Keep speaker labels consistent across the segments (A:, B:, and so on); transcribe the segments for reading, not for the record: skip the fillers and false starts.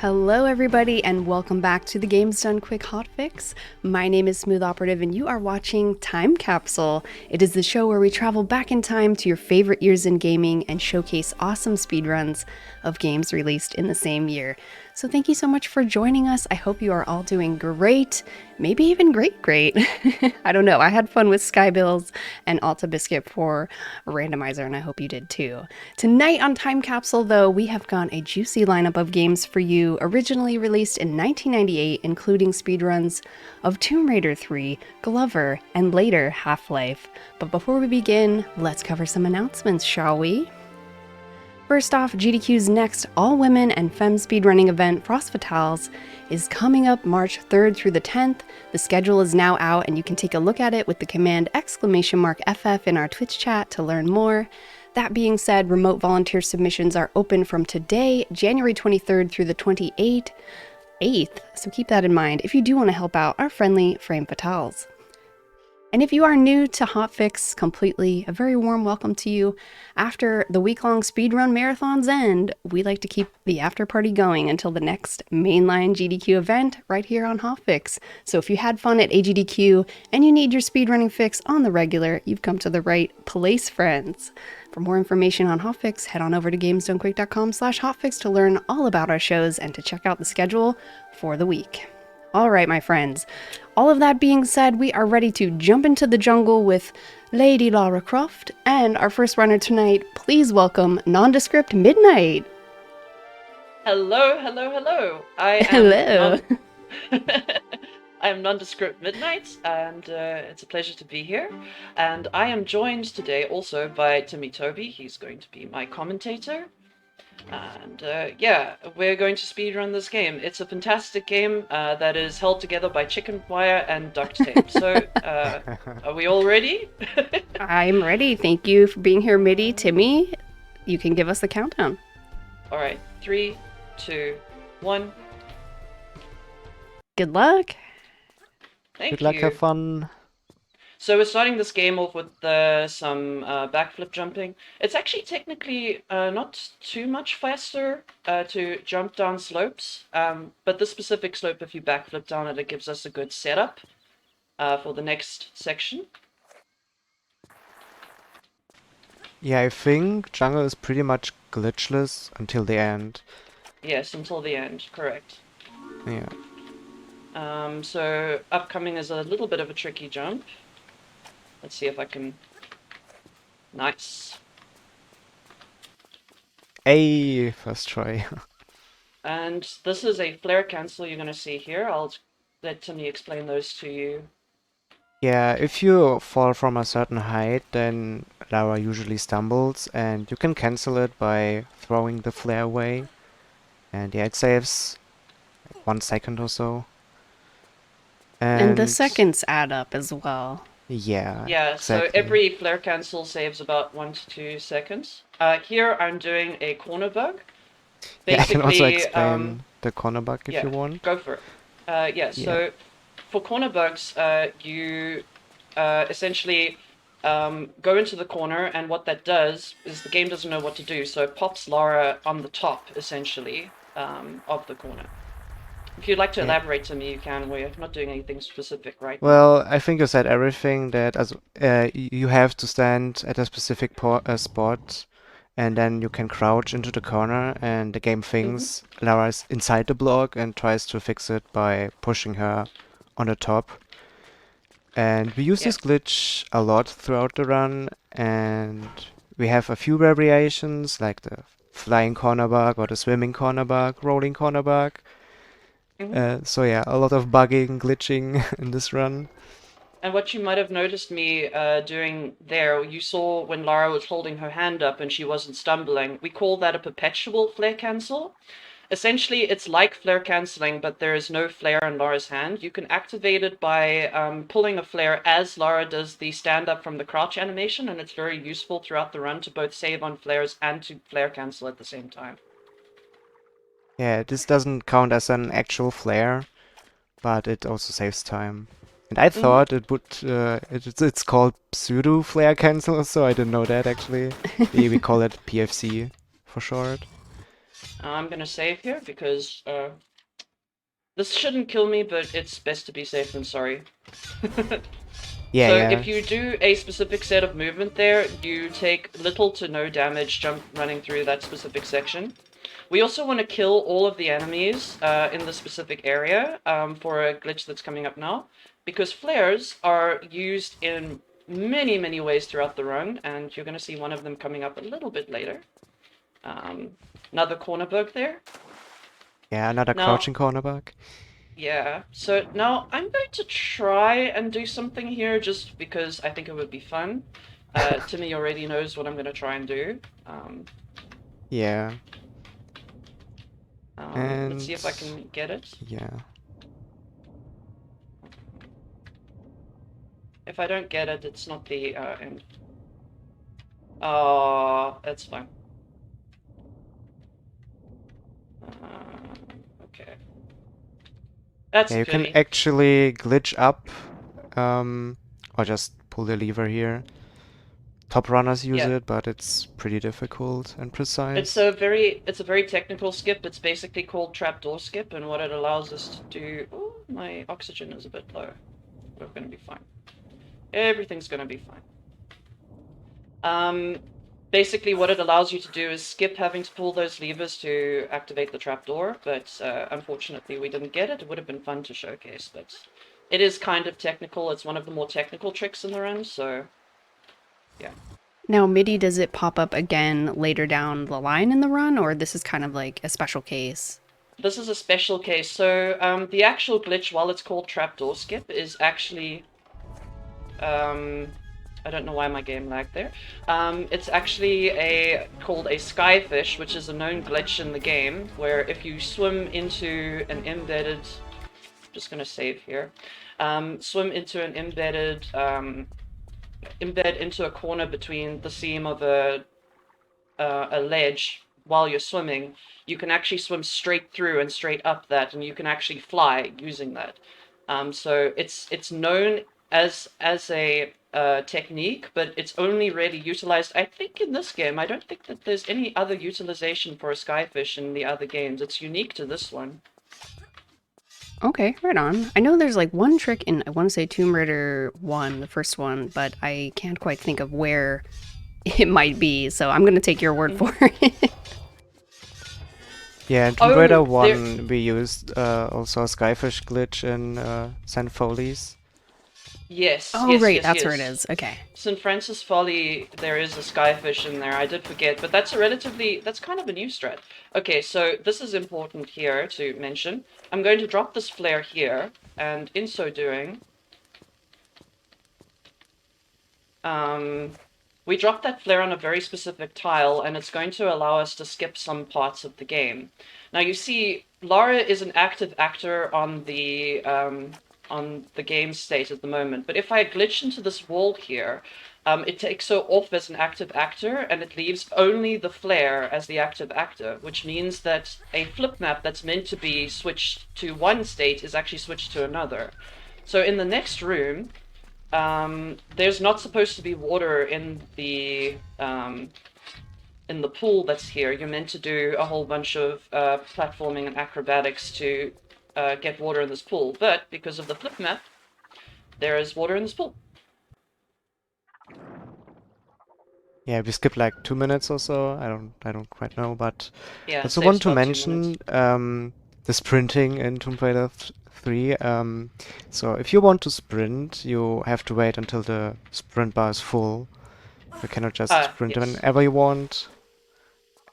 A: Hello everybody and welcome back to the Games Done Quick Hotfix. My name is Smooth Operative and you are watching Time Capsule. It is the show where we travel back in time to your favorite years in gaming and showcase awesome speedruns of games released in the same year. So thank you so much for joining us. I hope you are all doing great, maybe even great. I don't know. I had fun with Skybills and Alta Biscuit for Randomizer and I hope you did too. Tonight on Time Capsule though, we have got a juicy lineup of games for you, originally released in 1998, including speedruns of Tomb Raider 3, Glover, and later Half-Life. But before we begin, let's cover some announcements, shall we? First off, GDQ's next all-women and femme speedrunning event, Frost Fatales, is coming up March 3rd through the 10th. The schedule is now out and you can take a look at it with the command !FF in our Twitch chat to learn more. That being said, remote volunteer submissions are open from today, January 23rd through the 28th, so keep that in mind if you do want to help out our friendly Frame Fatales. And if you are new to Hotfix completely, a very warm welcome to you. After the week-long speedrun marathons end, we like to keep the after party going until the next mainline GDQ event right here on Hotfix. So if you had fun at AGDQ and you need your speedrunning fix on the regular, you've come to the right place, friends. For more information on Hotfix, head on over to gamesdonequick.com/hotfix to learn all about our shows and to check out the schedule for the week. All right, my friends. All of that being said, we are ready to jump into the jungle with Lady Lara Croft and our first runner tonight. Please welcome Nondescript Midnight.
B: Hello.
A: Hello.
B: I am Nondescript Midnight, and it's a pleasure to be here. And I am joined today also by Timmy Toby. He's going to be my commentator. And yeah, we're going to speedrun this game. It's a fantastic game that is held together by chicken wire and duct tape. So, are we all ready?
A: I'm ready. Thank you for being here, Middy. Timmy, you can give us the countdown.
B: All right, 3, 2, 1.
A: Good luck.
B: Thank you.
C: Good luck, have fun.
B: So we're starting this game off with some backflip jumping. It's actually technically not too much faster to jump down slopes, but this specific slope, if you backflip down it, it gives us a good setup for the next section.
C: Yeah, I think jungle is pretty much glitchless until the end.
B: Yes, until the end, correct.
C: Yeah.
B: So upcoming is a little bit of a tricky jump. Let's see if I can... Nice.
C: Hey, first try.
B: And this is a flare cancel you're going to see here. I'll let Timmy explain those to you.
C: Yeah, if you fall from a certain height, then Lara usually stumbles, and you can cancel it by throwing the flare away. And yeah, it saves 1 second or so.
A: And the seconds add up as well.
C: Yeah,
B: Yeah,
C: exactly.
B: so every flare cancel saves about 1 to 2 seconds. Here I'm doing a corner bug.
C: Yeah, I can also
B: Basically,
C: explain the corner bug if
B: yeah,
C: you want.
B: go for it. Yeah, so for corner bugs, you essentially go into the corner, and what that does is the game doesn't know what to do, so it pops Lara on the top, essentially, of the corner. If you'd like to elaborate to me, you can. We're not doing anything specific right now.
C: Well, I think you said everything that you have to stand at a specific spot, and then you can crouch into the corner, and the game thinks Lara's inside the block and tries to fix it by pushing her on the top. And we use this glitch a lot throughout the run, and we have a few variations like the flying corner bug or the swimming corner bug, rolling corner bug. So yeah, a lot of bugging, glitching in this run.
B: And what you might have noticed me doing there, you saw when Lara was holding her hand up and she wasn't stumbling, we call that a perpetual flare cancel. Essentially, it's like flare cancelling, but there is no flare in Lara's hand. You can activate it by pulling a flare as Lara does the stand-up from the crouch animation, and it's very useful throughout the run to both save on flares and to flare cancel at the same time.
C: Yeah, this doesn't count as an actual flare, but it also saves time. And I thought it would, it's called pseudo flare cancel, so I didn't know that actually. We call it PFC for short.
B: I'm gonna save here because this shouldn't kill me, but it's best to be safe than sorry.
C: Yeah,
B: So
C: yeah.
B: if you do a specific set of movement there, you take little to no damage running through that specific section. We also want to kill all of the enemies in the specific area for a glitch that's coming up now, because flares are used in many, many ways throughout the run, and you're going to see one of them coming up a little bit later. Another corner bug there.
C: Yeah, another
B: Now,
C: crouching corner bug.
B: yeah, so now I'm going to try and do something here just because I think it would be fun. Timmy already knows what I'm going to try and do.
C: Yeah.
B: Let's see
C: And
B: if I can get it.
C: yeah.
B: If I don't get it, it's not the end. Oh, that's fine. Okay. That's
C: Yeah,
B: a
C: you can
B: pity.
C: actually glitch up, or just pull the lever here. Top runners use
B: Yeah.
C: it, but it's pretty difficult and precise.
B: It's a very technical skip. It's basically called trapdoor skip, and what it allows us to do. Oh, my oxygen is a bit low. We're gonna be fine. Everything's gonna be fine. Basically what it allows you to do is skip having to pull those levers to activate the trapdoor, but unfortunately we didn't get it. It would have been fun to showcase, but it is kind of technical. It's one of the more technical tricks in the run, so yeah.
A: Now, MIDI, does it pop up again later down the line in the run, or this is kind of like a special case?
B: This is a special case. So the actual glitch, while it's called trapdoor skip, is actually I don't know why my game lagged there. It's actually called a skyfish, which is a known glitch in the game, where if you swim into an embedded, just gonna save here, swim into an embedded, embed into a corner between the seam of a ledge while you're swimming, you can actually swim straight through and straight up that, and you can actually fly using that. So it's known as a technique, but it's only really utilized, I think, in this game. I don't think that there's any other utilization for a skyfish in the other games. It's unique to this one.
A: Okay, right on. I know there's like one trick in, I want to say Tomb Raider 1, the first one, but I can't quite think of where it might be, so I'm going to take your word for it.
C: Yeah, in Tomb
B: Oh,
C: Raider
B: there.
C: 1 we used also a skyfish glitch in St. Foley's.
B: Yes,
A: Oh,
B: yes,
A: right,
B: yes,
A: that's where it
B: yes.
A: is. Okay.
B: St. Francis Folly, there is a skyfish in there. I did forget, but that's kind of a new strat. Okay, so this is important here to mention. I'm going to drop this flare here, and in so doing, we drop that flare on a very specific tile, and it's going to allow us to skip some parts of the game. Now you see, Lara is an active actor on the game state at the moment, but if I glitch into this wall here, it takes her off as an active actor, and it leaves only the flare as the active actor, which means that a flip map that's meant to be switched to one state is actually switched to another. So in the next room, there's not supposed to be water in the pool that's here. You're meant to do a whole bunch of platforming and acrobatics to get water in this pool, but because of the flip map, there is water in this pool.
C: Yeah, we skipped like 2 minutes or so. I don't quite know, but
B: Yeah, it
C: also
B: saves
C: want to
B: about 2 minutes.
C: mention the sprinting in Tomb Raider 3. So if you want to sprint, you have to wait until the sprint bar is full. You cannot just sprint
B: Yes.
C: whenever you want.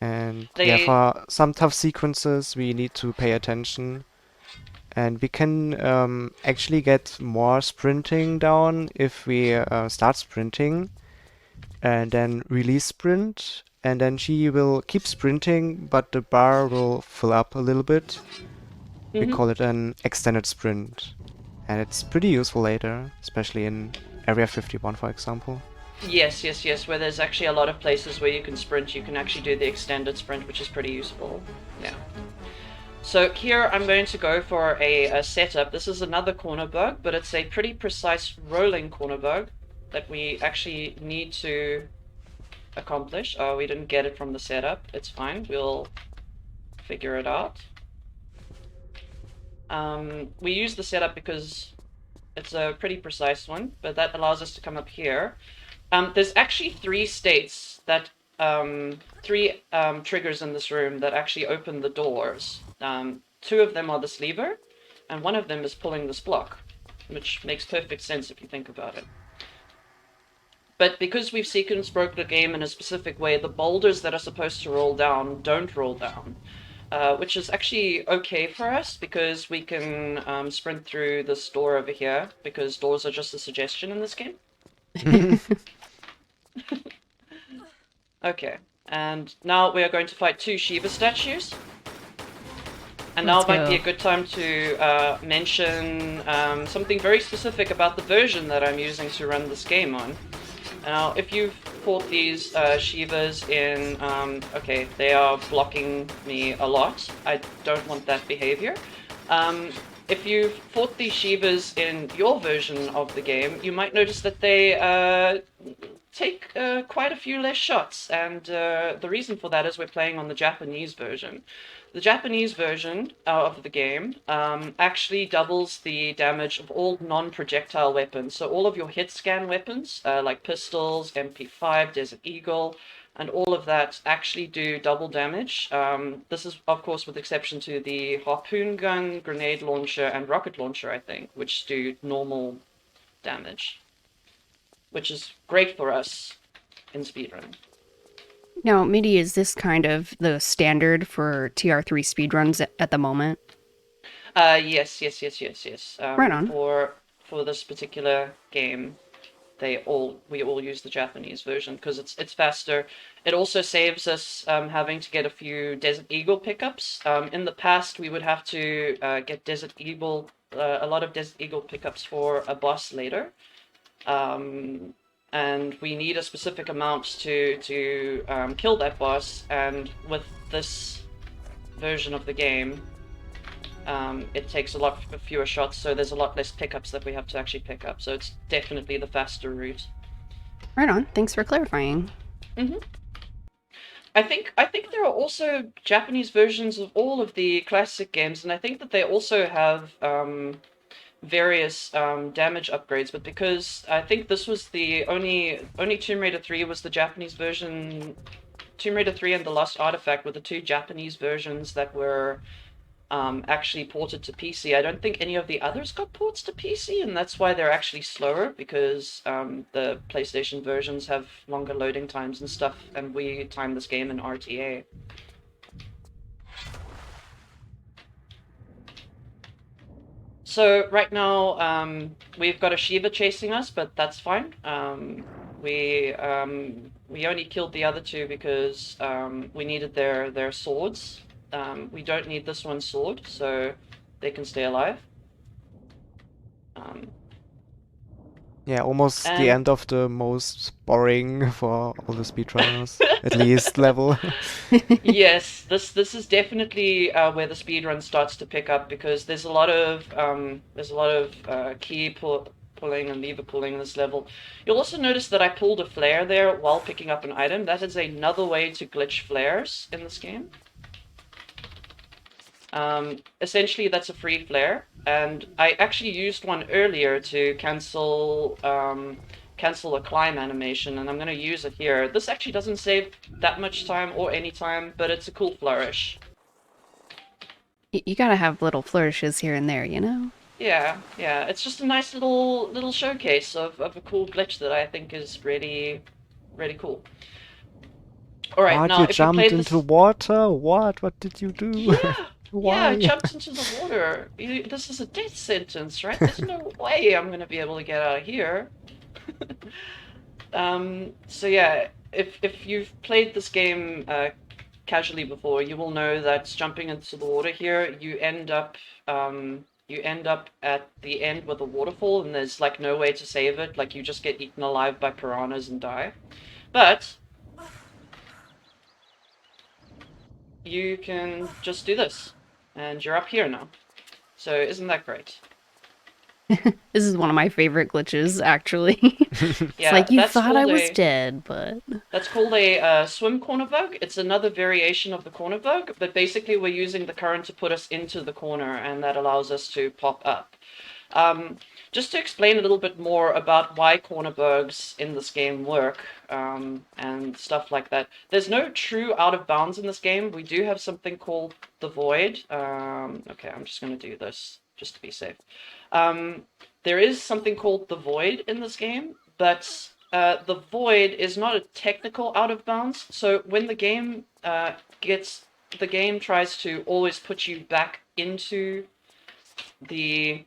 C: And yeah,
B: They
C: for some tough sequences, we need to pay attention. And we can actually get more sprinting down if we start sprinting and then release sprint. And then she will keep sprinting, but the bar will fill up a little bit. We
B: Mhm.
C: call it an extended sprint. And it's pretty useful later, especially in Area 51, for example.
B: Yes, yes, yes, where there's actually a lot of places where you can sprint, you can actually do the extended sprint, which is pretty useful. Yeah. So here I'm going to go for a setup. This is another corner bug, but it's a pretty precise rolling corner bug that we actually need to accomplish. Oh, we didn't get it from the setup. It's fine. We'll figure it out. We use the setup because it's a pretty precise one, but that allows us to come up here. There's actually three states that, three triggers in this room that actually open the doors. Two of them are this lever, and one of them is pulling this block, which makes perfect sense if you think about it. But because we've sequence broke the game in a specific way, the boulders that are supposed to roll down don't roll down. Which is actually okay for us because we can sprint through this door over here because doors are just a suggestion in this game. Okay, and now we are going to fight two Shiva statues. And now
A: Let's
B: might be
A: go.
B: a good time to mention something very specific about the version that I'm using to run this game on. Now, if you've fought these Shivas in... okay, they are blocking me a lot. I don't want that behavior. If you've fought these Shivas in your version of the game, you might notice that they take quite a few less shots, and the reason for that is we're playing on the Japanese version. The Japanese version of the game actually doubles the damage of all non-projectile weapons. So all of your hit scan weapons, like pistols, MP5, Desert Eagle, and all of that actually do double damage. This is, of course, with exception to the harpoon gun, grenade launcher, and rocket launcher, I think, which do normal damage. Which is great for us in speedrunning.
A: Now, MIDI, is this kind of the standard for TR3 speedruns at the moment?
B: Yes.
A: Right on.
B: For this particular game, we all use the Japanese version because it's faster. It also saves us having to get a few Desert Eagle pickups. In the past, we would have to get a lot of Desert Eagle pickups for a boss later. And we need a specific amount to kill that boss, and with this version of the game, it takes a lot fewer shots, so there's a lot less pickups that we have to actually pick up, so it's definitely the faster route.
A: Right on. Thanks for clarifying.
B: Mm-hmm. I think there are also Japanese versions of all of the classic games, and I think that they also have various damage upgrades, but because I think this was the only Tomb Raider 3 was the Japanese version. Tomb Raider 3 and The Lost Artifact were the two Japanese versions that were actually ported to PC. I don't think any of the others got ports to PC, and that's why they're actually slower, because the PlayStation versions have longer loading times and stuff, and we time this game in RTA. So right now, we've got a Shiva chasing us, but that's fine. We only killed the other two because we needed their swords. We don't need this one's sword, so they can stay alive.
C: Yeah, almost the
B: And
C: end of the most boring for all the speedrunners, at least level.
B: yes, this is definitely where the speedrun starts to pick up, because there's a lot of key pulling and lever pulling in this level. You'll also notice that I pulled a flare there while picking up an item. That is another way to glitch flares in this game. Essentially, that's a free flare, and I actually used one earlier to cancel a climb animation, and I'm going to use it here. This actually doesn't save that much time or any time, but it's a cool flourish.
A: You gotta have little flourishes here and there, you know?
B: Yeah, it's just a nice little showcase of a cool glitch that I think is really, really cool. Alright,
C: What,
B: now
C: you
B: if you
C: jumped
B: played
C: into
B: this...
C: water? What did you do?
B: Yeah, I
C: Why?
B: jumped into the water. This is a death sentence, right? There's no way I'm gonna be able to get out of here. So yeah, if you've played this game casually before, you will know that jumping into the water here, you end up at the end with a waterfall, and there's like no way to save it. Like you just get eaten alive by piranhas and die. But you can just do this, and you're up here now. So isn't that great?
A: This is one of my favorite glitches, actually. It's
B: Yeah,
A: like you thought I was dead, but
B: that's called a swim corner bug. It's another variation of the corner bug, but basically we're using the current to put us into the corner, and that allows us to pop up. Um, just to explain a little bit more about why corner bugs in this game work, and stuff like that. There's no true out of bounds in this game. We do have something called the void. Okay, I'm just going to do this just to be safe. Um, there is something called the void in this game, but the void is not a technical out of bounds. So when the game tries to always put you back into the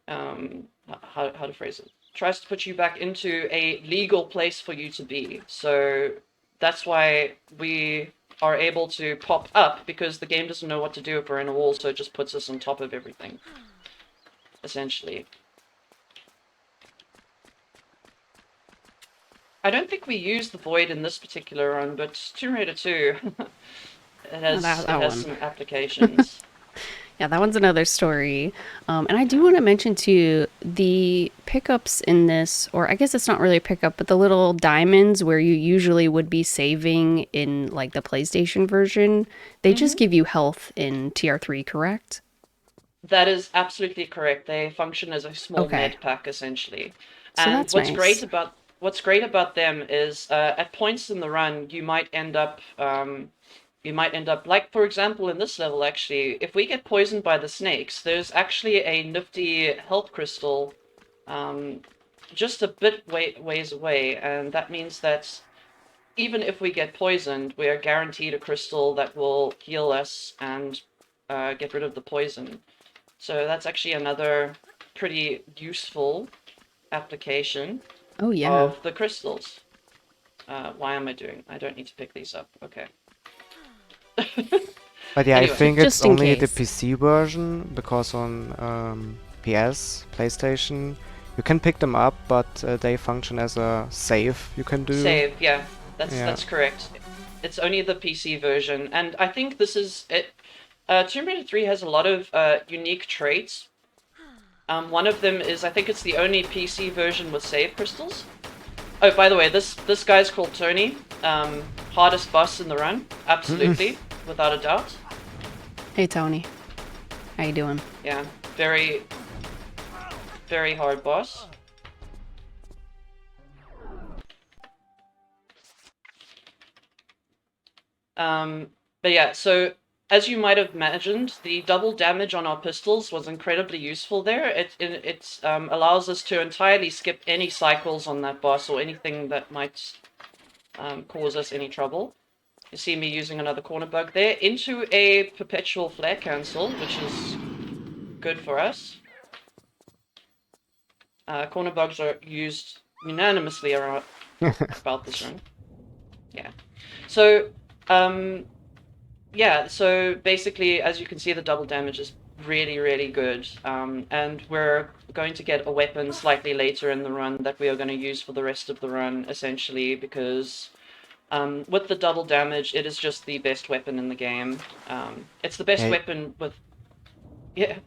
B: how to phrase it, tries to put you back into a legal place for you to be. So that's why we are able to pop up, because the game doesn't know what to do if we're in a wall, so it just puts us on top of everything, essentially. I don't think we use the void in this particular run, but Tomb Raider 2, it has
A: that one.
B: some applications.
A: Yeah, that one's another story. And I do want to mention too the pickups in this, or I guess it's not really a pickup, but the little diamonds where you usually would be saving in like the PlayStation version, they just give you health in TR3, correct?
B: That is absolutely correct. They function as a small
A: Okay.
B: med pack, essentially.
A: So
B: And
A: that's nice.
B: what's great about them is at points in the run you might end up, like, for example, in this level, actually, if we get poisoned by the snakes, there's actually a nifty health crystal um, just a bit ways away, and that means that even if we get poisoned, we are guaranteed a crystal that will heal us and get rid of the poison. So that's actually another pretty useful application
A: Oh, yeah.
B: of the crystals. Why am I doing? I don't need to pick these up. Okay.
C: But yeah, I
B: Anyway,
C: think it's
A: Just in
C: only the
A: case.
C: PC version because on PS, PlayStation, you can pick them up, but they function as a save you can do.
B: save. Yeah,
C: Yeah.
B: that's correct. It's only the PC version, and I think this is it. Tomb Raider 3 has a lot of unique traits. One of them is, I think it's the only PC version with save crystals. Oh, by the way, this guy's called Tony. Hardest boss in the run, absolutely, without a doubt.
A: Hey, Tony. How you doing?
B: Yeah, very, very hard boss. But yeah, so as you might have imagined, the double damage on our pistols was incredibly useful there. It allows us to entirely skip any cycles on that boss or anything that might cause us any trouble. You see me using another corner bug there into a perpetual flare cancel, which is good for us. Corner bugs are used unanimously around about this run. Yeah. So, yeah, so basically, as you can see, the double damage is really, really good. And we're going to get a weapon slightly later in the run that we are going to use for the rest of the run, essentially, because with the double damage, it is just the best weapon in the game. It's the best
C: Yeah,
B: weapon with... Yeah,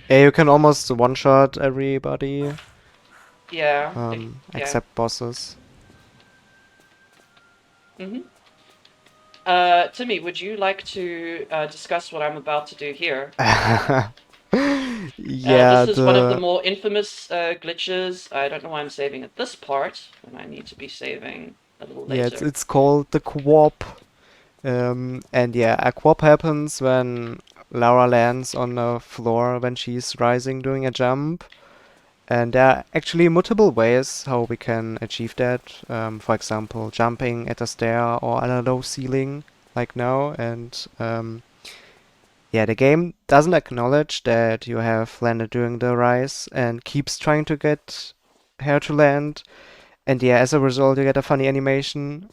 C: yeah, you can almost one-shot everybody,
B: yeah, yeah.
C: except bosses.
B: Mm-hmm. Timmy, would you like to discuss what I'm about to do here?
C: Yeah,
B: This is one of the
C: the
B: more infamous glitches. I don't know why I'm saving at this part, and I need to be saving a little
C: yeah,
B: later.
C: it's called the Quap. And yeah, a Quap happens when Lara lands on the floor when she's rising doing a jump. And there are actually multiple ways how we can achieve that. For example, jumping at a stair or at a low ceiling, like now. And yeah, the game doesn't acknowledge that you have landed during the rise and keeps trying to get her to land. And yeah, as a result, you get a funny animation.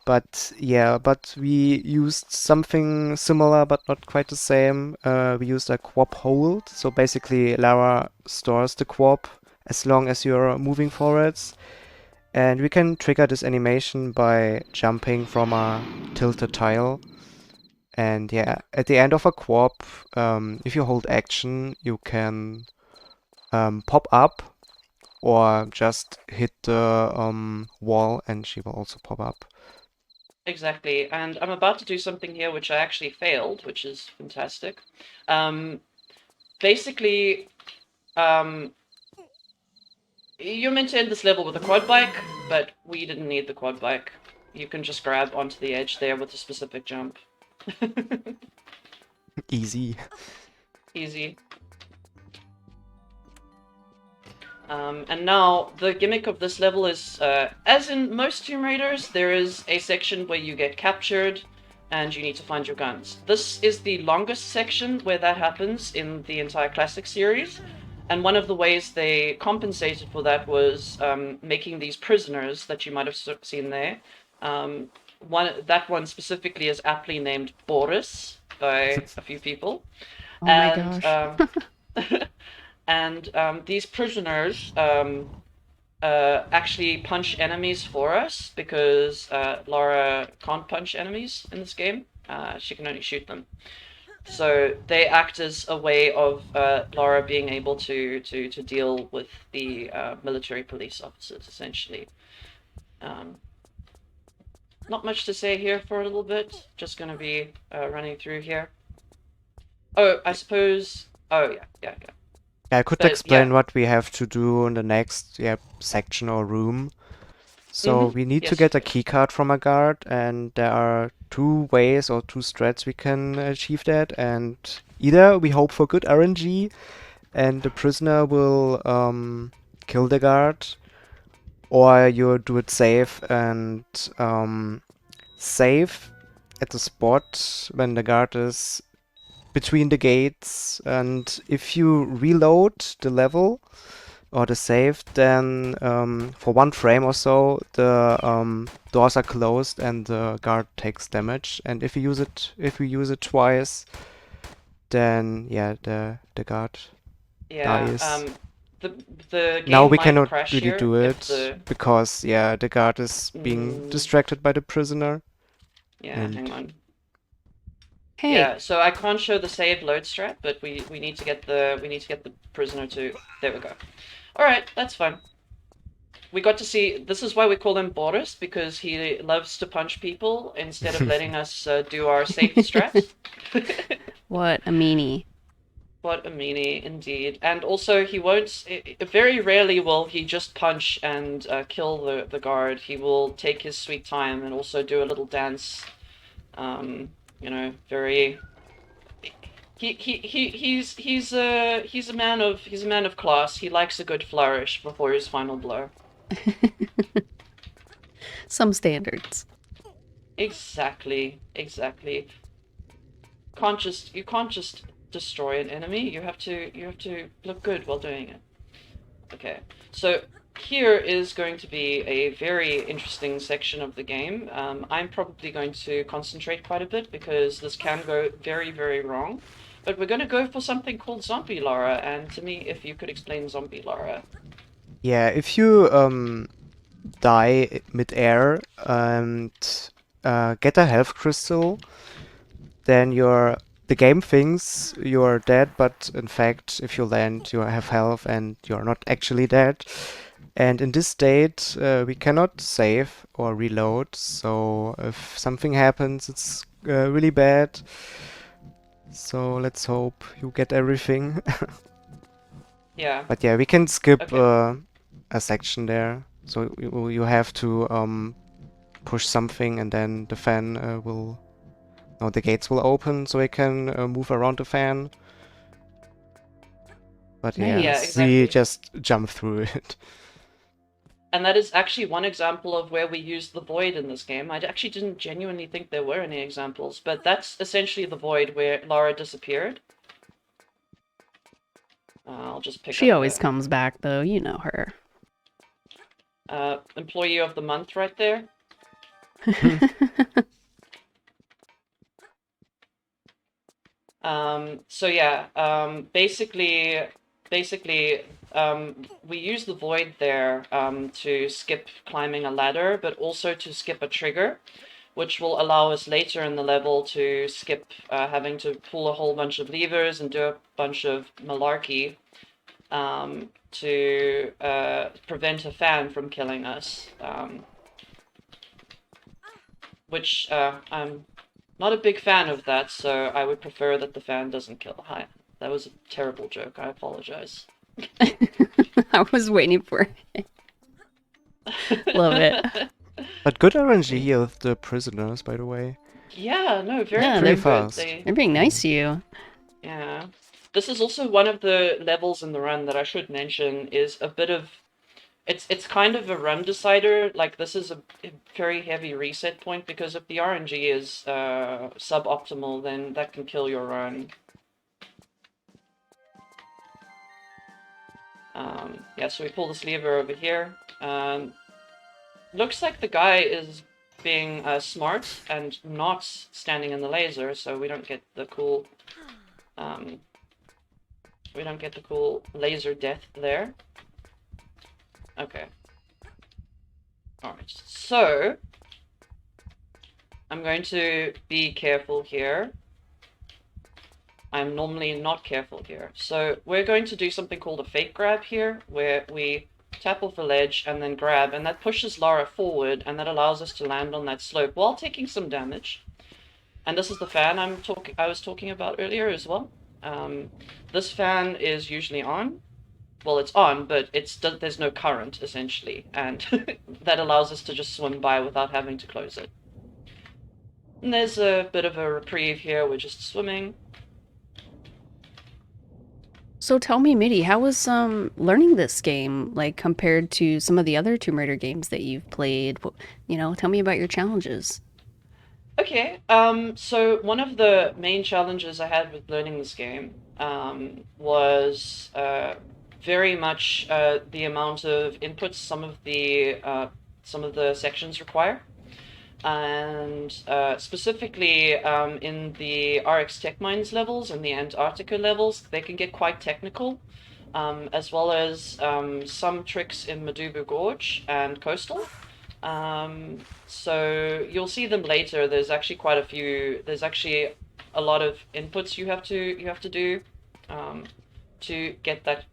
C: But yeah, but we used something similar, but not quite the same. We used a quap hold. So basically, Lara stores the quap as long as you're moving forwards. And we can trigger this animation by jumping from a tilted tile. And yeah, at the end of a quap, if you hold action, you can pop up, or just hit the wall and she will also pop up.
B: Exactly. And I'm about to do something here which I actually failed, which is fantastic. Basically, you're meant to end this level with a quad bike, but we didn't need the quad bike. You can just grab onto the edge there with a specific jump.
C: Easy.
B: Easy. And now, the gimmick of this level is, as in most Tomb Raiders, there is a section where you get captured and you need to find your guns. This is the longest section where that happens in the entire classic series, and one of the ways they compensated for that was making these prisoners that you might have seen there. That one specifically is aptly named Boris by a few people.
A: Oh my
B: And
A: gosh.
B: and these prisoners actually punch enemies for us because Lara can't punch enemies in this game. She can only shoot them. So they act as a way of Lara being able to deal with the military police officers, essentially. Not much to say here for a little bit. Just going to be running through here. Oh, I suppose... Oh, yeah.
C: I could
B: But
C: explain
B: yeah.
C: what we have to do in the next section or room. So we need to
B: Yes,
C: get a
B: please.
C: keycard from a guard, and there are two ways or two strats we can achieve that. And either we hope for good RNG, and the prisoner will kill the guard, or you do it safe and save at the spot when the guard is between the gates. And if you reload the level or the save, then for 1 frame or so, the doors are closed and the guard takes damage. And if we use it twice, then yeah, the guard
B: Yeah,
C: dies.
B: the
C: Now
B: game
C: we
B: might
C: cannot
B: crash
C: really
B: here
C: do
B: if
C: it
B: the...
C: because the guard is being distracted by the prisoner.
B: Yeah,
C: And
B: hang on.
A: Hey,
B: Yeah, so I can't show the save load strat, but we need to get the prisoner to... There we go. All right, that's fine. We got to see... This is why we call him Boris, because he loves to punch people instead of letting us do our safe strat.
A: what a meanie.
B: What a meanie, indeed. And also, he won't... Very rarely will he just punch and kill the guard. He will take his sweet time and also do a little dance. Very... He's a man of class. He likes a good flourish before his final blow.
A: Some standards.
B: Exactly. You can't just destroy an enemy. You have to look good while doing it. Okay. So here is going to be a very interesting section of the game. I'm probably going to concentrate quite a bit because this can go very, very wrong. But we're going to go for something called Zombie Lara, and to me, if you could explain Zombie Lara.
C: yeah, if you die mid-air and get a health crystal, then the game thinks you're dead, but in fact, if you land, you have health and you're not actually dead. And in this state, we cannot save or reload, so if something happens, it's really bad. So let's hope you get everything.
B: Yeah.
C: But yeah, we can skip
B: Okay.
C: a section there. So you have to push something, and then the fan will... No, the gates will open, so we can move around the fan. But yeah,
B: Yeah,
A: Nice.
C: we
B: exactly.
C: just jump through it.
B: And that is actually one example of where we used the void in this game. I actually didn't genuinely think there were any examples, but that's essentially the void where Lara disappeared. I'll just pick
A: She
B: up
A: always
B: a
A: comes back, though. You know her.
B: employee of the month right there. So yeah, basically, we use the void there to skip climbing a ladder, but also to skip a trigger, which will allow us later in the level to skip having to pull a whole bunch of levers and do a bunch of malarkey. to prevent a fan from killing us. Which I'm not a big fan of that, so I would prefer that the fan doesn't kill. Hi, that was a terrible joke. I apologize.
A: I was waiting for it. Love it.
C: But good RNG of the prisoners, by the way.
B: Yeah, no, very,
A: Yeah,
B: very
C: they're
B: good.
C: fast.
A: They're being nice to you.
B: Yeah. This is also one of the levels in the run that I should mention is a bit of it's kind of a run decider. Like this is a very heavy reset point because if the RNG is suboptimal, then that can kill your run. Yeah, so we pull this lever over here. Looks like the guy is being smart and not standing in the laser, so we don't get the cool laser death there. Okay. Alright, so I'm going to be careful here. I'm normally not careful here. So we're going to do something called a fake grab here, where we tap off a ledge and then grab, and that pushes Lara forward, and that allows us to land on that slope while taking some damage. And this is the fan I was talking about earlier as well. This fan is usually on. Well, it's on, but there's no current, essentially, and that allows us to just swim by without having to close it. And there's a bit of a reprieve here, we're just swimming.
A: So tell me, Mitty, how was learning this game like compared to some of the other Tomb Raider games that you've played? Tell me about your challenges.
B: Okay, so one of the main challenges I had with learning this game was very much the amount of inputs some of the sections require. And specifically in the RX Tech Mines levels and the Antarctica levels, they can get quite technical, as well as some tricks in Madubu Gorge and Coastal. So you'll see them later. There's actually quite a few. There's actually a lot of inputs you have to do to get that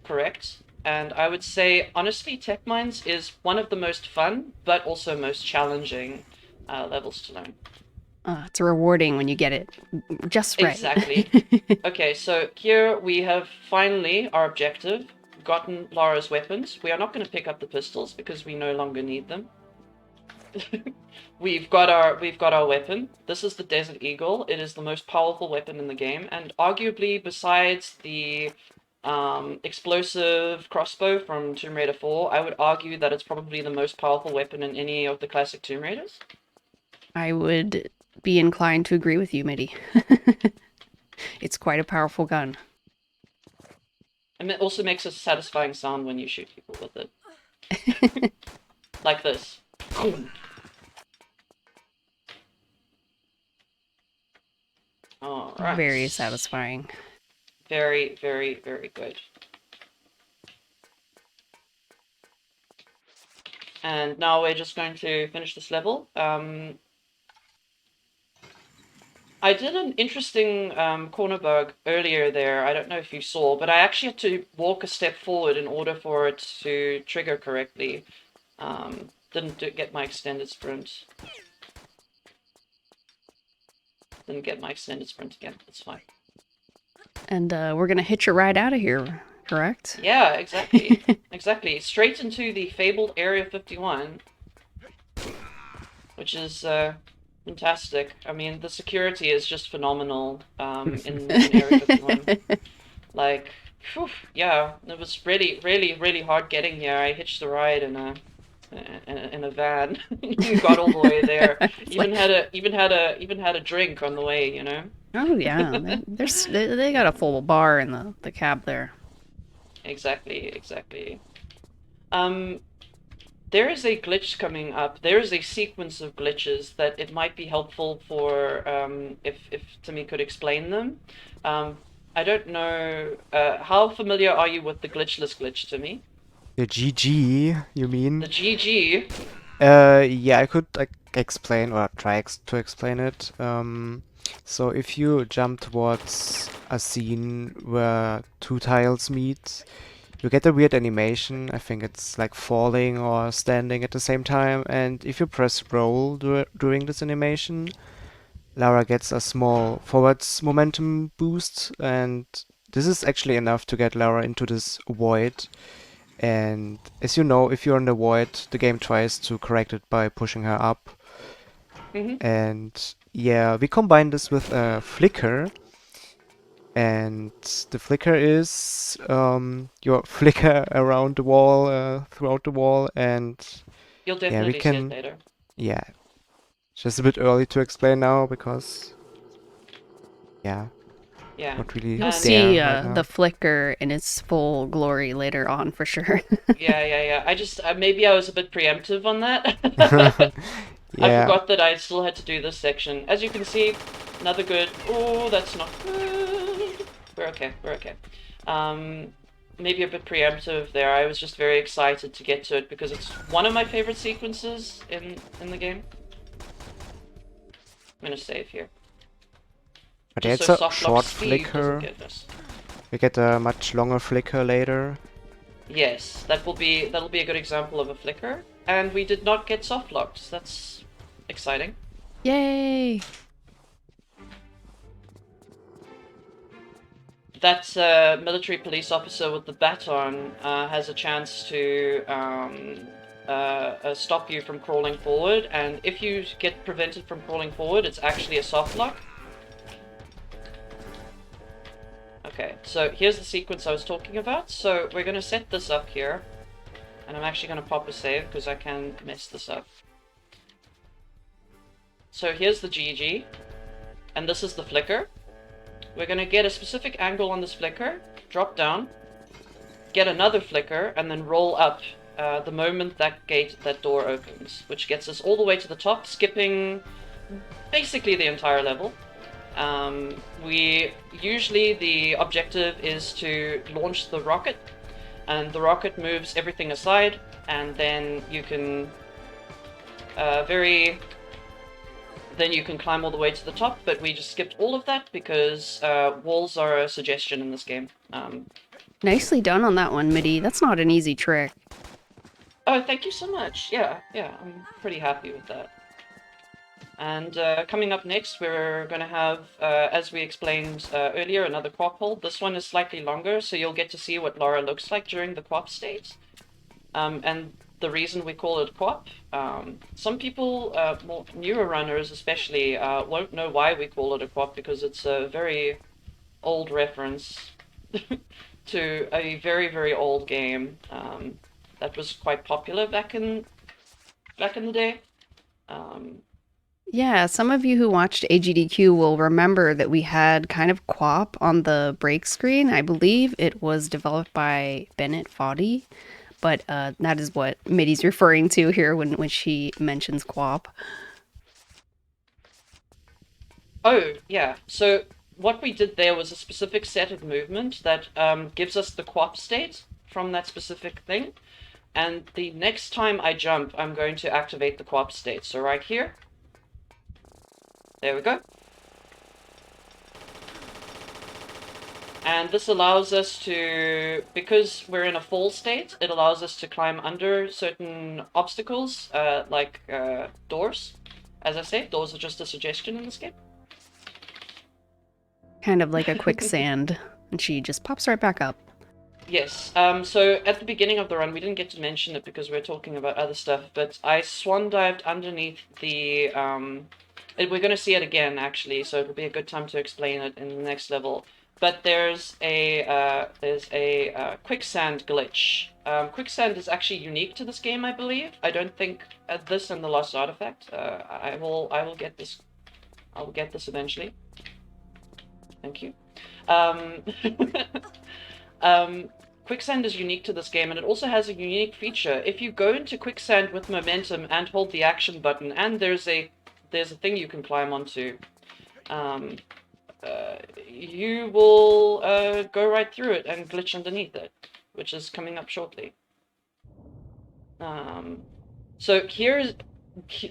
B: correct. And I would say, honestly, Tech Mines is one of the most fun, but also most challenging levels to learn.
A: It's rewarding when you get it just right.
B: Exactly. Okay, so here we have finally our objective, gotten Lara's weapons. We are not going to pick up the pistols because we no longer need them. We've got our weapon. This is the Desert Eagle. It is the most powerful weapon in the game, and arguably, besides the explosive crossbow from Tomb Raider 4, I would argue that it's probably the most powerful weapon in any of the classic Tomb Raiders.
A: I would be inclined to agree with you, Mitty. It's quite a powerful gun.
B: And it also makes a satisfying sound when you shoot people with it. Like this. Alright.
A: Very satisfying.
B: Very, very, very good. And now we're just going to finish this level. I did an interesting corner bug earlier there. I don't know if you saw, but I actually had to walk a step forward in order for it to trigger correctly. Didn't get my extended sprint. Didn't get my extended sprint again. That's fine.
A: And we're going to hitch a ride out of here, correct?
B: Yeah, exactly. Exactly. Straight into the fabled Area 51. Which is fantastic. I mean, the security is just phenomenal in Area 51. Like, whew, yeah, it was really, really, really hard getting here. I hitched a ride in a van. Got all the way there. Even had a drink on the way, you know.
A: Oh yeah, they got a full bar in the cab there.
B: Exactly, exactly. There is a glitch coming up. There is a sequence of glitches that it might be helpful for if Timmy could explain them. I don't know. How familiar are you with the glitchless glitch, Timmy?
C: The GG, you mean?
B: The GG?
C: Yeah, I could explain or try to explain it. So if you jump towards a scene where two tiles meet, you get a weird animation. I think it's like falling or standing at the same time. And if you press roll during this animation, Lara gets a small forwards momentum boost. And this is actually enough to get Lara into this void. And as you know, if you're in the void, the game tries to correct it by pushing her up.
B: Mm-hmm.
C: And yeah, we combine this with a flicker. And the flicker is your flicker around the wall, throughout the wall, and
B: You'll
C: yeah, we
B: definitely see it
C: can,
B: later.
C: yeah, just a bit early to explain now because, yeah,
B: Yeah.
C: not really
A: You'll
B: And
C: there
A: see
C: right
A: the
C: now.
A: flicker in its full glory later on for sure.
B: yeah. I just maybe I was a bit preemptive on that. I
C: Yeah,
B: forgot that I still had to do this section. As you can see, another good. Oh, that's not good. We're okay. We're okay. Um, maybe a bit preemptive there. I was just very excited to get to it because it's one of my favorite sequences in the game. I'm gonna save here,
C: but yeah,
B: just so
C: it's a
B: softlock
C: short
B: speed doesn't
C: flicker.
B: get us.
C: We get a much longer flicker later.
B: Yes, that'll be a good example of a flicker. And we did not get softlocked. That's exciting.
A: Yay!
B: That military police officer with the baton has a chance to stop you from crawling forward, and if you get prevented from crawling forward, it's actually a soft lock. Okay, so here's the sequence I was talking about. So we're going to set this up here, and I'm actually going to pop a save because I can mess this up. So here's the GG, and this is the flicker. We're going to get a specific angle on this flicker, drop down, get another flicker, and then roll up the moment that door opens, which gets us all the way to the top, skipping basically the entire level. Usually the objective is to launch the rocket, and the rocket moves everything aside, and then you can then you can climb all the way to the top, but we just skipped all of that because walls are a suggestion in this game.
A: Nicely done on that one, Midi. That's not an easy trick.
B: Oh, thank you so much. Yeah, I'm pretty happy with that. And coming up next, we're going to have, as we explained earlier, another quap hold. This one is slightly longer, so you'll get to see what Lara looks like during the quap state. And the reason we call it quap, some people, more newer runners especially, won't know why we call it a quap because it's a very old reference to a very, very old game that was quite popular back in the day.
A: Yeah, some of you who watched AGDQ will remember that we had kind of quap on the break screen. I believe it was developed by Bennett Foddy, but that is what Midi's referring to here when she mentions quap.
B: Oh, yeah. So what we did there was a specific set of movement that gives us the quap state from that specific thing. And the next time I jump, I'm going to activate the quap state. So right here. There we go. And this allows us to, because we're in a fall state, it allows us to climb under certain obstacles, like doors. As I said, doors are just a suggestion in this game.
A: Kind of like a quicksand, and she just pops right back up.
B: Yes, so at the beginning of the run, we didn't get to mention it because we're talking about other stuff, but I swan dived underneath the, we're going to see it again, actually, so it'll be a good time to explain it in the next level. But there's a quicksand glitch. Quicksand is actually unique to this game, I believe. I don't think this and the Lost Artifact. I will get this. I will get this eventually. Thank you. Quicksand is unique to this game, and it also has a unique feature. If you go into quicksand with momentum and hold the action button, and there's a thing you can climb onto, you will go right through it and glitch underneath it, which is coming up shortly. So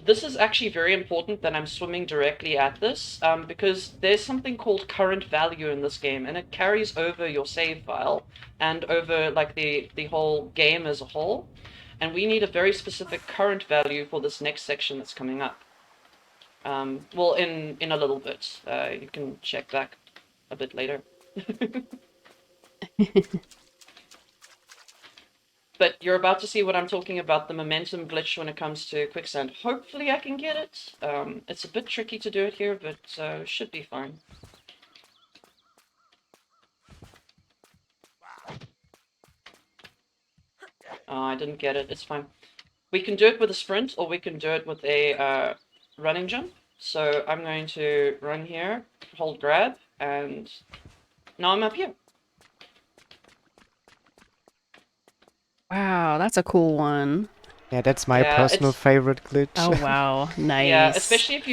B: This is actually very important that I'm swimming directly at this, because there's something called current value in this game, and it carries over your save file and over like the whole game as a whole. And we need a very specific current value for this next section that's coming up. Well, in a little bit. You can check back a bit later. But you're about to see what I'm talking about, the momentum glitch when it comes to quicksand. Hopefully I can get it. It's a bit tricky to do it here, but should be fine. Oh, I didn't get it. It's fine. We can do it with a sprint, or we can do it with a running jump. So I'm going to run here, hold grab, and now I'm up here.
A: Wow, that's a cool one.
C: Yeah, that's my
B: Yeah,
C: personal
B: it's
C: favorite glitch.
A: Oh wow,
B: yeah,
A: nice.
B: especially if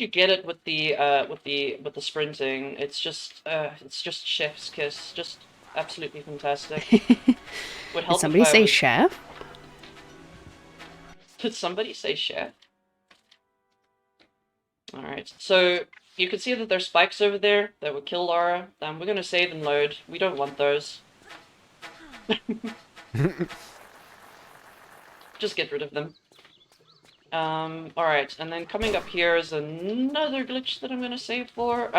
B: you get it with the sprinting, it's just chef's kiss, just absolutely fantastic. Would
A: Did
B: help if
A: somebody
B: I
A: say
B: was.
A: chef?
B: Did somebody say chef? All right, so you can see that there's spikes over there that would kill Lara. We're gonna save and load. We don't want those. Just get rid of them. Alright, and then coming up here is another glitch that I'm gonna save for.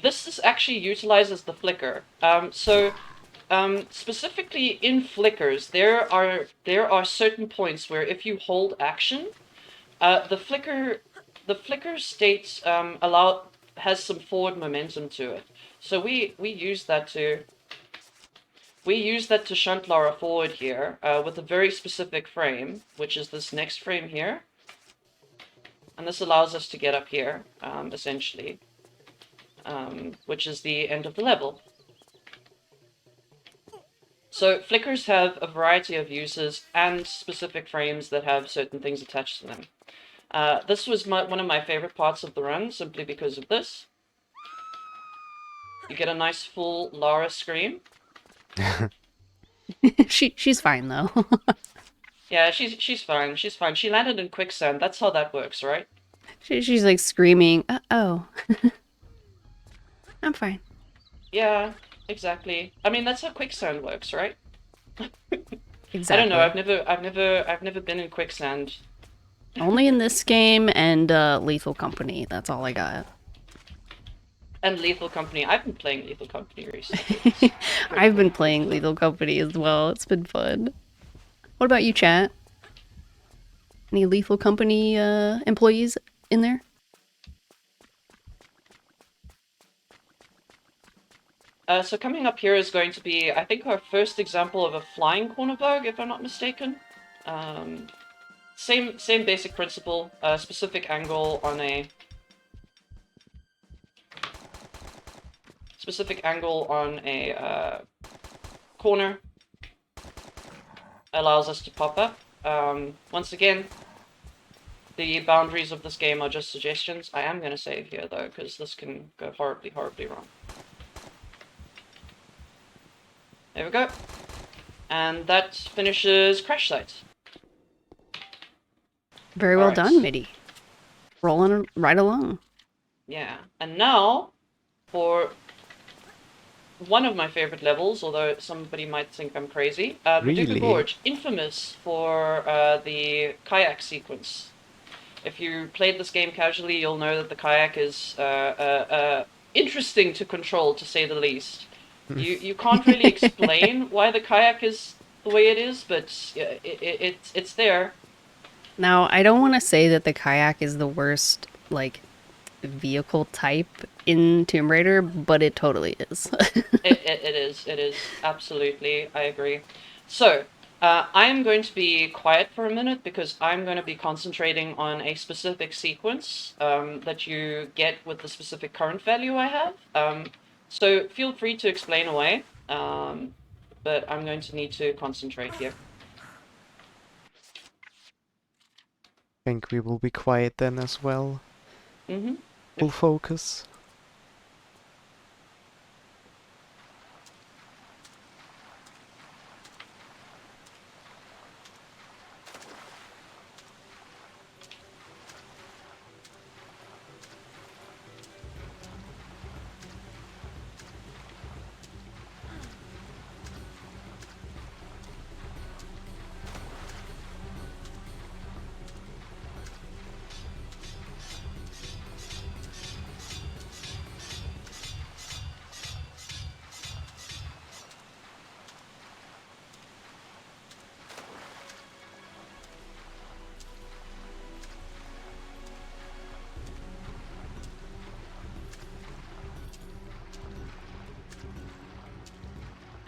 B: This is actually utilizes the flicker. Specifically in flickers, there are certain points where if you hold action, the flicker state has some forward momentum to it. So we use that to shunt Lara forward here with a very specific frame, which is this next frame here. And this allows us to get up here, essentially, which is the end of the level. So flickers have a variety of uses and specific frames that have certain things attached to them. This was one of my favorite parts of the run, simply because of this. You get a nice full Lara scream.
A: She's fine though.
B: Yeah, she's fine. She's fine. She landed in quicksand. That's how that works, right?
A: She's like screaming, "Oh, I'm fine."
B: Yeah, exactly. I mean, that's how quicksand works, right? I don't know.
A: Exactly.
B: I've never been in quicksand.
A: Only in this game and Lethal Company. That's all I got.
B: And Lethal Company. I've been playing Lethal Company recently. It's pretty
A: I've
B: cool.
A: been playing Lethal Company as well. It's been fun. What about you, chat? Any Lethal Company employees in there?
B: So coming up here is going to be, I think, our first example of a flying corner bug, if I'm not mistaken. Um, same basic principle. Specific angle on a corner allows us to pop up. Once again, the boundaries of this game are just suggestions. I am going to save here though, because this can go horribly, horribly wrong. There we go. And that finishes Crash Site.
A: Very well done, Mitty. Rolling right along.
B: Yeah. And now, for one of my favorite levels, although somebody might think I'm crazy, Maduka
C: Really?
B: Gorge, infamous for the kayak sequence. If you played this game casually, you'll know that the kayak is interesting to control, to say the least. You can't really explain why the kayak is the way it is, but it's there.
A: Now, I don't want to say that the kayak is the worst, like, vehicle type in Tomb Raider, but it totally is.
B: It is, absolutely, I agree. So, I'm going to be quiet for a minute because I'm going to be concentrating on a specific sequence that you get with the specific current value I have. So feel free to explain away, but I'm going to need to concentrate here.
C: Think we will be quiet then as well.
B: Mm-hmm.
C: Full focus.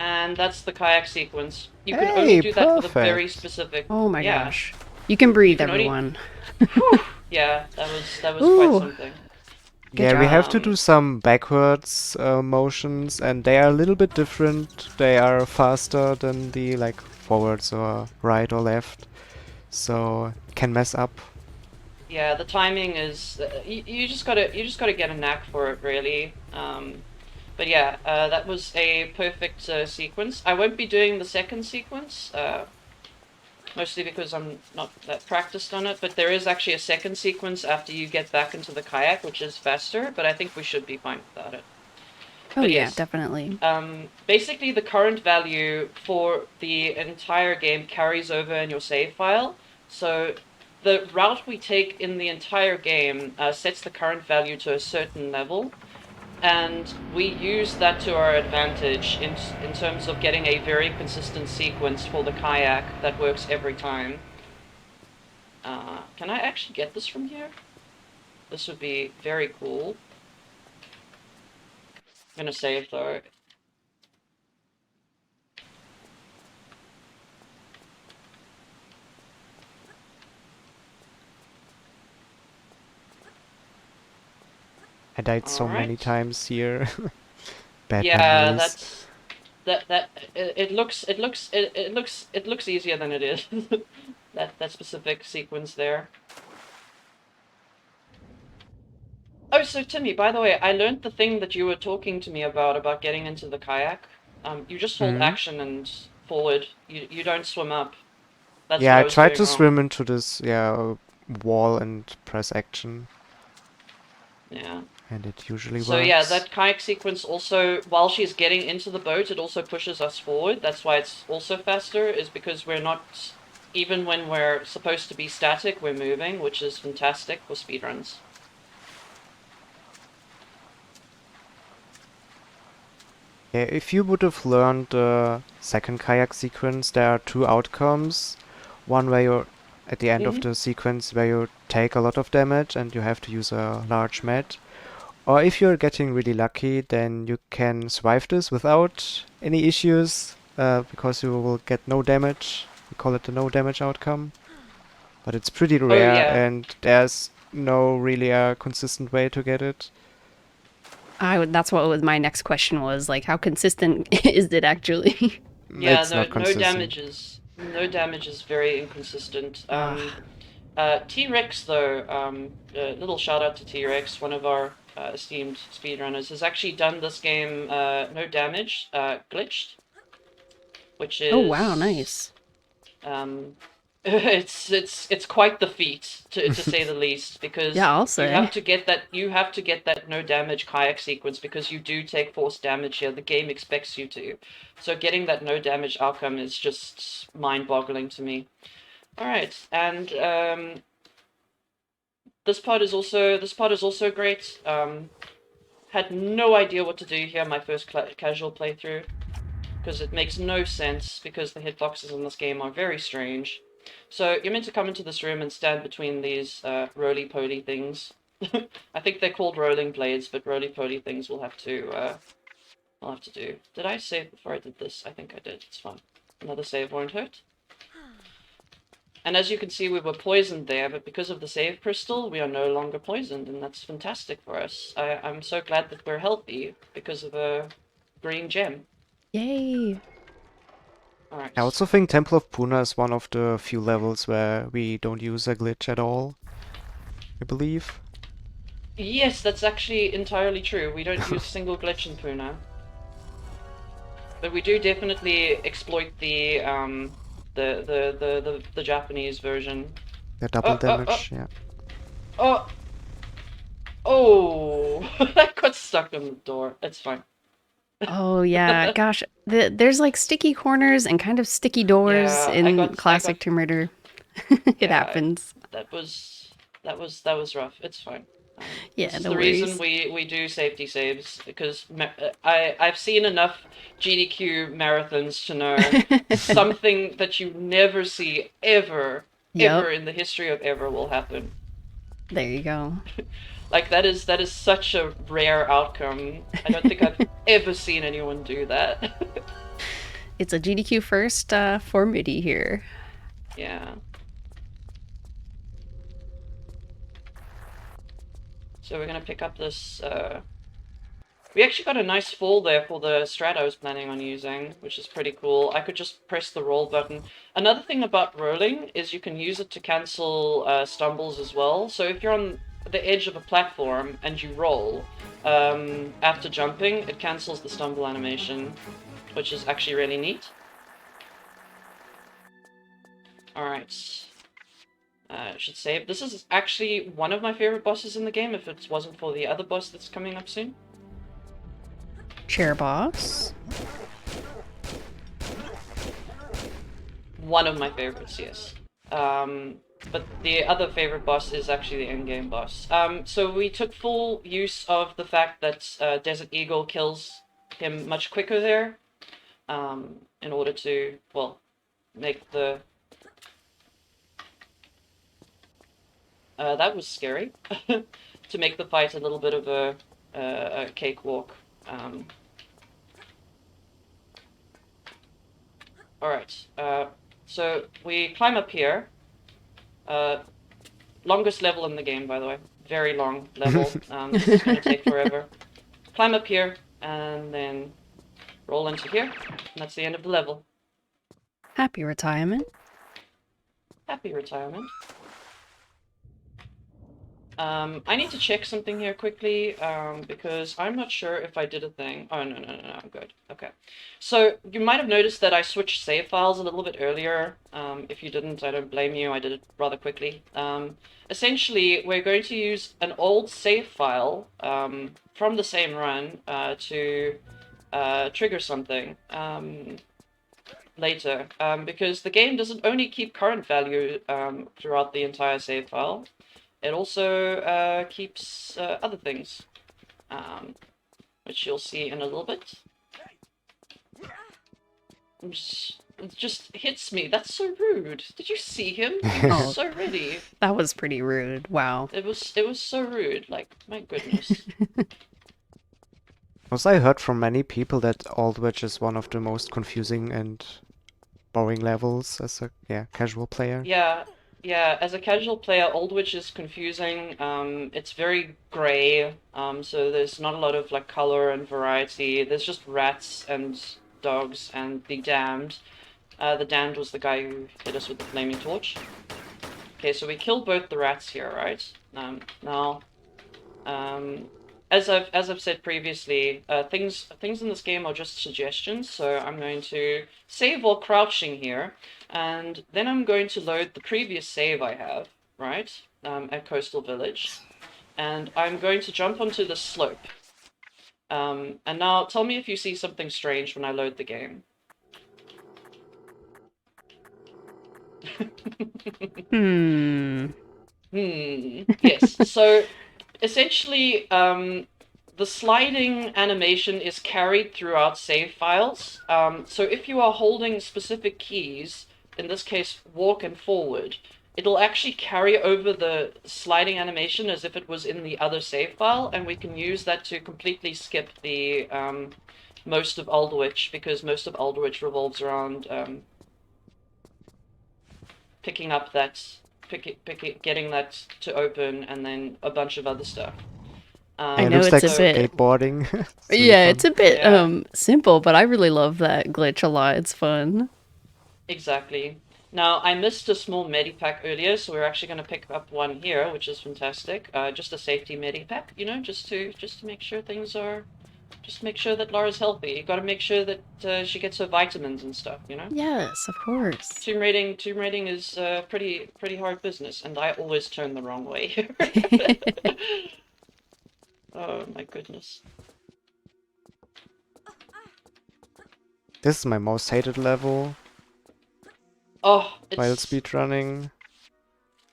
B: And that's the kayak sequence. You can only
C: Hey,
B: do that with a very
C: perfect.
B: specific.
A: Oh my
B: Yeah,
A: gosh. You can
B: you
A: breathe,
B: can only.
A: everyone.
B: Whew, yeah, that was quite
A: Ooh,
B: something.
A: good
C: Yeah, we
A: job.
C: have to do some backwards motions, and they are a little bit different. They are faster than the like forwards or right or left, so can mess up.
B: Yeah, the timing is you just gotta get a knack for it, really. But yeah, that was a perfect sequence. I won't be doing the second sequence, mostly because I'm not that practiced on it. But there is actually a second sequence after you get back into the kayak, which is faster. But I think we should be fine without it.
A: Oh
B: But
A: yeah,
B: yes,
A: definitely.
B: basically the current value for the entire game carries over in your save file. So the route we take in the entire game sets the current value to a certain level, and we use that to our advantage in terms of getting a very consistent sequence for the kayak that works every time. Can I actually get this from here? This would be very cool. I'm gonna save though.
C: I died
B: All
C: so many
B: right.
C: times here. Bad
B: Yeah,
C: memories.
B: that's that it looks easier than it is. That specific sequence there. Oh, so Timmy, by the way, I learned the thing that you were talking to me about getting into the kayak. You just hold
C: Hmm.
B: action and forward. You don't swim up. That's
C: Yeah,
B: what
C: I
B: I was
C: tried
B: doing
C: to
B: wrong.
C: swim into this, yeah, wall and press action,
B: Yeah.
C: and it usually
B: So yeah,
C: works.
B: that kayak sequence also, while she's getting into the boat, it also pushes us forward. That's why it's also faster, is because we're not, even when we're supposed to be static, we're moving, which is fantastic for speedruns.
C: Yeah, if you would have learned the second kayak sequence, there are two outcomes. One where you're at the end of
B: Mm-hmm.
C: the sequence where you take a lot of damage and you have to use a large mat. Or if you're getting really lucky, then you can survive this without any issues, because you will get no damage. We call it the no damage outcome. But it's pretty
B: Oh
C: rare
B: yeah.
C: and there's no really a consistent way to get it.
A: That's what was my next question was like, how consistent is it actually?
B: Yeah,
C: It's
B: no,
C: not
B: no
C: consistent.
B: damages. No damage is very inconsistent.
A: Ah,
B: T-Rex, though, little shout out to T-Rex, one of our esteemed speedrunners, has actually done this game no damage, glitched, which
A: oh wow,
B: is
A: nice.
B: um, it's quite the feat to say the least, because
A: Yeah, I'll
B: you have
A: say.
B: to get that no damage kayak sequence, because you do take force damage here. The game expects you to, so getting that no damage outcome is just mind-boggling to me. All right, and this part is also great. Had no idea what to do here my first casual playthrough, because it makes no sense, because the hitboxes in this game are very strange. So you're meant to come into this room and stand between these roly-poly things. I think they're called rolling blades, but roly-poly things we'll have to do. Did I save before I did this? I think I did. It's fine. Another save won't hurt. And as you can see, we were poisoned there, but because of the save crystal, we are no longer poisoned, and that's fantastic for us. I'm so glad that we're healthy because of a green gem.
A: Yay.
C: I
B: Alright.
C: also think Temple of Puna is one of the few levels where we don't use a glitch at all, I believe.
B: Yes, that's actually entirely true. We don't use a single glitch in Puna. But we do definitely exploit the Japanese version.
C: The double
B: Oh, oh, oh,
C: damage, yeah.
B: oh, oh! I got stuck on the door. It's fine.
A: Oh yeah, gosh. There's like sticky corners and kind of sticky doors
B: Yeah, I
A: in
B: got, I
A: classic
B: got,
A: Tomb Raider. It
B: yeah,
A: happens.
B: that was, that was rough. It's fine. This
A: Yeah,
B: is
A: no
B: the reason
A: worries.
B: we do safety saves, because I've seen enough GDQ marathons to know something that you never see ever
A: Yep.
B: in the history of ever will happen.
A: There you go.
B: Like that is such a rare outcome. I don't think I've ever seen anyone do that.
A: It's a GDQ first for MIDI here.
B: Yeah. So we're gonna pick up this, we actually got a nice fall there for the strat I was planning on using, which is pretty cool. I could just press the roll button. Another thing about rolling is you can use it to cancel stumbles as well. So if you're on the edge of a platform and you roll, after jumping, it cancels the stumble animation, which is actually really neat. Alright. Should save. This is actually one of my favorite bosses in the game, if it wasn't for the other boss that's coming up soon.
A: Chair boss.
B: One of my favorites, yes. But the other favorite boss is actually the in-game boss. So we took full use of the fact that Desert Eagle kills him much quicker there, in order to, well, make the... that was scary. To make the fight a little bit of a cakewalk. Alright, so we climb up here. Longest level in the game, by the way. Very long level. This is going to take forever. Climb up here, and then roll into here. And that's the end of the level.
A: Happy retirement.
B: Happy retirement. I need to check something here quickly, because I'm not sure if I did a thing. Oh, no, I'm good. Okay. So, you might have noticed that I switched save files a little bit earlier. If you didn't, I don't blame you. I did it rather quickly. Essentially, we're going to use an old save file from the same run to trigger something later. Because the game doesn't only keep current value throughout the entire save file. It also keeps other things, which you'll see in a little bit. It just hits me. That's so rude. Did you see him? He was so ready.
A: That was pretty rude. Wow.
B: It was so rude. Like, my goodness.
C: Also, I heard from many people that Aldwych is one of the most confusing and boring levels as a casual player.
B: Yeah, as a casual player, Aldwych is confusing. It's very grey, so there's not a lot of like color and variety. There's just rats and dogs and the Damned. The Damned was the guy who hit us with the flaming torch. Okay, so we killed both the rats here, right? Now, as I've said previously, things in this game are just suggestions. So I'm going to save while crouching here. And then I'm going to load the previous save I have, right, at Coastal Village. And I'm going to jump onto the slope. And now tell me if you see something strange when I load the game. Yes, so essentially, the sliding animation is carried throughout save files. So if you are holding specific keys, in this case, walk and forward, it'll actually carry over the sliding animation as if it was in the other save file, and we can use that to completely skip the most of Aldwych, because most of Aldwych revolves around picking up that, getting that to open, and then a bunch of other stuff.
A: I
C: It
A: know
C: looks
A: it's
C: like
A: a bit
C: skateboarding. It's really
A: yeah,
C: fun.
A: it's a bit simple, but I really love that glitch a lot. It's fun.
B: Exactly. Now, I missed a small medipack earlier, so we're actually going to pick up one here, which is fantastic. Just a safety medipack, you know, just to make sure things are, just make sure that Laura's healthy. You got to make sure that she gets her vitamins and stuff, you know.
A: Yes, of course.
B: Tomb raiding is pretty hard business, and I always turn the wrong way here. Oh my goodness.
C: This is my most hated level
B: Oh,
C: while
B: it's
C: speedrunning.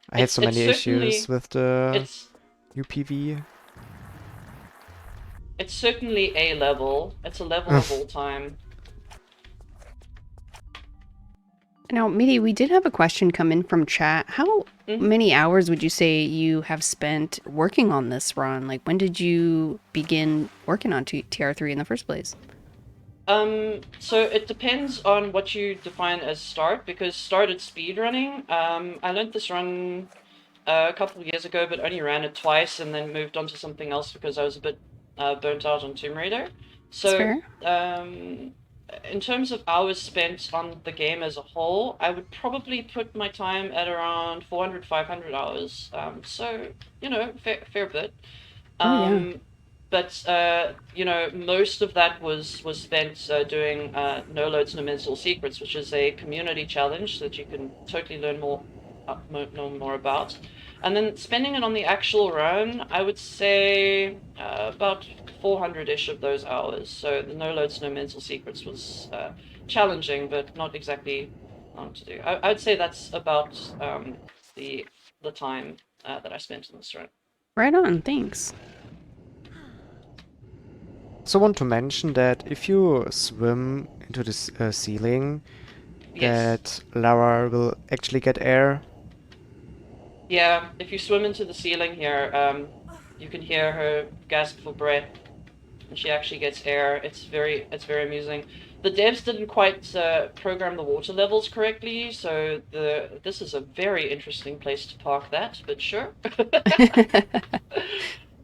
C: I had so
B: it's
C: many
B: certainly
C: issues with the
B: it's
C: UPV.
B: it's certainly a level. It's a level of all time.
A: Now, Midi, we did have a question come in from chat. How many hours would you say you have spent working on this run? Like, when did you begin working on TR3 in the first place?
B: So it depends on what you define as start, because started speedrunning. I learned this run a couple of years ago, but only ran it twice and then moved on to something else because I was a bit burnt out on Tomb Raider.
A: That's
B: So,
A: fair.
B: in terms of hours spent on the game as a whole, I would probably put my time at around 400, 500 hours. So, fair bit.
A: Oh yeah.
B: Um, but most of that was spent doing No Loads, No Mental Secrets, which is a community challenge that you can totally learn know more about. And then spending it on the actual run, I would say about 400-ish of those hours. So the No Loads, No Mental Secrets was challenging, but not exactly long to do. I would say that's about the the time that I spent in this run.
A: Right on. Thanks.
C: So I want to mention that if you swim into this ceiling,
B: Yes.
C: that Lara will actually get air.
B: Yeah, if you swim into the ceiling here, you can hear her gasp for breath, and she actually gets air. It's very amusing. The devs didn't quite program the water levels correctly, so this is a very interesting place to park that. But sure,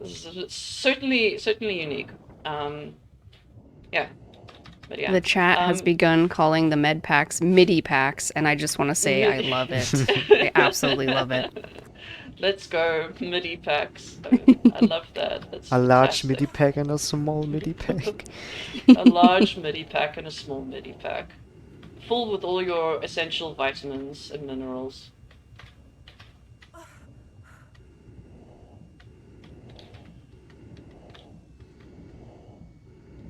B: this is certainly unique. Um, yeah, but yeah.
A: The chat has begun calling the med packs MIDI packs, and I just want to say I love it. I absolutely love it.
B: Let's go MIDI packs. I love that. That's
C: A large
B: fantastic.
C: MIDI pack and a small MIDI pack.
B: A large MIDI pack and a small MIDI pack, full with all your essential vitamins and minerals.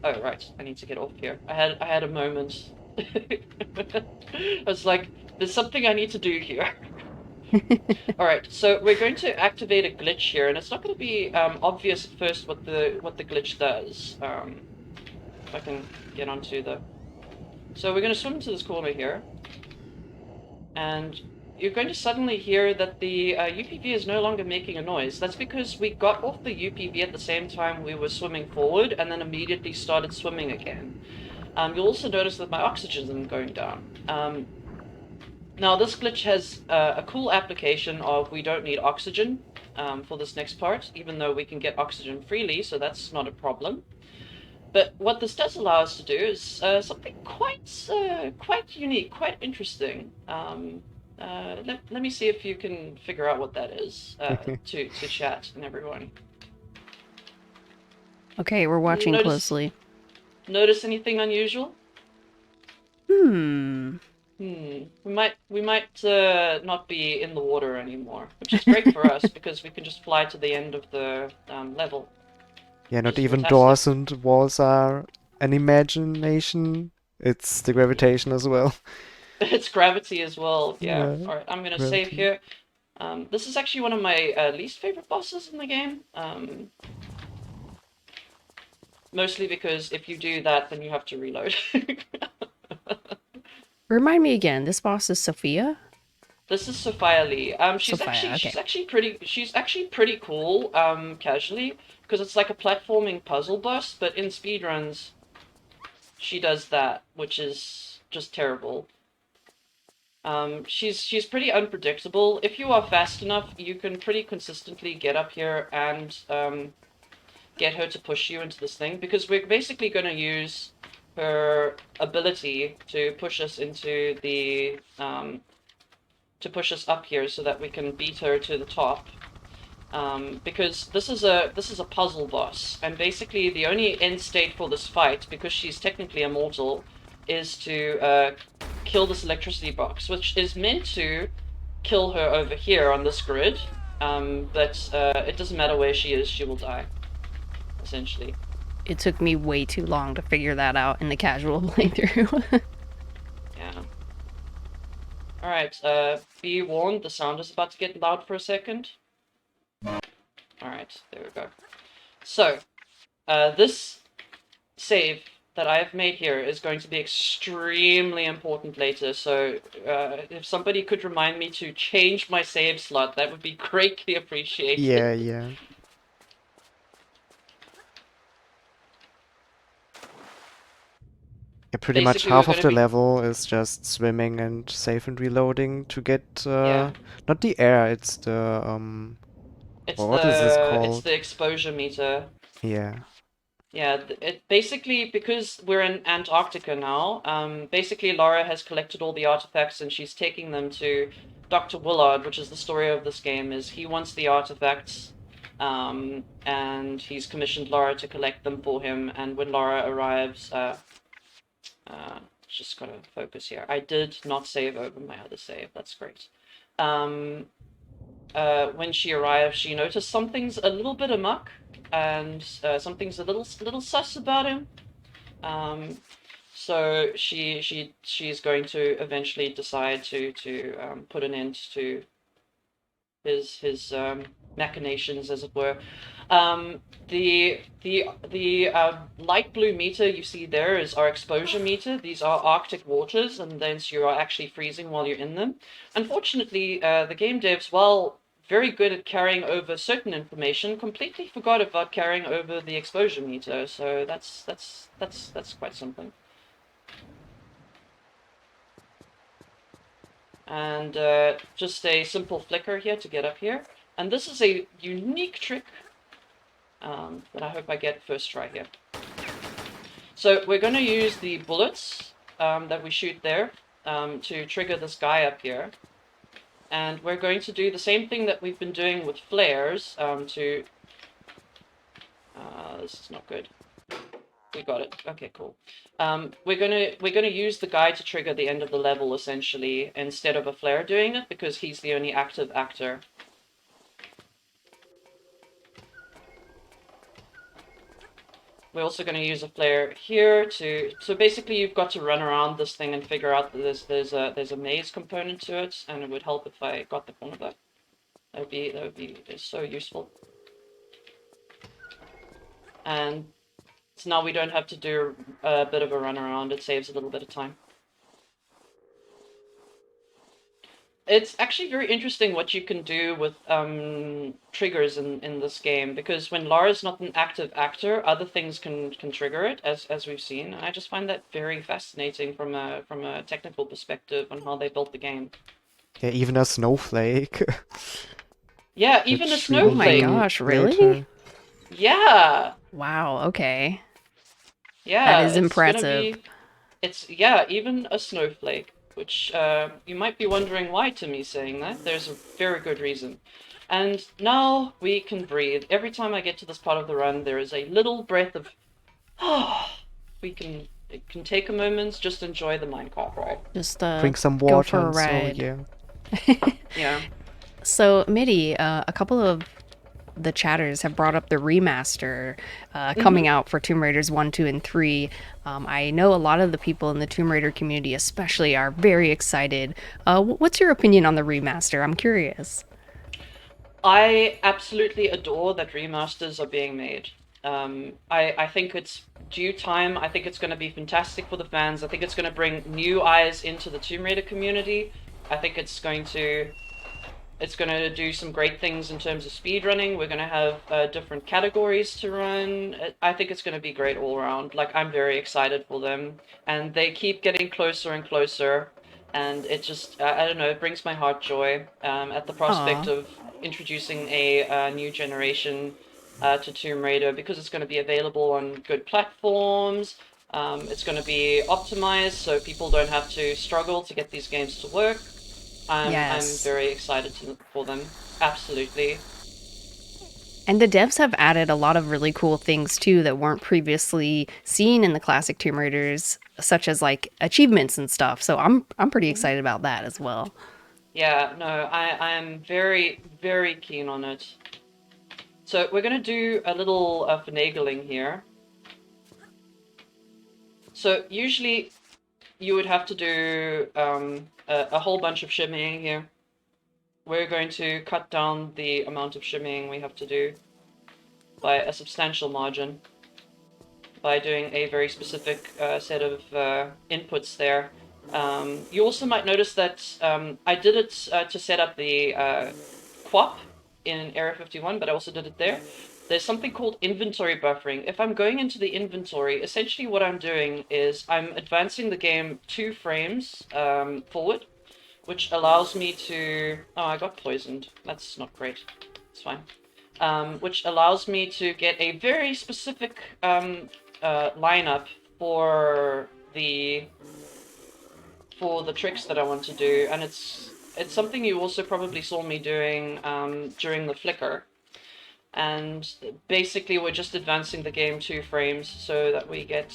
B: Oh right, I need to get off here. I had a moment. I was like, there's something I need to do here. All right, so we're going to activate a glitch here, and it's not going to be obvious at first what the glitch does. If I can get onto the. So we're going to swim into this corner here, and you're going to suddenly hear that the UPV is no longer making a noise. That's because we got off the UPV at the same time we were swimming forward, and then immediately started swimming again. You'll also notice that my oxygen isn't going down. Now, this glitch has a cool application of we don't need oxygen for this next part, even though we can get oxygen freely, so that's not a problem. But what this does allow us to do is something quite unique, quite interesting. Let me see if you can figure out what that is to chat and everyone.
A: Okay, we're watching closely.
B: Notice anything unusual? We might not be in the water anymore, which is great for us because we can just fly to the end of the level.
C: Yeah, not even
B: fantastic.
C: doors and walls are an imagination. It's the gravitation as well.
B: It's gravity as well. Yeah.
C: Yeah,
B: All right, I'm gonna save
C: gravity.
B: here. This is actually one of my least favorite bosses in the game. Mostly because if you do that, then you have to reload.
A: Remind me again, this boss is Sophia?
B: This is Sophia Lee. She's
A: Sophia, okay.
B: she's actually pretty cool, casually, because it's like a platforming puzzle boss, but in speedruns, she does that, which is just terrible. She's pretty unpredictable. If you are fast enough, you can pretty consistently get up here and get her to push you into this thing, because we're basically going to use her ability to push us into the to push us up here so that we can beat her to the top. Because this is a puzzle boss, and basically the only end state for this fight, because she's technically immortal, is to kill this electricity box, which is meant to kill her over here on this grid. But it doesn't matter where she is, she will die, essentially.
A: It took me way too long to figure that out in the casual playthrough.
B: Yeah. Alright, be warned, the sound is about to get loud for a second. Alright, there we go. So, this save that I have made here is going to be extremely important later, so if somebody could remind me to change my save slot, that would be greatly appreciated.
C: Yeah. Yeah, pretty much
B: Basically, we're
C: half of
B: going to
C: the
B: be,
C: level is just swimming and save and reloading to get
B: yeah.
C: not the air, it's the what is this
B: It's
C: called?
B: the exposure meter.
C: Yeah.
B: Yeah, it basically, because we're in Antarctica now, basically Laura has collected all the artifacts and she's taking them to Dr. Willard, which is the story of this game, is he wants the artifacts, and he's commissioned Laura to collect them for him, and when Laura arrives, just gotta focus here. I did not save over my other save, that's great. Um, when she arrives, she noticed something's a little bit amok, and something's a little sus about him. Um, so she's going to eventually decide to put an end to his machinations, as it were. Um, the light blue meter you see there is our exposure meter. These are Arctic waters, and thence you are actually freezing while you're in them. Unfortunately, the game devs, while very good at carrying over certain information, completely forgot about carrying over the exposure meter. So that's quite something. And just a simple flicker here to get up here. And this is a unique trick that I hope I get first try here. So we're going to use the bullets that we shoot there to trigger this guy up here. And we're going to do the same thing that we've been doing with flares to... this is not good. We got it. Okay, cool. We're gonna use the guy to trigger the end of the level, essentially, instead of a flare doing it, because he's the only active actor. We're also going to use a flare here to... So basically, you've got to run around this thing and figure out that there's a maze component to it, and it would help if I got the point of that. That would be so useful. And so now we don't have to do a bit of a run around. It saves a little bit of time. It's actually very interesting what you can do with triggers in this game, because when Lara's not an active actor, other things can trigger it, as we've seen. And I just find that very fascinating from a technical perspective on how they built the game.
C: Yeah, even a snowflake,
B: Yeah, even a
C: which we
A: Oh
C: will
A: my
B: snowflake.
C: do
A: gosh, really?
C: later.
B: Yeah,
A: Wow, okay. That
B: yeah,
A: is
B: it's gonna
A: impressive.
B: be... It's, yeah, even a snowflake, which you might be wondering why to me saying that. There's a very good reason. And now we can breathe. Every time I get to this part of the run, there is a little breath of, oh, it can take a moment, just enjoy the minecart ride.
A: Just
C: Drink some
A: go
C: water
A: for a
C: and so,
A: ride.
C: yeah.
B: Yeah.
A: So, Midi, a couple of the chatters have brought up the remaster
B: Mm-hmm.
A: coming out for Tomb Raiders 1, 2, and 3. I know a lot of the people in the Tomb Raider community, especially, are very excited. What's your opinion on the remaster? I'm curious.
B: I absolutely adore that remasters are being made. I think it's due time. I think it's going to be fantastic for the fans. I think it's going to bring new eyes into the Tomb Raider community. I think it's going to do some great things in terms of speedrunning. We're going to have different categories to run. I think it's going to be great all around. Like, I'm very excited for them. And they keep getting closer and closer. And it just, I don't know, it brings my heart joy at the prospect
A: Aw.
B: of introducing a new generation to Tomb Raider, because it's going to be available on good platforms. It's going to be optimized so people don't have to struggle to get these games to work. I'm
A: Yes.
B: very excited for them. Absolutely.
A: And the devs have added a lot of really cool things too that weren't previously seen in the classic Tomb Raiders, such as like achievements and stuff. So I'm pretty
B: Mhm.
A: excited about that as well.
B: Yeah, no, I'm very, very keen on it. So we're gonna do a little finagling here. So usually you would have to do a whole bunch of shimmying here. We're going to cut down the amount of shimmying we have to do by a substantial margin by doing a very specific set of inputs there. You also might notice that I did it to set up the QOP in Area 51, but I also did it there. there's something called inventory buffering. If I'm going into the inventory, essentially what I'm doing is I'm advancing the game 2 frames forward, which allows me to... Oh, I got poisoned. That's not great. It's fine. Which allows me to get a very specific lineup for the tricks that I want to do, and it's something you also probably saw me doing during the flicker. And basically, we're just advancing the game 2 frames so that we get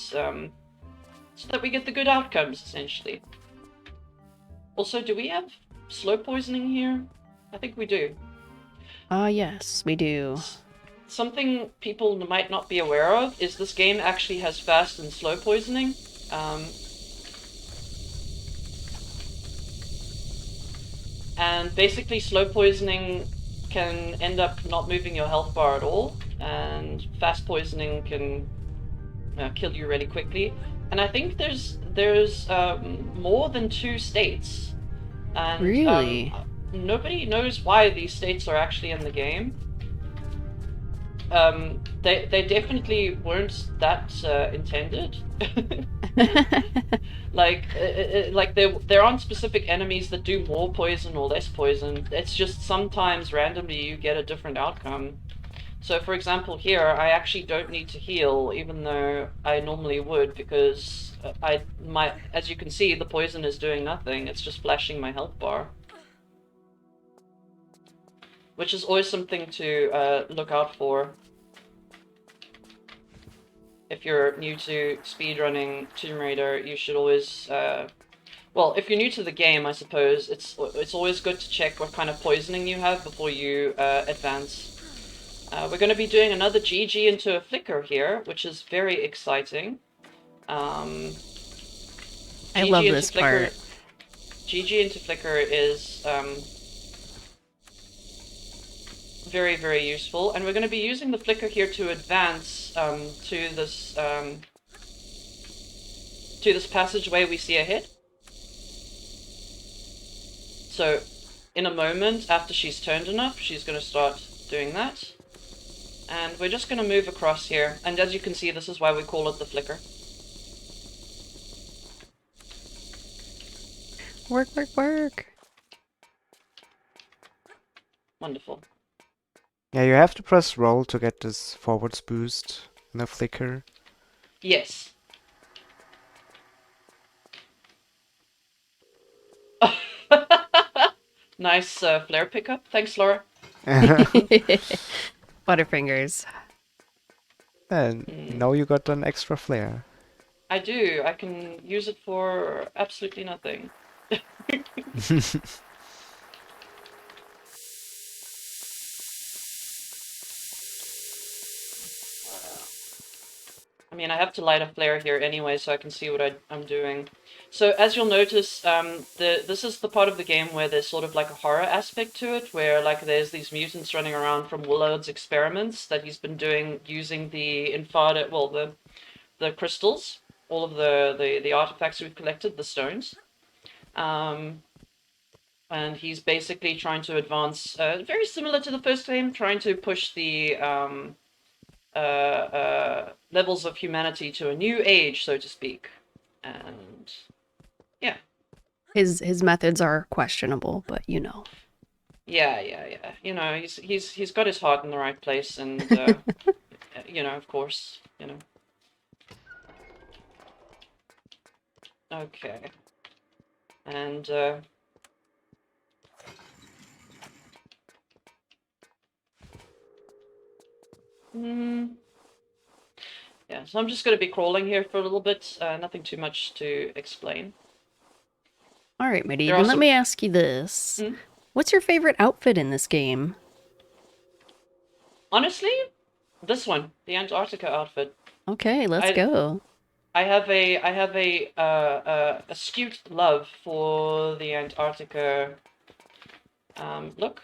B: the good outcomes, essentially. Also, do we have slow poisoning here? I think we do.
A: Yes, we do.
B: Something people might not be aware of is this game actually has fast and slow poisoning. And basically, slow poisoning can end up not moving your health bar at all, and fast poisoning can kill you really quickly. And I think there's more than 2 states, and
A: Really?
B: nobody knows why these states are actually in the game. They definitely weren't that intended. Like there aren't specific enemies that do more poison or less poison. It's just sometimes randomly you get a different outcome. So for example here, I actually don't need to heal, even though I normally would, because as you can see, the poison is doing nothing. It's just flashing my health bar. Which is always something to look out for. If you're new to speedrunning Tomb Raider, you should always, well, if you're new to the game, I suppose, it's always good to check what kind of poisoning you have before you advance. We're going to be doing another GG into a flicker here, which is very exciting.
A: I love this part.
B: GG into flicker is very, very useful, and we're going to be using the flicker here to advance to this passageway we see ahead. So in a moment, after she's turned enough, she's going to start doing that, and we're just going to move across here. And as you can see, this is why we call it the flicker.
A: Work, work, work.
B: Wonderful.
C: Yeah, you have to press roll to get this forwards boost in the flicker.
B: Yes. Nice flare pickup. Thanks, Laura.
A: Butterfingers.
C: And now you got an extra flare.
B: I do. I can use it for absolutely nothing. I mean, I have to light a flare here anyway, so I can see what I'm doing. So as you'll notice, this is the part of the game where there's sort of like a horror aspect to it, where like there's these mutants running around from Willard's experiments that he's been doing using the infada, well, the crystals, all of the artifacts we've collected, the stones. And he's basically trying to advance, very similar to the first game, trying to push the levels of humanity to a new age, so to speak. And yeah.
A: His methods are questionable, but you know.
B: Yeah. You know, he's got his heart in the right place, and you know, of course, you know. Okay. And yeah, so I'm just going to be crawling here for a little bit. Nothing too much to explain.
A: All right, Midi, then let me ask you this. What's your favorite outfit in this game?
B: Honestly, this one, the Antarctica outfit.
A: Okay, let's go.
B: I have a astute love for the Antarctica look.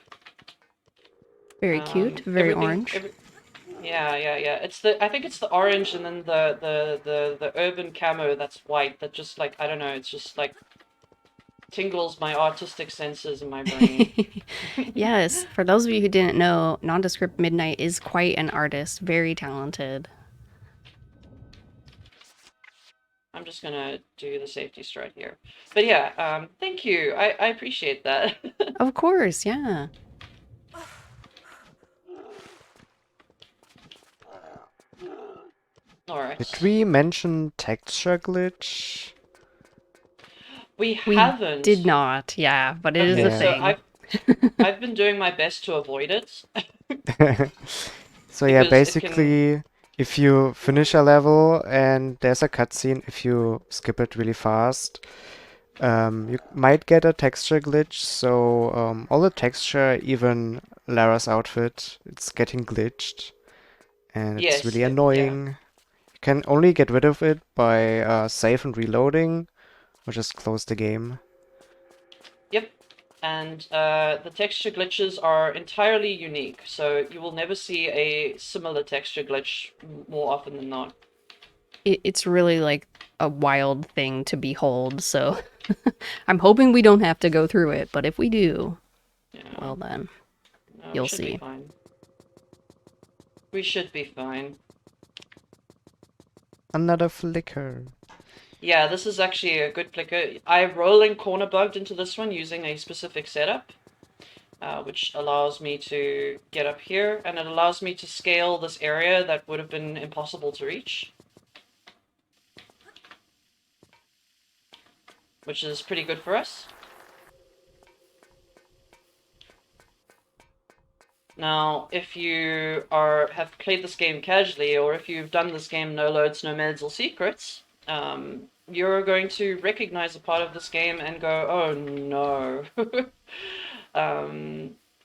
A: Very cute, very orange.
B: Yeah. I think it's the orange and then the urban camo that's white that just like, I don't know, it's just like tingles my artistic senses in my brain.
A: Yes, for those of you who didn't know, Nondescript Midnight is quite an artist, very talented.
B: I'm just gonna do the safety strut here. But yeah, thank you. I appreciate that.
A: Of course, yeah.
B: Alright.
C: Did we mention texture glitch?
B: We
A: We
B: haven't.
A: did not, yeah, but it is
B: Okay,
A: a
C: Yeah.
B: so
A: thing.
B: I've been doing my best to avoid it.
C: So yeah,
B: Because it can.
C: basically, if you finish a level and there's a cutscene, if you skip it really fast, you might get a texture glitch. So all the texture, even Lara's outfit, it's getting glitched, and it's
B: Yes,
C: really
B: yeah.
C: annoying. You can only get rid of it by save and reloading, or just close the game.
B: Yep. And the texture glitches are entirely unique, so you will never see a similar texture glitch more often than not.
A: It's really like a wild thing to behold, so I'm hoping we don't have to go through it, but if we do,
B: Yeah.
A: well then,
B: No, we
A: you'll
B: should be
A: see.
B: fine. We should be fine.
C: Another flicker.
B: Yeah, this is actually a good flicker. I rolling corner bugged into this one using a specific setup, which allows me to get up here, and it allows me to scale this area that would have been impossible to reach, which is pretty good for us. Now, if you have played this game casually, or if you've done this game no loads, no meds, or secrets, you're going to recognize a part of this game and go, oh no.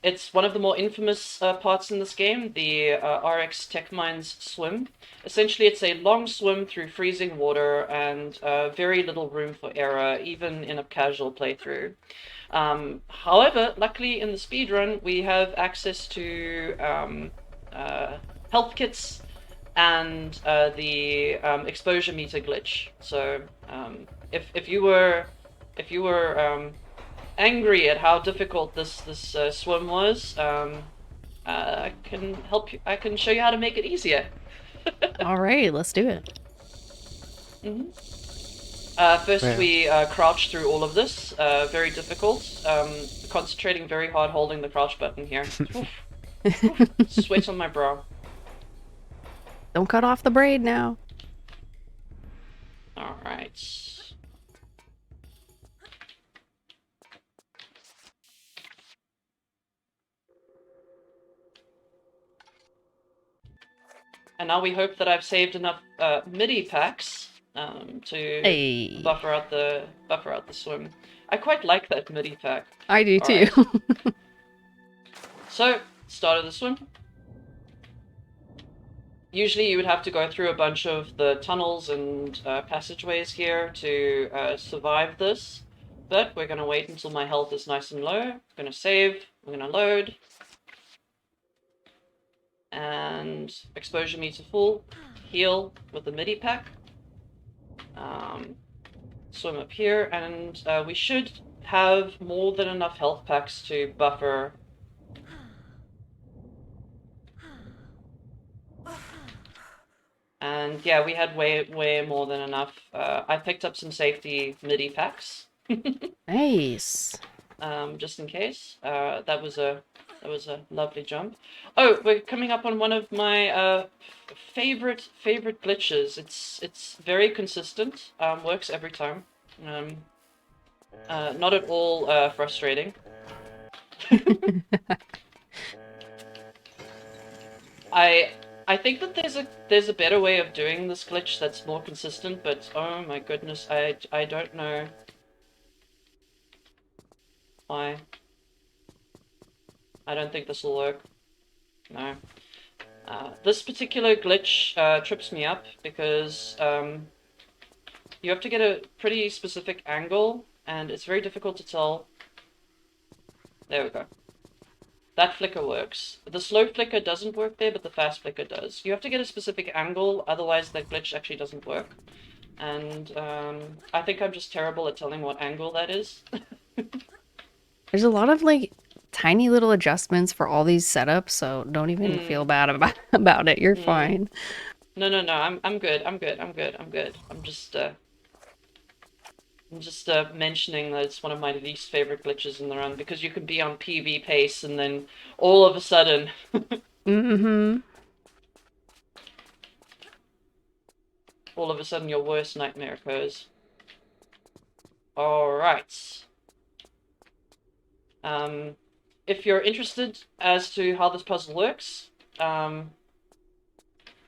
B: It's one of the more infamous parts in this game, the RX Tech Mines swim. Essentially, it's a long swim through freezing water and very little room for error, even in a casual playthrough. However, luckily in the speedrun, we have access to health kits and the exposure meter glitch. So if you were angry at how difficult this swim was, I can help you. I can show you how to make it easier.
A: All right, let's do it.
B: First,
C: Well,
B: we crouch through all of this. Very difficult. Concentrating very hard holding the crouch button here. Sweat on my brow.
A: Don't cut off the braid now.
B: Alright. And now we hope that I've saved enough MIDI packs to
A: Hey,
B: buffer out the swim. I quite like that MIDI pack.
A: I do too.
B: Alright. So, start of the swim. Usually you would have to go through a bunch of the tunnels and passageways here to survive this, but we're going to wait until my health is nice and low. I'm going to save, I'm going to load, and exposure meter full, heal with the MIDI pack, swim up here, and we should have more than enough health packs to buffer. And yeah, we had way more than enough. I picked up some safety MIDI packs.
A: Nice.
B: Just in case. That was a lovely jump. Oh, we're coming up on one of my favorite glitches. It's very consistent. Works every time. Not at all frustrating. I think that there's a better way of doing this glitch that's more consistent, but oh my goodness, I don't know why. I don't think this will work. No. This particular glitch trips me up because you have to get a pretty specific angle, and it's very difficult to tell. There we go. That flicker works. The slow flicker doesn't work there, but the fast flicker does. You have to get a specific angle, otherwise that glitch actually doesn't work. And I think I'm just terrible at telling what angle that is.
A: There's a lot of like tiny little adjustments for all these setups, so don't even feel
B: Mm,
A: bad about it. You're
B: mm.
A: fine.
B: No. I'm good. I'm good. I'm good. I'm good. I'm just mentioning that it's one of my least favorite glitches in the run because you can be on PB pace and then all of a sudden,
A: Mm-hmm.
B: all of a sudden your worst nightmare occurs. All right. If you're interested as to how this puzzle works,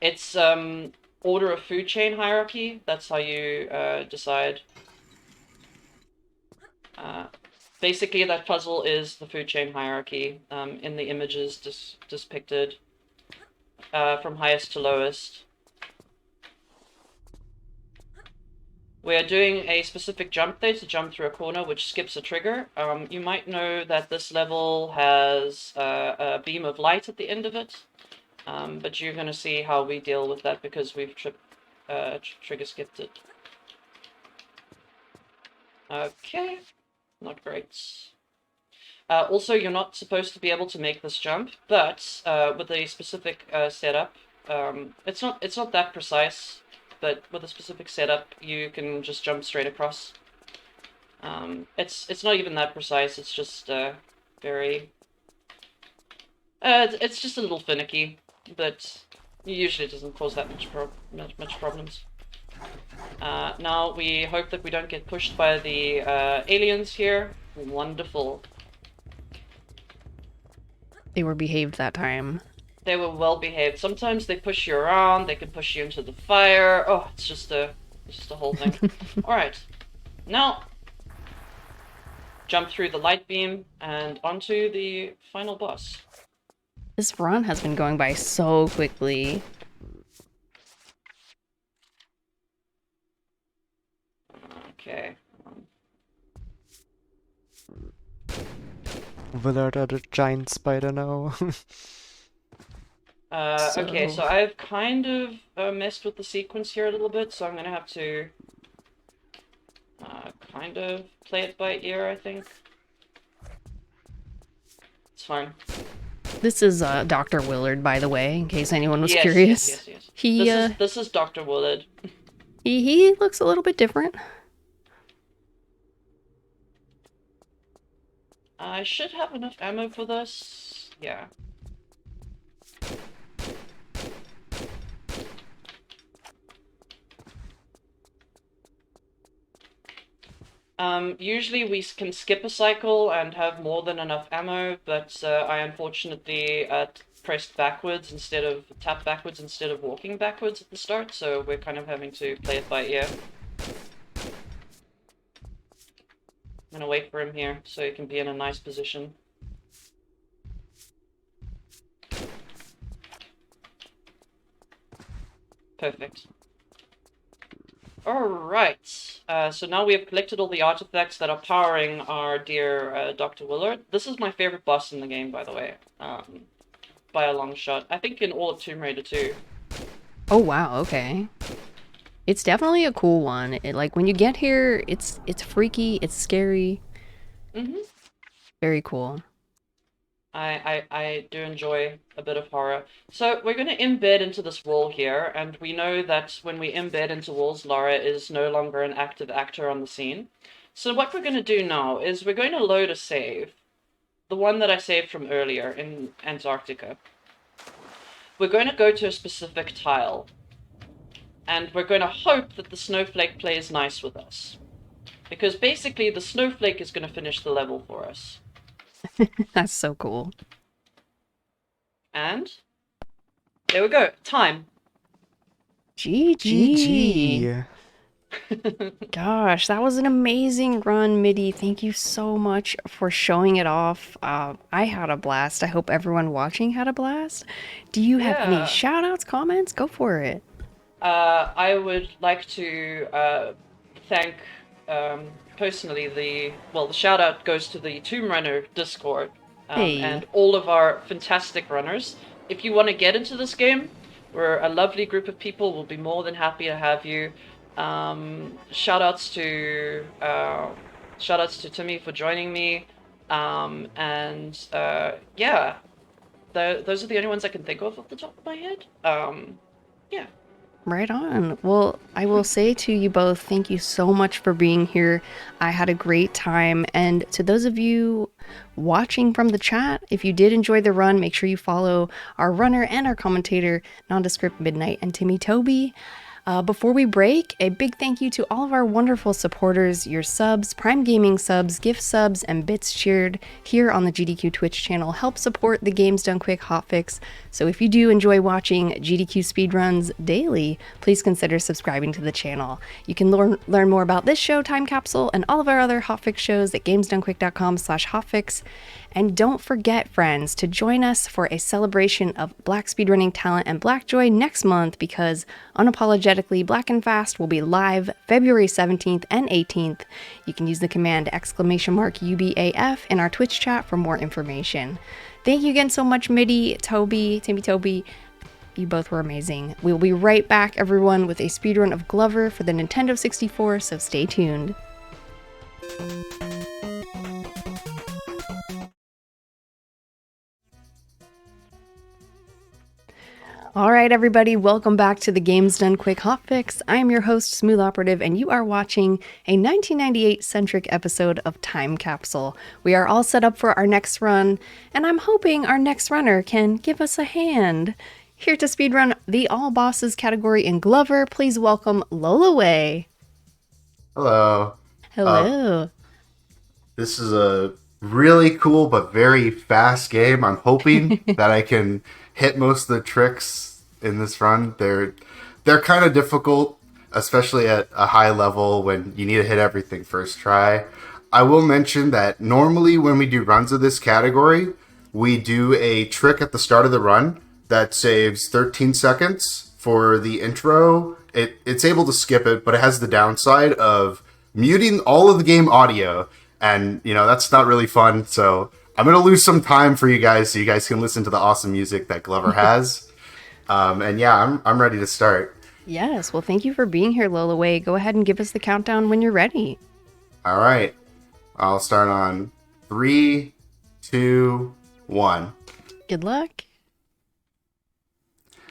B: it's order of food chain hierarchy. That's how you decide. Basically, that puzzle is the food chain hierarchy in the images depicted from highest to lowest. We are doing a specific jump there to jump through a corner, which skips a trigger. You might know that this level has a beam of light at the end of it, but you're going to see how we deal with that because we've trigger skipped it. Okay, not great. Also, you're not supposed to be able to make this jump, but with a specific setup, it's not that precise, but with a specific setup, you can just jump straight across. It's not even that precise. It's just very. It's just a little finicky, but usually it doesn't cause that much problems. Now we hope that we don't get pushed by the aliens here. Wonderful.
A: They were behaved that time.
B: They were well behaved. Sometimes they push you around. They can push you into the fire. Oh, it's just a whole thing. All right, now jump through the light beam and onto the final boss.
A: This run has been going by so quickly.
B: Okay.
C: Willard are the giant spider now.
B: Okay, so I've kind of messed with the sequence here a little bit, so I'm gonna have to kind of play it by ear, I think. It's fine.
A: This is Dr. Willard, by the way, in case anyone was
B: Yes,
A: curious.
B: yes.
A: He
B: This is Dr. Willard.
A: he looks a little bit different.
B: I should have enough ammo for this. Yeah. Usually we can skip a cycle and have more than enough ammo, but I unfortunately pressed backwards instead of tapped backwards instead of walking backwards at the start, so we're kind of having to play it by ear. I'm gonna wait for him here so he can be in a nice position. Perfect. Alright, so now we have collected all the artifacts that are powering our dear Dr. Willard. This is my favorite boss in the game, by the way, by a long shot. I think in all of Tomb Raider too.
A: Oh wow, okay. It's definitely a cool one. Like when you get here, it's freaky, it's scary. Very cool.
B: I do enjoy a bit of horror. So we're going to embed into this wall here, and we know that when we embed into walls, Lara is no longer an active actor on the scene. So what we're going to do now is we're going to load a save, the one that I saved from earlier in Antarctica. We're going to go to a specific tile, and we're going to hope that the snowflake plays nice with us. Because basically the snowflake is going to finish the level for us.
A: That's so cool.
B: And there we go. Time.
A: GG. Gosh, that was an amazing run, Midi. Thank you so much for showing it off. I had a blast. I hope everyone watching had a blast. Do you have any shout outs, comments? Go for it.
B: I would like to thank personally the shout out goes to the Tomb Runner Discord and all of our fantastic runners. If you want to get into this game, we're a lovely group of people. We'll be more than happy to have you. Shout outs to Timmy for joining me. Yeah, those are the only ones I can think of off the top of my head. Yeah.
A: Right on. Well, I will say to you both, thank you so much for being here. I had a great time. And to those of you watching from the chat, if you did enjoy the run, make sure you follow our runner and our commentator, Nondescript Midnight and Timmy Toby. Before we break, a big thank you to all of our wonderful supporters, your subs, Prime Gaming subs, gift subs, and bits cheered here on the GDQ Twitch channel help support the Games Done Quick hotfix. So if you do enjoy watching GDQ speedruns daily, please consider subscribing to the channel. You can learn more about this show, Time Capsule, and all of our other hotfix shows at gamesdonequick.com/hotfix. And don't forget, friends, to join us for a celebration of Black speedrunning talent and Black joy next month, because Unapologetically Black and Fast will be live February 17th and 18th. You can use the command !UBAF in our Twitch chat for more information. Thank you again so much, Timmy Toby. You both were amazing. We'll be right back, everyone, with a speedrun of Glover for the Nintendo 64, so stay tuned. All right, everybody, welcome back to the Games Done Quick hotfix. I am your host, Smooth Operative, and you are watching a 1998-centric episode of Time Capsule. We are all set up for our next run, and I'm hoping our next runner can give us a hand. Here to speedrun the All Bosses category in Glover, please welcome Lola Way.
D: Hello.
A: Hello.
D: This is a really cool but very fast game. I'm hoping that I can hit most of the tricks in this run. They're kind of difficult, especially at a high level when you need to hit everything first try. I will mention that normally when we do runs of this category, we do a trick at the start of the run that saves 13 seconds for the intro. It's able to skip it, but it has the downside of muting all of the game audio, and that's not really fun. So I'm gonna lose some time for you guys, so you guys can listen to the awesome music that Glover has. And yeah, I'm ready to start.
A: Yes, well, thank you for being here, Lola Way. Go ahead and give us the countdown when you're ready.
D: All right, I'll start on 3, 2, 1.
A: Good luck.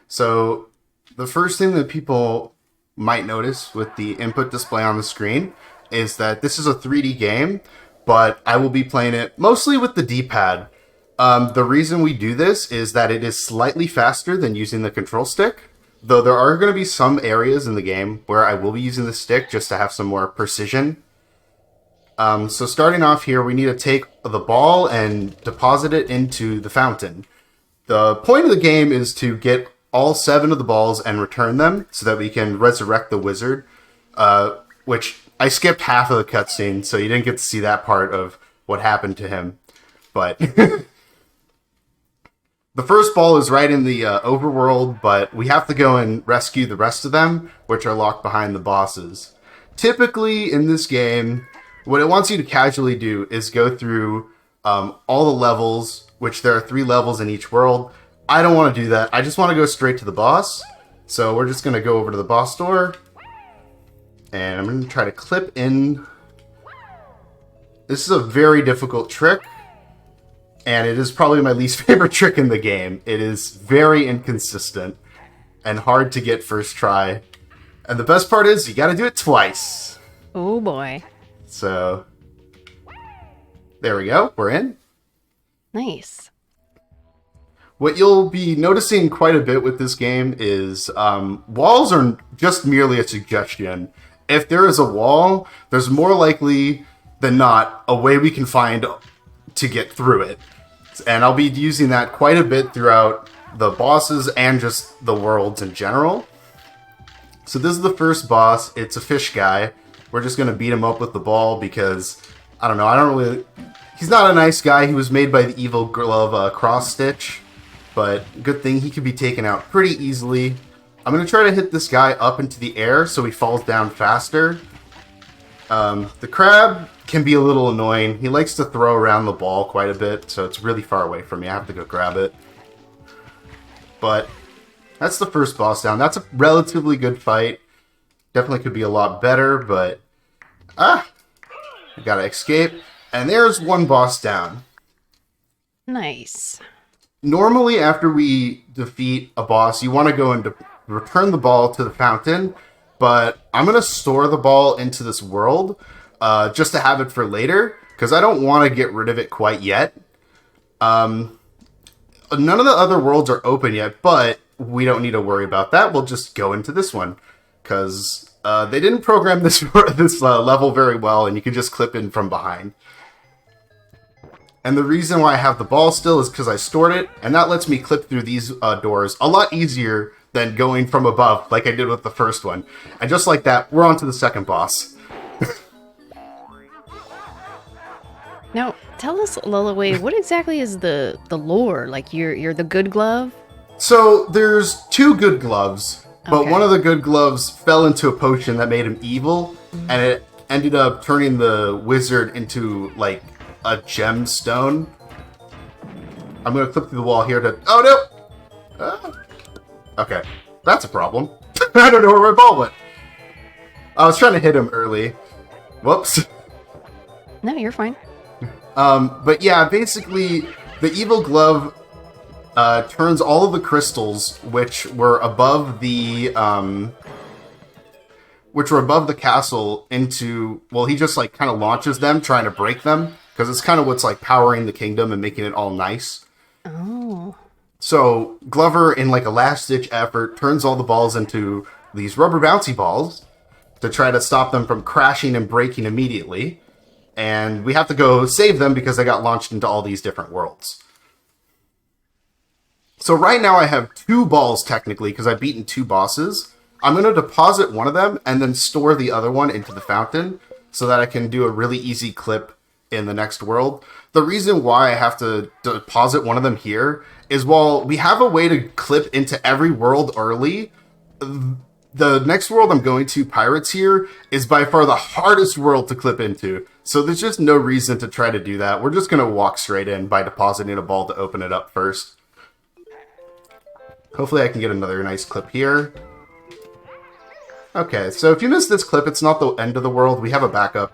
D: So the first thing that people might notice with the input display on the screen is that this is a 3D game, but I will be playing it mostly with the D-pad. The reason we do this is that it is slightly faster than using the control stick, though there are going to be some areas in the game where I will be using the stick just to have some more precision. So starting off here, we need to take the ball and deposit it into the fountain. The point of the game is to get all 7 of the balls and return them so that we can resurrect the wizard, which I skipped half of the cutscene, so you didn't get to see that part of what happened to him. But the first ball is right in the overworld, but we have to go and rescue the rest of them, which are locked behind the bosses. Typically, in this game, what it wants you to casually do is go through all the levels, which there are 3 levels in each world. I don't want to do that. I just want to go straight to the boss. So we're just going to go over to the boss door. And I'm going to try to clip in. This is a very difficult trick. And it is probably my least favorite trick in the game. It is very inconsistent and hard to get first try. And the best part is you got to do it twice.
A: Oh boy.
D: So there we go. We're in.
A: Nice.
D: What you'll be noticing quite a bit with this game is walls are just merely a suggestion. If there is a wall, there's more likely than not a way we can find to get through it. And I'll be using that quite a bit throughout the bosses and just the worlds in general. So this is the first boss. It's a fish guy. We're just going to beat him up with the ball because, I don't know, he's not a nice guy. He was made by the evil glove Cross Stitch. But good thing he can be taken out pretty easily. I'm going to try to hit this guy up into the air so he falls down faster. The crab can be a little annoying. He likes to throw around the ball quite a bit, so it's really far away from me. I have to go grab it. But that's the first boss down. That's a relatively good fight. Definitely could be a lot better, but I gotta escape. And there's one boss down.
A: Nice.
D: Normally, after we defeat a boss, you want to go and return the ball to the fountain, but I'm going to store the ball into this world just to have it for later, because I don't want to get rid of it quite yet. None of the other worlds are open yet, but we don't need to worry about that. We'll just go into this one, because they didn't program this level very well, and you can just clip in from behind. And the reason why I have the ball still is because I stored it, and that lets me clip through these doors a lot easier than going from above, like I did with the first one. And just like that, we're on to the second boss.
A: Now, tell us, Lullaway, what exactly is the lore? Like, you're the good glove?
D: So, there's two good gloves, but
A: Okay.
D: one of the good gloves fell into a potion that made him evil, and it ended up turning the wizard into, like, a gemstone. I'm gonna clip through the wall here to... Oh, no! Okay, that's a problem. I don't know where my ball went. I was trying to hit him early. Whoops.
A: No, you're fine.
D: But yeah, basically, the evil glove turns all of the crystals which were above the castle into, well, he just like kind of launches them, trying to break them, because it's kind of what's like powering the kingdom and making it all nice.
A: Oh.
D: So Glover, in like a last-ditch effort, turns all the balls into these rubber bouncy balls to try to stop them from crashing and breaking immediately. And we have to go save them because they got launched into all these different worlds. So right now I have 2 balls technically because I've beaten 2 bosses. I'm going to deposit one of them and then store the other one into the fountain so that I can do a really easy clip in the next world. The reason why I have to deposit one of them here is while we have a way to clip into every world early, the next world I'm going to, Pirates here, is by far the hardest world to clip into. So there's just no reason to try to do that. We're just going to walk straight in by depositing a ball to open it up first. Hopefully I can get another nice clip here. Okay, so if you miss this clip, it's not the end of the world. We have a backup.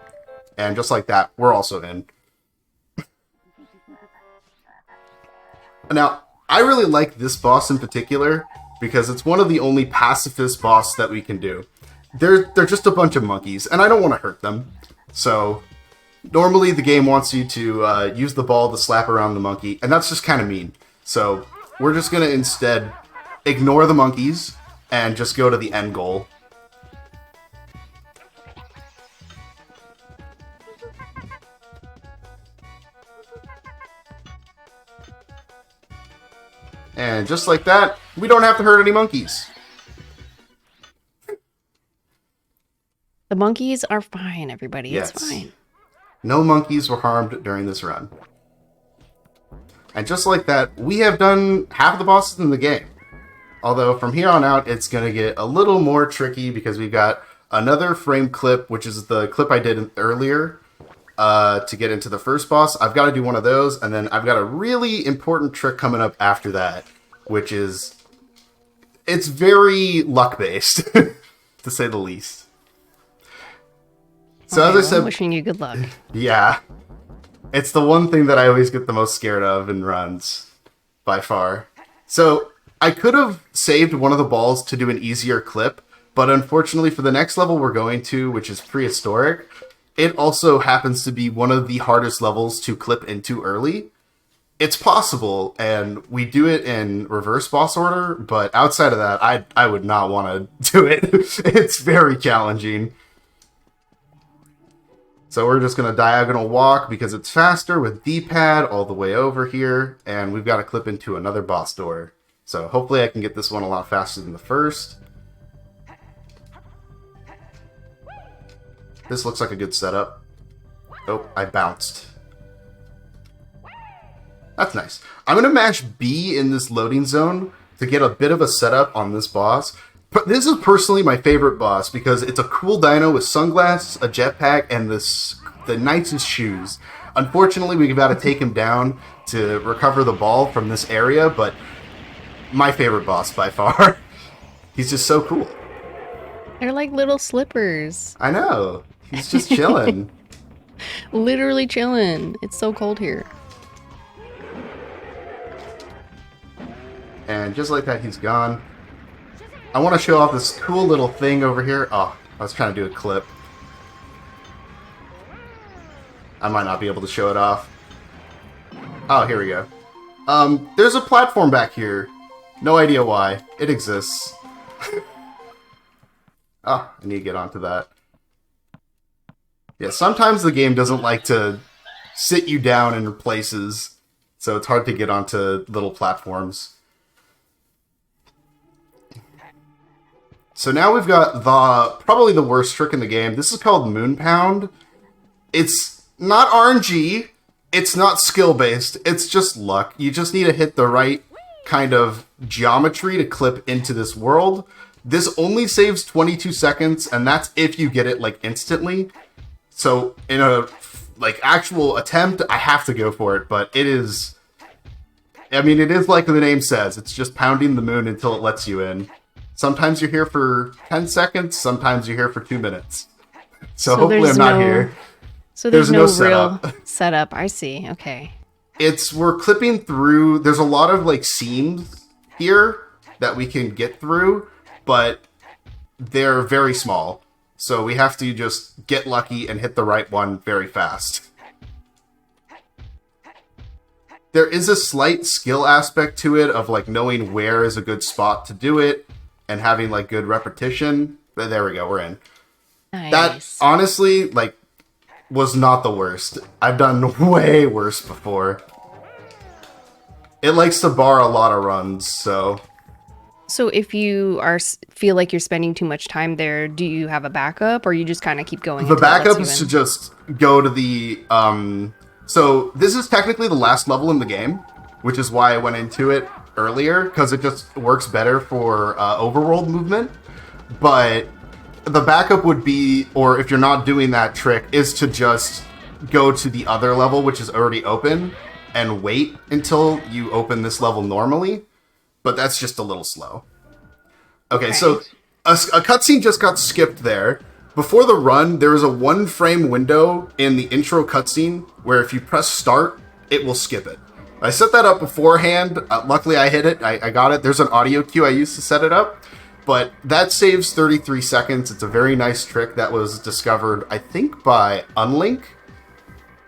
D: And just like that, we're also in. Now, I really like this boss in particular because it's one of the only pacifist boss that we can do. They're just a bunch of monkeys, and I don't want to hurt them. So, normally the game wants you to use the ball to slap around the monkey, and that's just kind of mean. So, we're just going to instead ignore the monkeys and just go to the end goal. And just like that, we don't have to hurt any monkeys.
A: The monkeys are fine, everybody.
D: Yes.
A: It's fine.
D: No monkeys were harmed during this run. And just like that, we have done half the bosses in the game. Although from here on out, it's going to get a little more tricky because we've got another frame clip, which is the clip I did earlier to get into the first boss. I've got to do one of those, and then I've got a really important trick coming up after that, which is... it's very luck-based, to say the least. So
A: Okay,
D: as I said...
A: I'm wishing you good luck.
D: Yeah. It's the one thing that I always get the most scared of in runs, by far. So, I could have saved one of the balls to do an easier clip, but unfortunately for the next level we're going to, which is prehistoric, it also happens to be one of the hardest levels to clip into early. It's possible, and we do it in reverse boss order, but outside of that, I would not want to do it. It's very challenging. So we're just going to diagonal walk because it's faster with D-pad all the way over here, and we've got to clip into another boss door. So hopefully I can get this one a lot faster than the first. This looks like a good setup. Oh, I bounced. That's nice. I'm going to mash B in this loading zone to get a bit of a setup on this boss. But this is personally my favorite boss because it's a cool dino with sunglasses, a jetpack, and the nicest shoes. Unfortunately, we've got to take him down to recover the ball from this area, but my favorite boss by far. He's just so cool.
A: They're like little slippers.
D: I know. He's just chilling.
A: Literally chilling. It's so cold here.
D: And just like that, he's gone. I want to show off this cool little thing over here. Oh, I was trying to do a clip. I might not be able to show it off. Oh, here we go. There's a platform back here. No idea why. It exists. Oh, I need to get onto that. Yeah, sometimes the game doesn't like to sit you down in places, so it's hard to get onto little platforms. So now we've got probably the worst trick in the game. This is called Moon Pound. It's not RNG. It's not skill-based. It's just luck. You just need to hit the right kind of geometry to clip into this world. This only saves 22 seconds, and that's if you get it, like, instantly. So in a, like, actual attempt, I have to go for it, but it is... I mean, it is like the name says. It's just pounding the moon until it lets you in. Sometimes you're here for 10 seconds, sometimes you're here for 2 minutes. So hopefully I'm not here.
A: So there's no
D: setup.
A: real setup. I see. Okay.
D: We're clipping through, there's a lot of like seams here that we can get through, but they're very small. So we have to just get lucky and hit the right one very fast. There is a slight skill aspect to it of like knowing where is a good spot to do it and having like good repetition. But there we go, we're in.
A: Nice.
D: That honestly, like, was not the worst. I've done way worse before. It likes to bar a lot of runs, so...
A: So if you feel like you're spending too much time there, do you have a backup, or you just kind of keep going?
D: The backup is to just go to the... So this is technically the last level in the game, which is why I went into it earlier, because it just works better for overworld movement. But the backup would be, or if you're not doing that trick, is to just go to the other level, which is already open, and wait until you open this level normally. But that's just a little slow. Okay, so a cutscene just got skipped there. Before the run, there is a 1-frame window in the intro cutscene where if you press start, it will skip it. I set that up beforehand. Luckily, I hit it. I got it. There's an audio cue I used to set it up. But that saves 33 seconds. It's a very nice trick that was discovered, I think, by Unlink.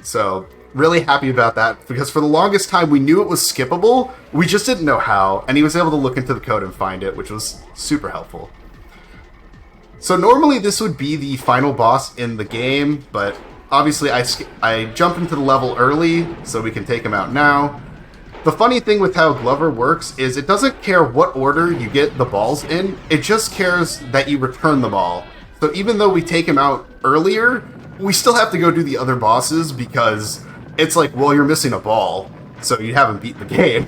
D: So, really happy about that, because for the longest time, we knew it was skippable. We just didn't know how, and he was able to look into the code and find it, which was super helpful. So normally this would be the final boss in the game, but obviously I jump into the level early, so we can take him out now. The funny thing with how Glover works is it doesn't care what order you get the balls in, it just cares that you return the ball. So even though we take him out earlier, we still have to go do the other bosses because it's like, well, you're missing a ball, so you haven't beat the game.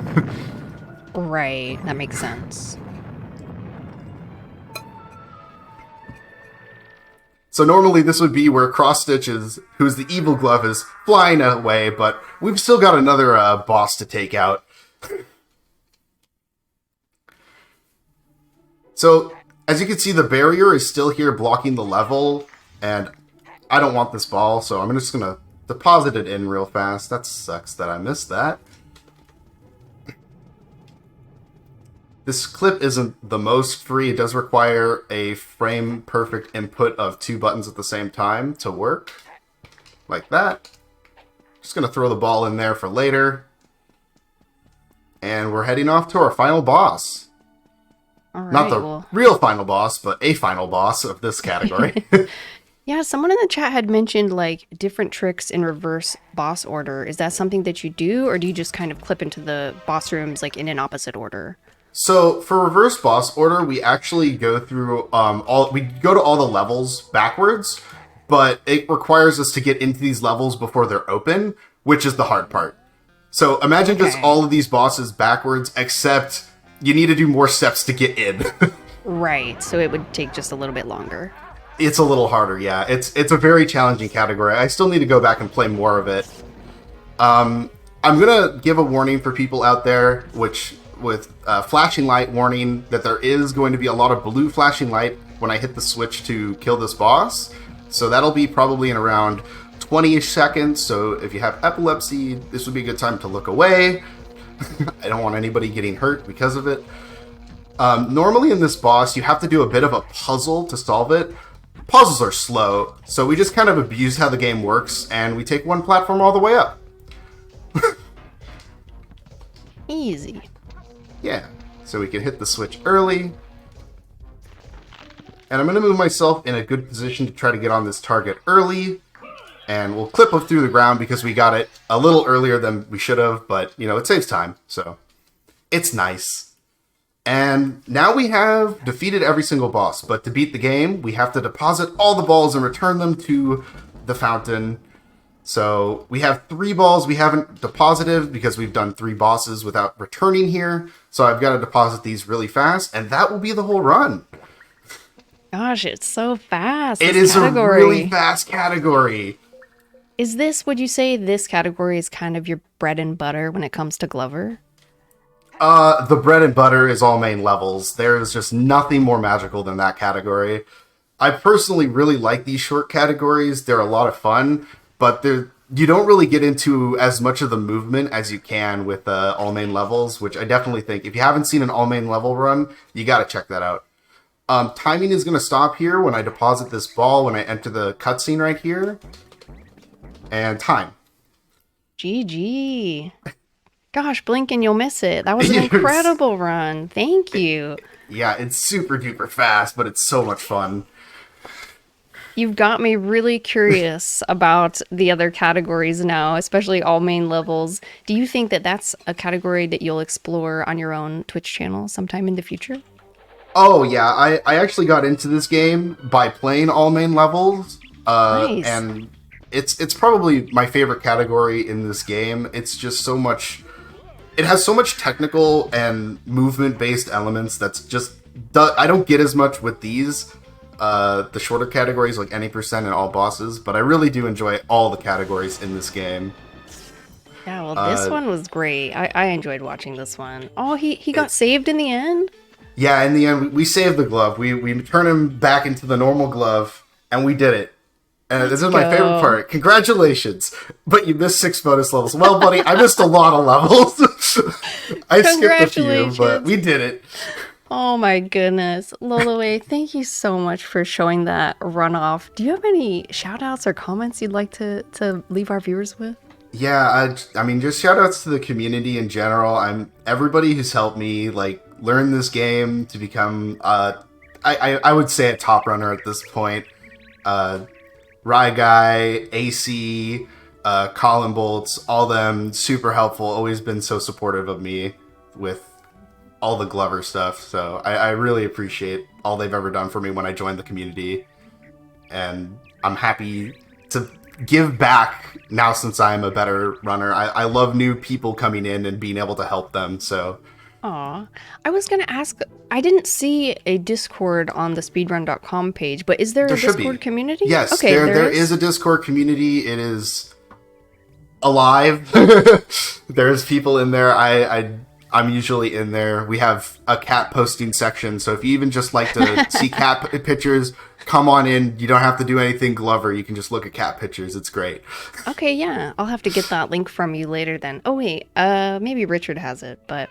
A: Right, that makes sense.
D: So normally this would be where Cross Stitch is, who's the evil glove, is flying away, but we've still got another boss to take out. So, as you can see, the barrier is still here blocking the level, and I don't want this ball, so I'm just going to deposit it in real fast. That sucks that I missed that. This clip isn't the most free. It does require a frame-perfect input of 2 buttons at the same time to work. Like that. Just going to throw the ball in there for later. And we're heading off to our final boss.
A: All right,
D: Not the real final boss, but a final boss of this category.
A: Yeah, someone in the chat had mentioned like different tricks in reverse boss order. Is that something that you do, or do you just kind of clip into the boss rooms like in an opposite order?
D: So for reverse boss order, we actually go through we go to all the levels backwards, but it requires us to get into these levels before they're open, which is the hard part. So imagine just all of these bosses backwards, except you need to do more steps to get in.
A: Right, so it would take just a little bit longer.
D: It's a little harder, yeah. It's a very challenging category. I still need to go back and play more of it. I'm gonna give a warning for people out there, with flashing light warning, that there is going to be a lot of blue flashing light when I hit the switch to kill this boss. So that'll be probably in around 20-ish seconds. So if you have epilepsy, this would be a good time to look away. I don't want anybody getting hurt because of it. Normally in this boss, you have to do a bit of a puzzle to solve it. Puzzles are slow, so we just kind of abuse how the game works, and we take one platform all the way up.
A: Easy.
D: Yeah, so we can hit the switch early. And I'm going to move myself in a good position to try to get on this target early. And we'll clip up through the ground because we got it a little earlier than we should have, but, you know, it saves time, so it's nice. And now we have defeated every single boss, but to beat the game, we have to deposit all the balls and return them to the fountain. So we have 3 balls we haven't deposited because we've done 3 bosses without returning here. So I've got to deposit these really fast, and that will be the whole run.
A: Gosh, it's so fast.
D: It
A: this
D: is
A: category.
D: a really fast category.
A: Is this, would you say this category is kind of your bread and butter when it comes to Glover?
D: The bread and butter is all main levels. There is just nothing more magical than that category. I personally really like these short categories. They're a lot of fun, but you don't really get into as much of the movement as you can with all main levels, which I definitely think, if you haven't seen an all main level run, you got to check that out. Timing is going to stop here when I deposit this ball, when I enter the cutscene right here. And time.
A: GG. Gosh, blink and you'll miss it. That was an incredible run. Thank you.
D: Yeah, it's super duper fast, but it's so much fun.
A: You've got me really curious about the other categories now, especially all main levels. Do you think that that's a category that you'll explore on your own Twitch channel sometime in the future?
D: Oh, yeah. I actually got into this game by playing all main levels.
A: Nice.
D: And it's probably my favorite category in this game. It's just so much... It has so much technical and movement-based elements that's just... I don't get as much with these, the shorter categories like any percent and all bosses, but I really do enjoy all the categories in this game.
A: Yeah, well, this one was great. I enjoyed watching this one. Oh, he got saved in the end?
D: Yeah, in the end, we saved the glove. We turn him back into the normal glove, and we did it. And this is my favorite part. Congratulations. But you missed 6 bonus levels. Well, buddy, I missed a lot of levels. I skipped a few, but we did it.
A: Oh my goodness. Lolaway, thank you so much for showing that runoff. Do you have any shout outs or comments you'd like to leave our viewers with?
D: Yeah, I mean, just shout outs to the community in general. Everybody who's helped me, like, learn this game to become, I would say a top runner at this point. Rye Guy, AC, Colin Bolts, all them super helpful, always been so supportive of me with all the Glover stuff. So I really appreciate all they've ever done for me when I joined the community. And I'm happy to give back now since I'm a better runner. I love new people coming in and being able to help them, so...
A: Aw. I was going to ask, I didn't see a Discord on the speedrun.com page, but is there a Discord community?
D: Yes,
A: okay,
D: there is a Discord community. It is alive. There's people in there. I'm usually in there. We have a cat posting section, so if you even just like to see cat pictures, come on in. You don't have to do anything Glover. You can just look at cat pictures. It's great.
A: Okay, yeah. I'll have to get that link from you later then. Oh, wait. Maybe Richard has it, but...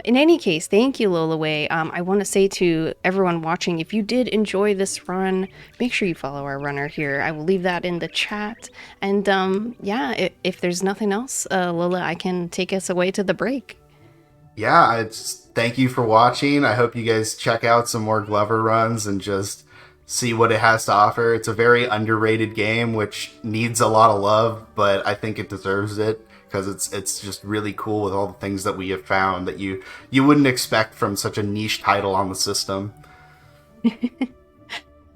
A: in any case, thank you, Lolaway. I want to say to everyone watching, if you did enjoy this run, make sure you follow our runner here. I will leave that in the chat. And yeah, if there's nothing else, Lola, I can take us away to the break.
D: Yeah, thank you for watching. I hope you guys check out some more Glover runs and just see what it has to offer. It's a very underrated game, which needs a lot of love, but I think it deserves it. Because it's just really cool with all the things that we have found that you wouldn't expect from such a niche title on the system.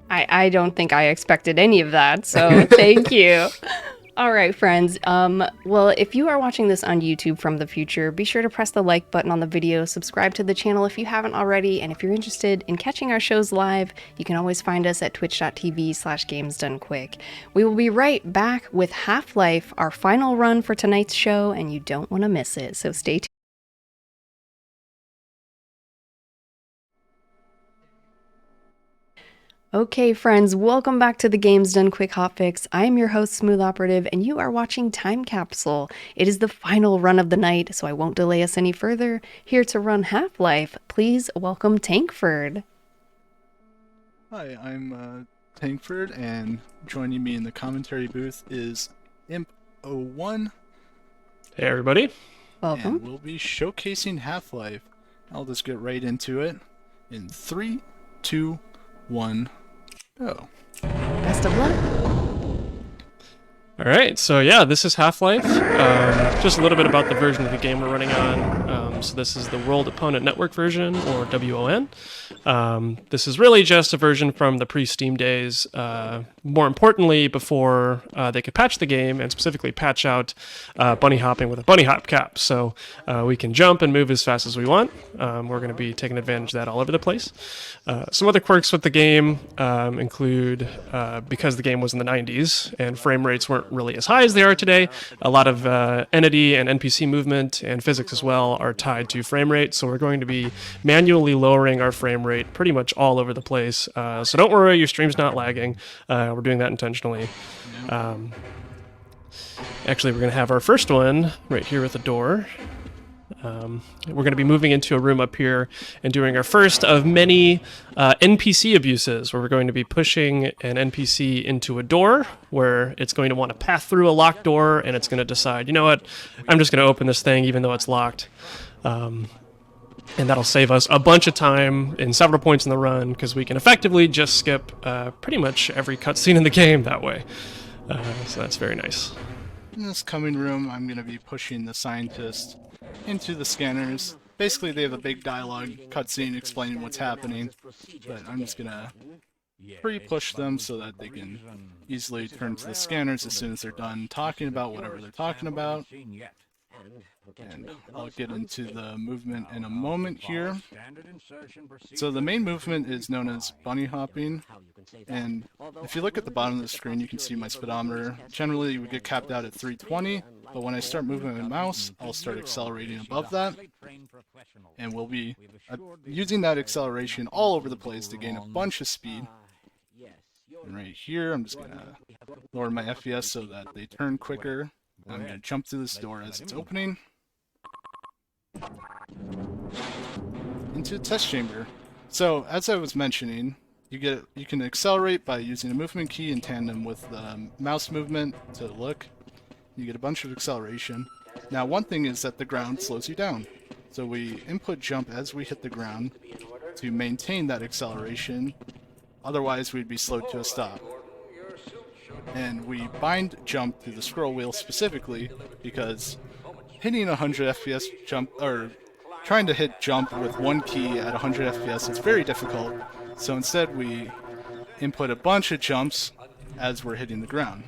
A: I don't think I expected any of that, so thank you. All right, friends. Well, if you are watching this on YouTube from the future, be sure to press the like button on the video, subscribe to the channel if you haven't already, and if you're interested in catching our shows live, you can always find us at twitch.tv/gamesdonequick. We will be right back with Half-Life, our final run for tonight's show, and you don't want to miss it, so stay tuned. Okay, friends, welcome back to the Games Done Quick Hotfix. I'm your host, Smooth Operative, and you are watching Time Capsule. It is the final run of the night, so I won't delay us any further. Here to run Half-Life, please welcome Tankford.
E: Hi, I'm Tankford, and joining me in the commentary booth is Imp01.
F: Hey everybody.
A: Welcome.
E: And we'll be showcasing Half-Life. I'll just get right into it in 3, 2, 1, go.
A: Best of luck.
F: Alright, so yeah, this is Half-Life. Just a little bit about the version of the game we're running on. So this is the World Opponent Network version, or WON. This is really just a version from the pre-Steam days. More importantly, before they could patch the game, and specifically patch out bunny hopping with a bunny hop cap. So we can jump and move as fast as we want. We're going to be taking advantage of that all over the place. Some other quirks with the game include, because the game was in the 90s and frame rates weren't really as high as they are today, a lot of entity and NPC movement and physics as well are tied to frame rate. So we're going to be manually lowering our frame rate pretty much all over the place. So don't worry, your stream's not lagging. We're doing that intentionally. Actually, we're going to have our first one right here with the door. We're going to be moving into a room up here and doing our first of many NPC abuses, where we're going to be pushing an NPC into a door where it's going to want to pass through a locked door, and it's going to decide, you know what, I'm just going to open this thing even though it's locked. And that'll save us a bunch of time in several points in the run, because we can effectively just skip pretty much every cutscene in the game that way. So that's very nice.
E: In this coming room, I'm going to be pushing the scientist into the scanners. Basically, they have a big dialogue cutscene explaining what's happening, but I'm just going to pre-push them so that they can easily turn to the scanners as soon as they're done talking about whatever they're talking about. And I'll get into the movement in a moment here. So the main movement is known as bunny hopping, and if you look at the bottom of the screen, you can see my speedometer. Generally, we get capped out at 320, but when I start moving my mouse, I'll start accelerating above that, and we'll be using that acceleration all over the place to gain a bunch of speed. And right here, I'm just going to lower my FPS so that they turn quicker. I'm going to jump through this door as it's opening into a test chamber. So, as I was mentioning, you can accelerate by using a movement key in tandem with the mouse movement to look. You get a bunch of acceleration. Now, one thing is that the ground slows you down. So we input jump as we hit the ground to maintain that acceleration. Otherwise, we'd be slowed to a stop. And we bind jump to the scroll wheel specifically because hitting 100 FPS jump, or trying to hit jump with one key at 100 FPS is very difficult. So instead we input a bunch of jumps as we're hitting the ground.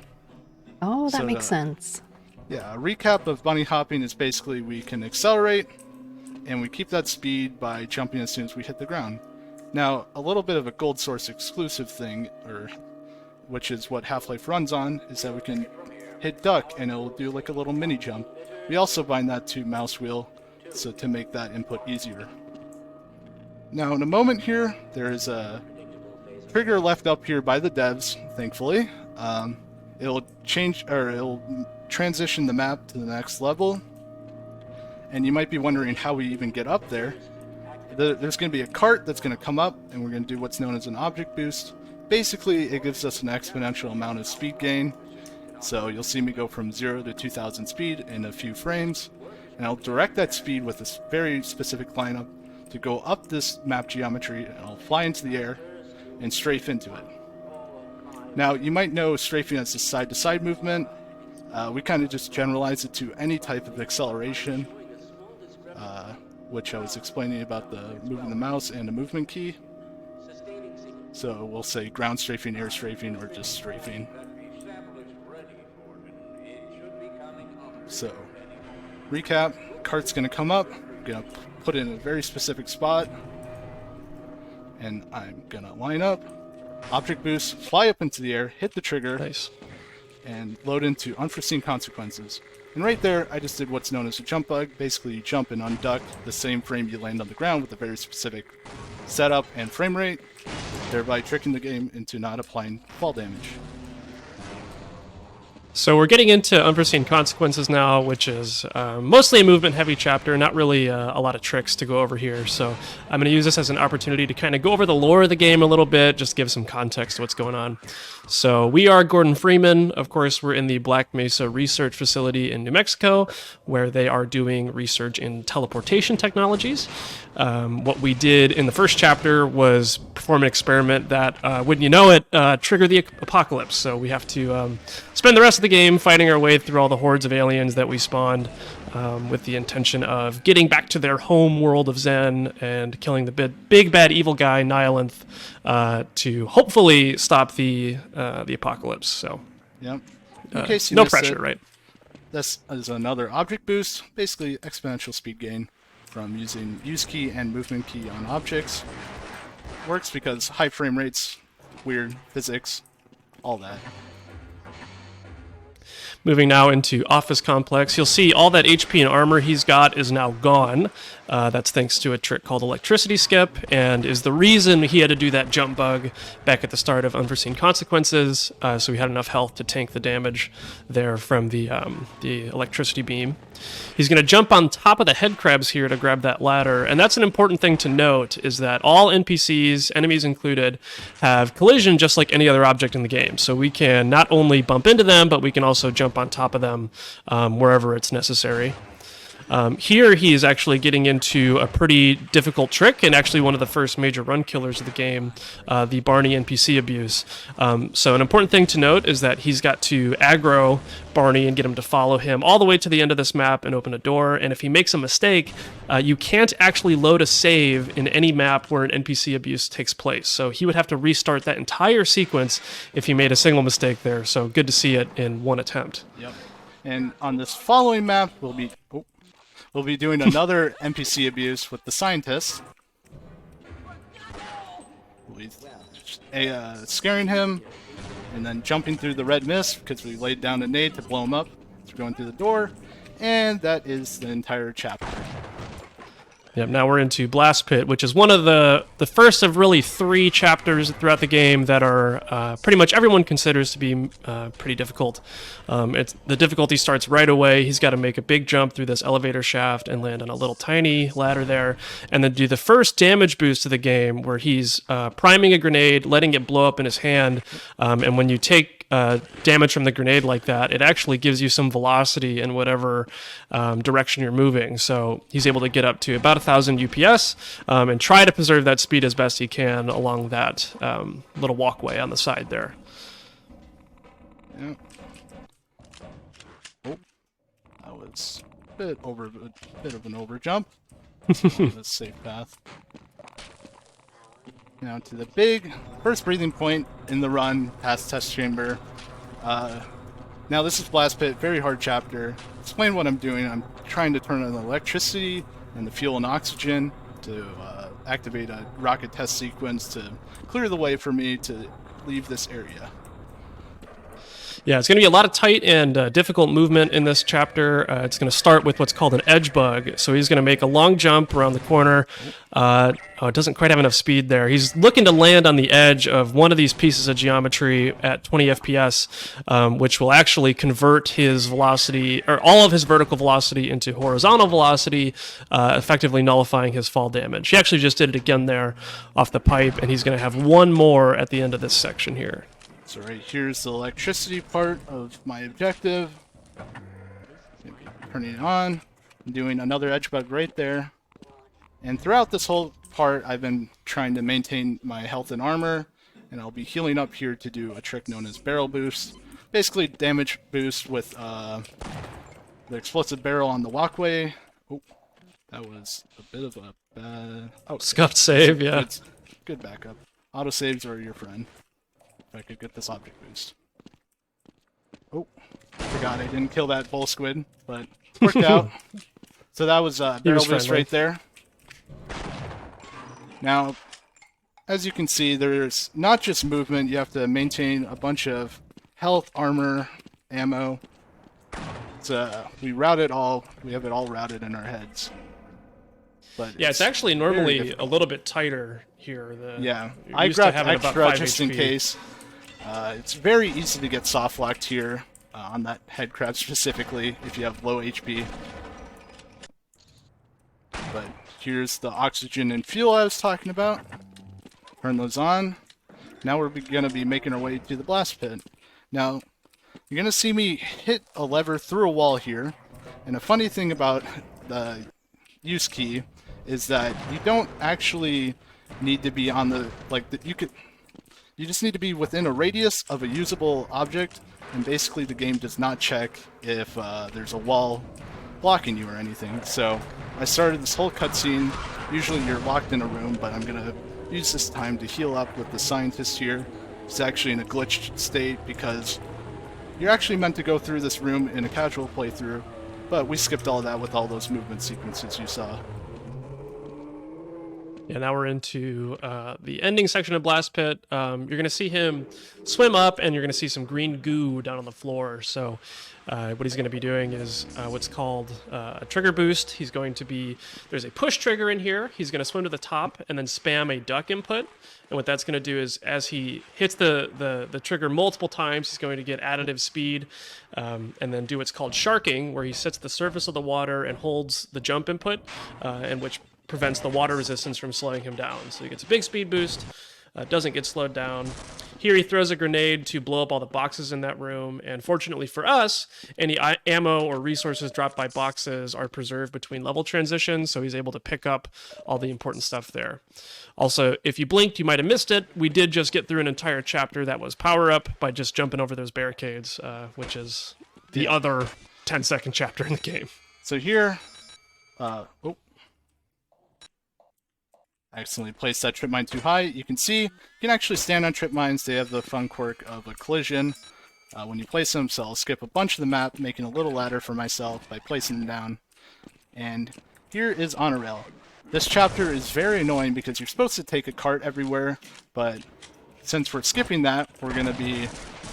A: Oh, that makes sense.
E: Yeah, a recap of bunny hopping is basically we can accelerate and we keep that speed by jumping as soon as we hit the ground. Now, a little bit of a Gold Source exclusive thing, which is what Half-Life runs on, is that we can hit duck and it'll do like a little mini jump. We also bind that to mouse wheel so to make that input easier. Now in a moment here, there is a trigger left up here by the devs, thankfully. It'll transition the map to the next level. And you might be wondering how we even get up there. There's going to be a cart that's going to come up, and we're going to do what's known as an object boost. Basically, it gives us an exponential amount of speed gain. So you'll see me go from 0 to 2000 speed in a few frames, and I'll direct that speed with this very specific lineup to go up this map geometry, and I'll fly into the air and strafe into it. Now, you might know strafing as a side-to-side movement. We kind of just generalize it to any type of acceleration, which I was explaining about the moving the mouse and the movement key. So we'll say ground strafing, air strafing, or just strafing. So, recap, cart's going to come up, I'm going to put it in a very specific spot, and I'm going to line up, object boost, fly up into the air, hit the trigger,
F: Nice.
E: and load into unforeseen consequences. And right there, I just did what's known as a jump bug. Basically, you jump and unduck the same frame you land on the ground with a very specific setup and frame rate. thereby tricking the game into not applying fall damage.
F: So we're getting into Unforeseen Consequences now, which is mostly a movement-heavy chapter, not really a lot of tricks to go over here. So I'm going to use this as an opportunity to kind of go over the lore of the game a little bit, just give some context to what's going on. So we are Gordon Freeman. Of course, we're in the Black Mesa Research Facility in New Mexico, where they are doing research in teleportation technologies. What we did in the first chapter was perform an experiment that, wouldn't you know it, triggered the apocalypse. So we have to spend the rest of the game fighting our way through all the hordes of aliens that we spawned, with the intention of getting back to their home world of Zen and killing the big bad evil guy Nihilith, to hopefully stop the apocalypse. So,
E: Yep. In case you
F: no
E: missed
F: pressure,
E: it,
F: right?
E: this is another object boost, basically exponential speed gain from using use key and movement key on objects. Works because high frame rates, weird physics, all that.
F: Moving now into Office Complex, you'll see all that HP and armor he's got is now gone. That's thanks to a trick called Electricity Skip, and is the reason he had to do that jump bug back at the start of Unforeseen Consequences, so he had enough health to tank the damage there from the electricity beam. He's going to jump on top of the head crabs here to grab that ladder, and that's an important thing to note, is that all NPCs, enemies included, have collision just like any other object in the game. So we can not only bump into them, but we can also jump on top of them wherever it's necessary. Here he is actually getting into a pretty difficult trick, and actually one of the first major run killers of the game, the Barney NPC abuse. So an important thing to note is that he's got to aggro Barney and get him to follow him all the way to the end of this map and open a door, and if he makes a mistake, you can't actually load a save in any map where an NPC abuse takes place. So he would have to restart that entire sequence if he made a single mistake there, so good to see it in one attempt.
E: Yep. And on this following map, we'll be doing another NPC abuse with the scientist. We'll be scaring him, and then jumping through the red mist because we laid down a nade to blow him up. So we're going through the door, and that is the entire chapter.
F: Yep, now we're into Blast Pit, which is one of the first of really 3 chapters throughout the game that are pretty much everyone considers to be pretty difficult. The difficulty starts right away. He's got to make a big jump through this elevator shaft and land on a little tiny ladder there, and then do the first damage boost of the game where he's priming a grenade, letting it blow up in his hand, and when you take damage from the grenade like that, it actually gives you some velocity in whatever direction you're moving. So he's able to get up to about 1,000 UPS and try to preserve that speed as best he can along that little walkway on the side there.
E: Yeah. Oh, that was a bit of an over jump. A safe path. Now to the big first breathing point in the run past test chamber. Now this is Blast Pit, very hard chapter. Explain what I'm doing. I'm trying to turn on the electricity and the fuel and oxygen to activate a rocket test sequence to clear the way for me to leave this area.
F: Yeah, it's going to be a lot of tight and difficult movement in this chapter. It's going to start with what's called an edge bug. So he's going to make a long jump around the corner. It doesn't quite have enough speed there. He's looking to land on the edge of one of these pieces of geometry at 20 FPS, which will actually convert his velocity, or all of his vertical velocity, into horizontal velocity, effectively nullifying his fall damage. He actually just did it again there off the pipe, and he's going to have one more at the end of this section here.
E: So right here's the electricity part of my objective. Turning it on, doing another edge bug right there. And throughout this whole part, I've been trying to maintain my health and armor, and I'll be healing up here to do a trick known as barrel boost. Basically damage boost with the explosive barrel on the walkway. Oh, that was a bit of a bad... Oh,
F: scuffed save, yeah.
E: Good backup. Autosaves are your friend. If I could get this object boost. Oh, forgot I didn't kill that bull squid, but worked out. So that was barrel boost right there. Now, as you can see, there's not just movement. You have to maintain a bunch of health, armor, ammo. We route it all. We have it all routed in our heads. But
F: yeah, it's actually normally a little bit tighter here.
E: Yeah,
F: you're
E: I
F: used to
E: grabbed
F: having about
E: extra
F: 5
E: just in
F: HP.
E: case. It's very easy to get soft locked here on that head crab specifically if you have low HP. But here's the oxygen and fuel I was talking about. Turn those on. Now we're going to be making our way to the blast pit. Now, you're going to see me hit a lever through a wall here. And a funny thing about the use key is that you don't actually need to be on the, you just need to be within a radius of a usable object, and basically the game does not check if there's a wall blocking you or anything. So I started this whole cutscene. Usually you're locked in a room, but I'm gonna use this time to heal up with the scientist here. He's actually in a glitched state because you're actually meant to go through this room in a casual playthrough, but we skipped all that with all those movement sequences you saw.
F: Yeah, now we're into the ending section of Blast Pit. You're going to see him swim up, and you're going to see some green goo down on the floor. So what he's going to be doing is what's called a trigger boost. He's going to be, there's a push trigger in here. He's going to swim to the top and then spam a duck input. And what that's going to do is as he hits the trigger multiple times, he's going to get additive speed and then do what's called sharking, where he sits at the surface of the water and holds the jump input, and which prevents the water resistance from slowing him down. So he gets a big speed boost, doesn't get slowed down. Here he throws a grenade to blow up all the boxes in that room, and fortunately for us, any ammo or resources dropped by boxes are preserved between level transitions, so he's able to pick up all the important stuff there. Also, if you blinked, you might have missed it. We did just get through an entire chapter that was power-up by just jumping over those barricades, which is the other 10-second chapter in the game.
E: So here, I accidentally placed that trip mine too high. You can see you can actually stand on trip mines. They have the fun quirk of a collision when you place them, so I'll skip a bunch of the map, making a little ladder for myself by placing them down. And here is Honor Rail. This chapter is very annoying because you're supposed to take a cart everywhere, but since we're skipping that, we're going to be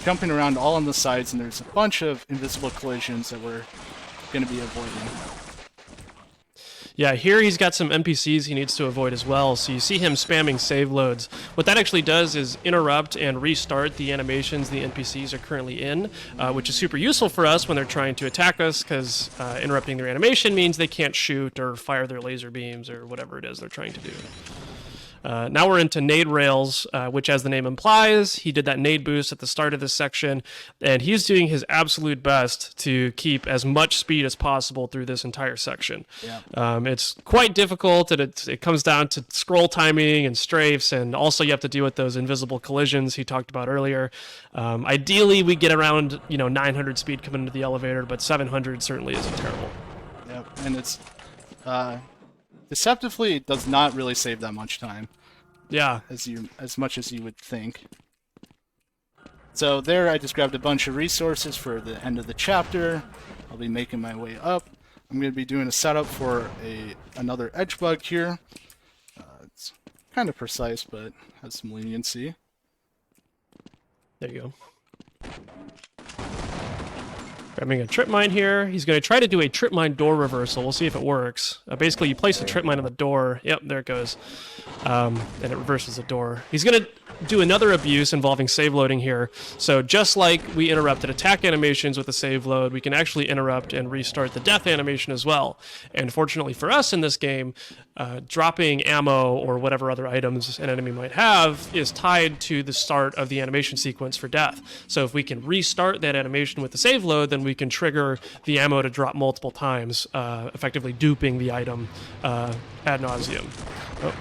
E: jumping around all on the sides, and there's a bunch of invisible collisions that we're going to be avoiding.
F: Yeah, here he's got some NPCs he needs to avoid as well, so you see him spamming save loads. What that actually does is interrupt and restart the animations the NPCs are currently in, which is super useful for us when they're trying to attack us, because interrupting their animation means they can't shoot or fire their laser beams or whatever it is they're trying to do. Now we're into nade rails, which, as the name implies, he did that nade boost at the start of this section, and he's doing his absolute best to keep as much speed as possible through this entire section. Yeah. It's quite difficult, and it comes down to scroll timing and strafes, and also you have to deal with those invisible collisions he talked about earlier. Ideally, we get around 900 speed coming into the elevator, but 700 certainly isn't terrible.
E: Yep, and it's deceptively, it does not really save that much time.
F: Yeah.
E: As much as you would think. So there, I just grabbed a bunch of resources for the end of the chapter. I'll be making my way up. I'm going to be doing a setup for another edge bug here. It's kind of precise, but has some leniency.
F: There you go. Grabbing a trip mine here. He's going to try to do a trip mine door reversal. We'll see if it works. Basically, you place a trip mine on the door. Yep, there it goes. And it reverses the door. He's going to do another abuse involving save loading here. So just like we interrupted attack animations with the save load, we can actually interrupt and restart the death animation as well. And fortunately for us in this game, dropping ammo or whatever other items an enemy might have is tied to the start of the animation sequence for death. So if we can restart that animation with the save load, then we can trigger the ammo to drop multiple times, effectively duping the item ad nauseum. Oh,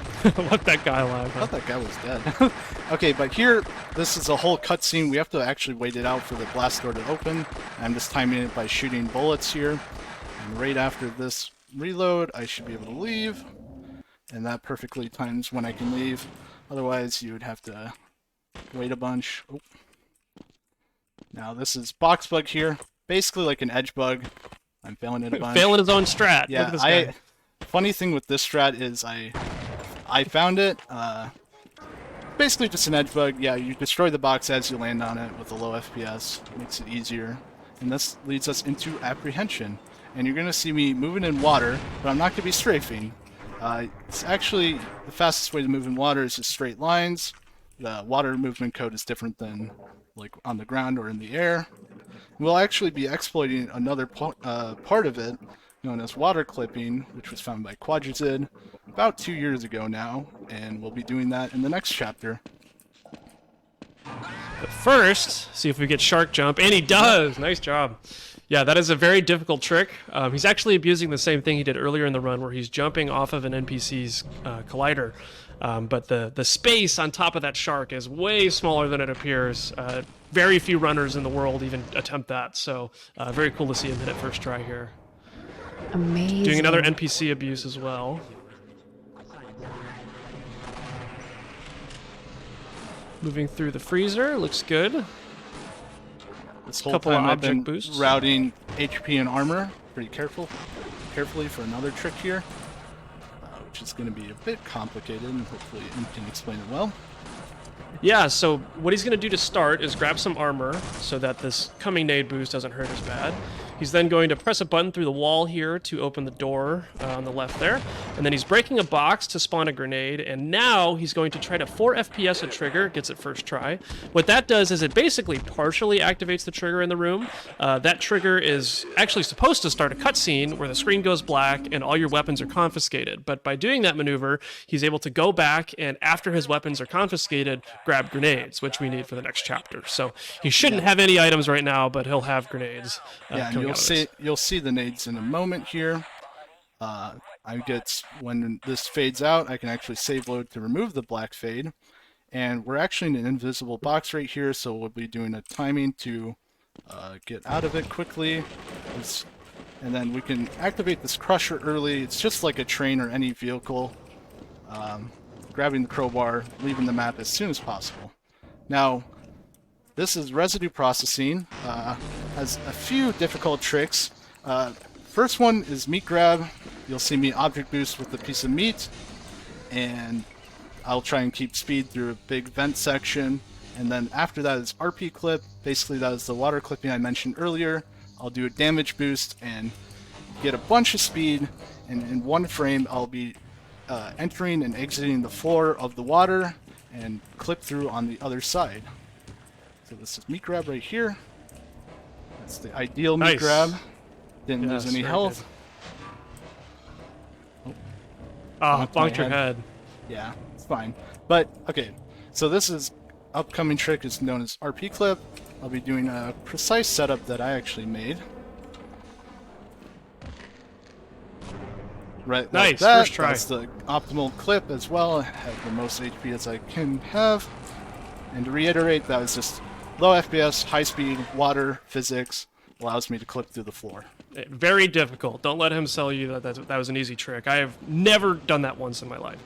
F: let that guy alive.
E: I thought that guy was dead. Okay, but here, this is a whole cutscene. We have to actually wait it out for the blast door to open. I'm just timing it by shooting bullets here. And right after this reload, I should be able to leave. And that perfectly times when I can leave. Otherwise, you would have to wait a bunch. Oh. Now, this is box bug here. Basically like an edge bug. I'm failing it a bunch.
F: Failing his own strat.
E: Yeah,
F: Look at this guy.
E: Funny thing with this strat is I found it. Basically just an edge bug. Yeah, you destroy the box as you land on it with a low FPS. Makes it easier. And this leads us into apprehension. And you're going to see me moving in water, but I'm not going to be strafing. It's actually the fastest way to move in water is just straight lines. The water movement code is different than like on the ground or in the air. We'll actually be exploiting another part of it, known as water clipping, which was found by Quadrazid about 2 years ago now, and we'll be doing that in the next chapter.
F: But first, see if we get shark jump, and he does! Nice job. Yeah, that is a very difficult trick. He's actually abusing the same thing he did earlier in the run, where he's jumping off of an NPC's collider. But the space on top of that shark is way smaller than it appears. Very few runners in the world even attempt that, so very cool to see him hit it first try here.
A: Amazing.
F: Doing another NPC abuse as well. Moving through the freezer, looks good.
E: This whole
F: Couple
E: time
F: of
E: I've been
F: object boosts.
E: routing HP and armor pretty carefully for another trick here, which is going to be a bit complicated, and hopefully Imp can explain it well.
F: Yeah, so what he's going to do to start is grab some armor so that this coming nade boost doesn't hurt as bad. He's then going to press a button through the wall here to open the door on the left there. And then he's breaking a box to spawn a grenade. And now he's going to try to 4 FPS a trigger, gets it first try. What that does is it basically partially activates the trigger in the room. That trigger is actually supposed to start a cutscene where the screen goes black and all your weapons are confiscated. But by doing that maneuver, he's able to go back and after his weapons are confiscated, grab grenades, which we need for the next chapter. So he shouldn't have any items right now, but he'll have grenades.
E: Yeah, and you'll see the nades in a moment here. When this fades out, I can actually save load to remove the black fade. And we're actually in an invisible box right here, so we'll be doing a timing to get out of it quickly. And then we can activate this crusher early. It's just like a train or any vehicle. Grabbing the crowbar, leaving the map as soon as possible. Now, this is residue processing. Has a few difficult tricks. First one is meat grab. You'll see me object boost with a piece of meat, and I'll try and keep speed through a big vent section. And then after that is RP clip. Basically, that is the water clipping I mentioned earlier. I'll do a damage boost and get a bunch of speed, and in one frame I'll be entering and exiting the floor of the water and clip through on the other side. So this is meat grab right here. That's the ideal meat grab. Didn't lose any health.
F: Bonked your head.
E: Yeah, it's fine. But, okay, so this is upcoming trick is known as RP clip. I'll be doing a precise setup that I actually made. Right,
F: nice,
E: like that.
F: First try.
E: That's the optimal clip as well. I have the most HP as I can have. And to reiterate, that was just low FPS, high speed, water, physics, allows me to clip through the floor.
F: Very difficult. Don't let him sell you that was an easy trick. I have never done that once in my life.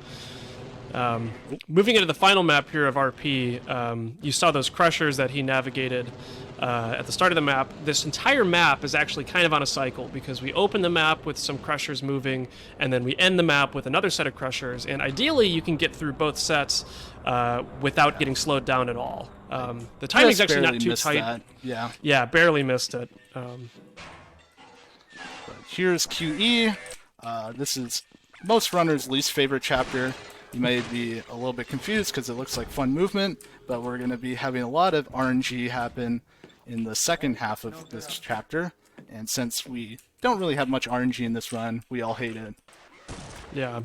F: Moving into the final map here of RP, you saw those crushers that he navigated at the start of the map. This entire map is actually kind of on a cycle because we open the map with some crushers moving, and then we end the map with another set of crushers. And ideally, you can get through both sets without getting slowed down at all. The timing's actually not too tight.
E: That.
F: Yeah, barely missed it.
E: Here's QE. This is most runners' least favorite chapter. You may be a little bit confused because it looks like fun movement, but we're going to be having a lot of RNG happen in the second half of this chapter. And since we don't really have much RNG in this run, we all hate it.
F: Yeah.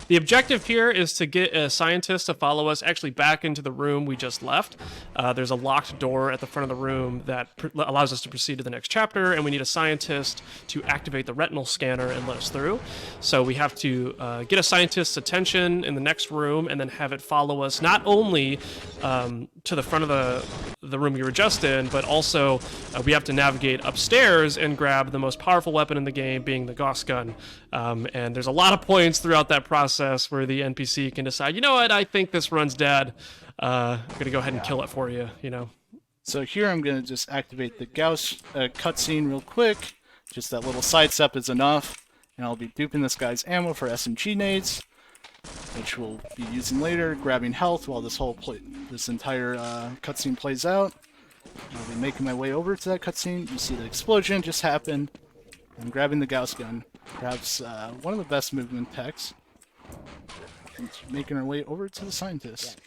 F: The objective here is to get a scientist to follow us actually back into the room we just left. There's a locked door at the front of the room that allows us to proceed to the next chapter, and we need a scientist to activate the retinal scanner and let us through. So we have to get a scientist's attention in the next room and then have it follow us not only to the front of the room we were just in, but also we have to navigate upstairs and grab the most powerful weapon in the game, being the Gauss gun. And there's a lot of points throughout that process where the NPC can decide, you know what, I think this run's dead. I'm going to go ahead and kill it for you, you know.
E: So here I'm going to just activate the Gauss cutscene real quick. Just that little sidestep is enough. And I'll be duping this guy's ammo for SMG nades, which we'll be using later, grabbing health while this entire cutscene plays out. I'll be making my way over to that cutscene. You see the explosion just happened. I'm grabbing the Gauss gun. Perhaps one of the best movement techs. making our way over to the scientist.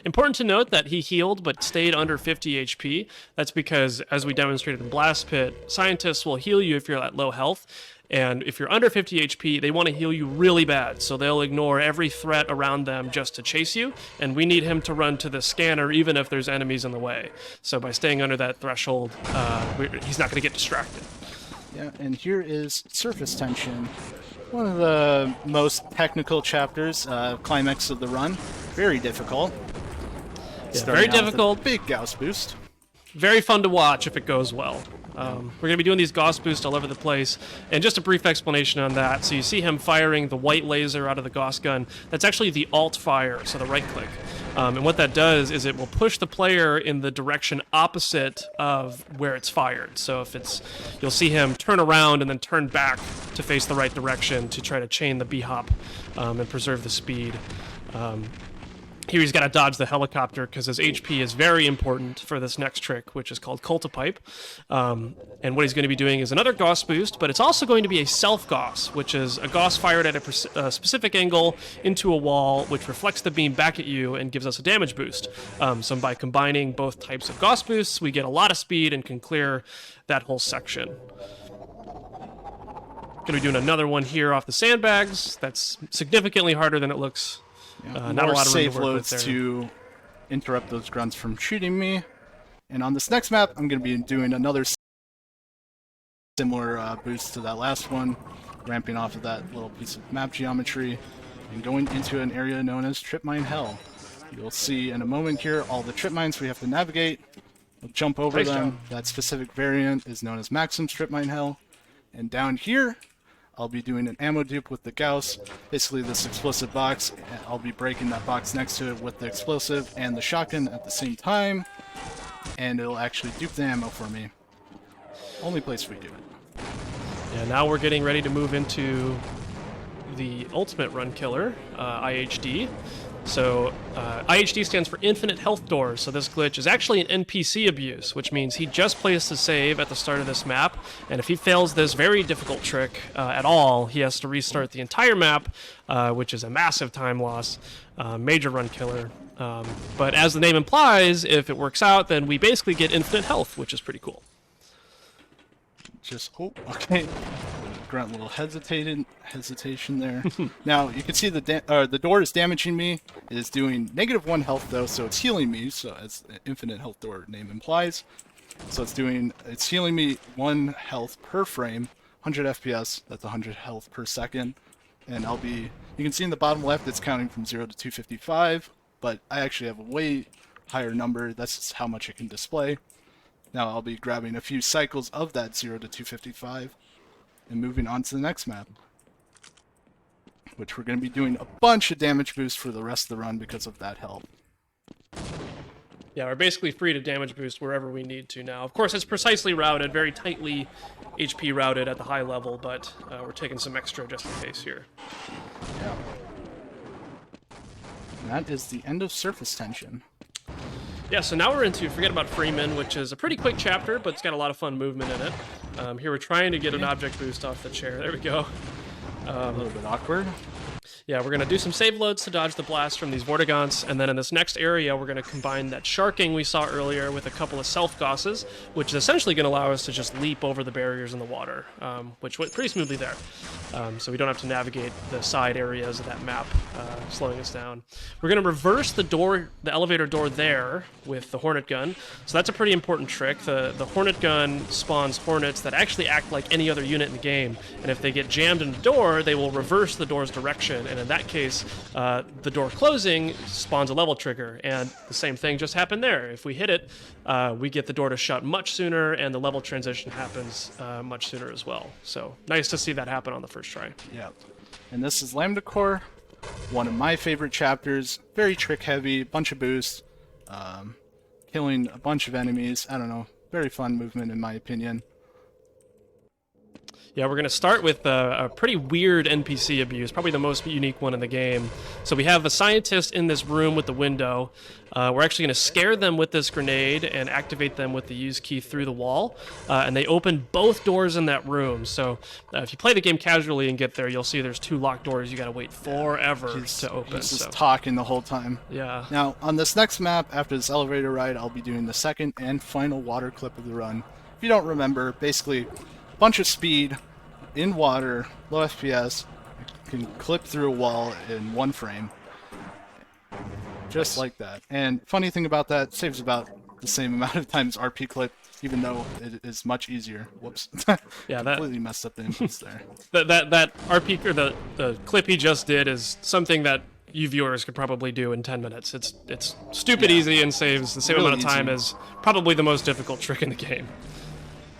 F: Important to note that he healed but stayed under 50 HP. That's because, as we demonstrated in Blast Pit, scientists will heal you if you're at low health, and if you're under 50 HP, they want to heal you really bad, so they'll ignore every threat around them just to chase you, and we need him to run to the scanner even if there's enemies in the way. So by staying under that threshold, he's not going to get distracted.
E: Yeah, and here is Surface Tension. One of the most technical chapters, climax of the run. Very difficult.
F: Yeah, very difficult.
E: Big Gauss boost.
F: Very fun to watch if it goes well. We're going to be doing these Gauss boosts all over the place, and just a brief explanation on that. So you see him firing the white laser out of the Gauss gun. That's actually the alt fire, so the right click. And what that does is it will push the player in the direction opposite of where it's fired. So if it's, you'll see him turn around and then turn back to face the right direction to try to chain the B-hop and preserve the speed. Here he's got to dodge the helicopter because his HP is very important for this next trick, which is called Cultipipe. And what he's going to be doing is another Gauss boost, but it's also going to be a self-Gauss, which is a Gauss fired at a specific angle into a wall, which reflects the beam back at you and gives us a damage boost. So by combining both types of Gauss boosts, we get a lot of speed and can clear that whole section. Going to be doing another one here off the sandbags. That's significantly harder than it looks.
E: Yeah,
F: not a lot of
E: save
F: room to work
E: loads
F: with there.
E: to interrupt those grunts from shooting me. And on this next map, I'm going to be doing another similar boost to that last one, ramping off of that little piece of map geometry and going into an area known as Trip Mine Hell. You'll see in a moment here all the trip mines we have to navigate. We'll jump over
F: Nice
E: them.
F: job.
E: That specific variant is known as Maxim Trip Mine Hell. And down here, I'll be doing an ammo dupe with the Gauss, basically this explosive box. I'll be breaking that box next to it with the explosive and the shotgun at the same time, and it'll actually dupe the ammo for me. Only place we do it.
F: Yeah, now we're getting ready to move into the ultimate run killer, IHD. So IHD stands for Infinite Health Doors, so this glitch is actually an NPC abuse, which means he just placed a save at the start of this map, and if he fails this very difficult trick at all, he has to restart the entire map, which is a massive time loss, major run killer. But as the name implies, if it works out, then we basically get infinite health, which is pretty cool.
E: Just, oh, okay. Grunt little hesitation there. Now, you can see the door is damaging me. It is doing -1 health though, so it's healing me, so as the Infinite Health Door name implies. So it's healing me 1 health per frame, 100 FPS, that's 100 health per second. And you can see in the bottom left it's counting from 0 to 255, but I actually have a way higher number, that's just how much it can display. Now I'll be grabbing a few cycles of that 0 to 255 and moving on to the next map, which we're going to be doing a bunch of damage boosts for the rest of the run because of that help.
F: Yeah, we're basically free to damage boost wherever we need to now. Of course, it's precisely routed, very tightly HP routed at the high level, but we're taking some extra just in case here.
E: Yeah. And that is the end of Surface Tension.
F: Yeah, so now we're into Forget About Freeman, which is a pretty quick chapter, but it's got a lot of fun movement in it. Here we're trying to get an object boost off the chair. There we go.
E: A little bit awkward.
F: Yeah, we're going to do some save loads to dodge the blast from these Vortigons, and then in this next area, we're going to combine that sharking we saw earlier with a couple of self-gosses, which is essentially going to allow us to just leap over the barriers in the water, which went pretty smoothly there. So we don't have to navigate the side areas of that map, slowing us down. We're going to reverse the elevator door there with the Hornet gun, so that's a pretty important trick. The Hornet gun spawns Hornets that actually act like any other unit in the game, and if they get jammed in the door, they will reverse the door's direction, and in that case, the door closing spawns a level trigger, and the same thing just happened there. If we hit it, we get the door to shut much sooner, and the level transition happens much sooner as well. So nice to see that happen on the first try.
E: Yeah. And this is Lambda Core, one of my favorite chapters. Very trick heavy, bunch of boosts, killing a bunch of enemies. I don't know, very fun movement in my opinion.
F: Yeah, we're going to start with a pretty weird NPC abuse, probably the most unique one in the game. So we have a scientist in this room with the window. We're actually going to scare them with this grenade and activate them with the use key through the wall. And they open both doors in that room. So if you play the game casually and get there, you'll see there's 2 locked doors you got to wait forever to open.
E: He's just talking the whole time.
F: Yeah.
E: Now, on this next map, after this elevator ride, I'll be doing the second and final water clip of the run. If you don't remember, basically, bunch of speed in water, low FPS, can clip through a wall in 1 frame. Just like that. And funny thing about that, saves about the same amount of time as RP clip, even though it is much easier. Whoops.
F: Yeah, that
E: completely messed up the inputs there.
F: that RP, or the clip he just did, is something that you viewers could probably do in 10 minutes. It's stupid easy and saves the same
E: Really
F: amount of time
E: easy.
F: as probably the most difficult trick in the game.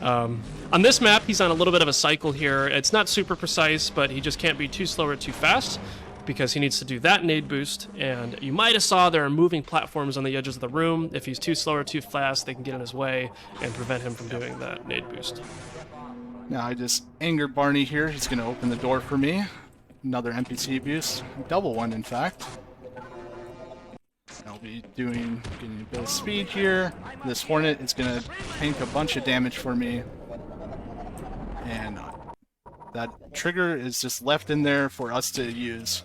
F: On this map, he's on a little bit of a cycle here. It's not super precise, but he just can't be too slow or too fast because he needs to do that nade boost. And you might have saw there are moving platforms on the edges of the room. If he's too slow or too fast, they can get in his way and prevent him from doing that nade boost.
E: Now I just angered Barney here. He's going to open the door for me. Another NPC abuse. Double one, in fact. I'll be getting a bit of speed here. This Hornet is going to tank a bunch of damage for me. And that trigger is just left in there for us to use.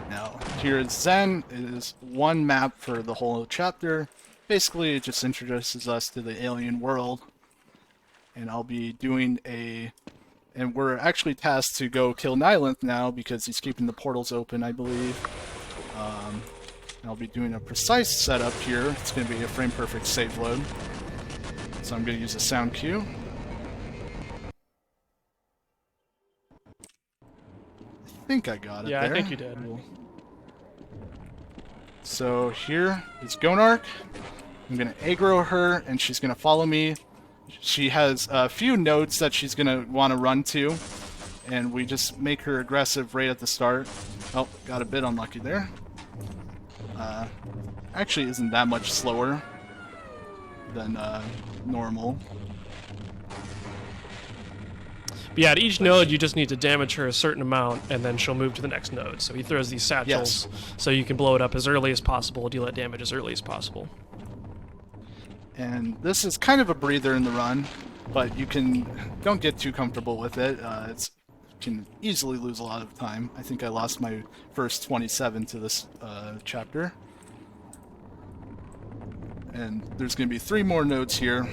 E: Now, here at Zen is 1 map for the whole chapter. Basically, it just introduces us to the alien world. And I'll be doing and we're actually tasked to go kill Nylanth now because he's keeping the portals open, I believe. I'll be doing a precise setup here. It's going to be a frame-perfect save load. So I'm going to use a sound cue. I think I got it
F: Yeah,
E: there.
F: I think you did.
E: Cool. So here is Gonark. I'm going to aggro her, and she's going to follow me. She has a few nodes that she's going to want to run to, and we just make her aggressive right at the start. Oh, got a bit unlucky there. Actually isn't that much slower than normal.
F: But yeah, at each node, you just need to damage her a certain amount, and then she'll move to the next node. So he throws these satchels, so you can blow it up as early as possible, deal that damage as early as possible.
E: And this is kind of a breather in the run, but don't get too comfortable with it. Can easily lose a lot of time. I think I lost my first 27 to this chapter. And there's going to be 3 more nodes here.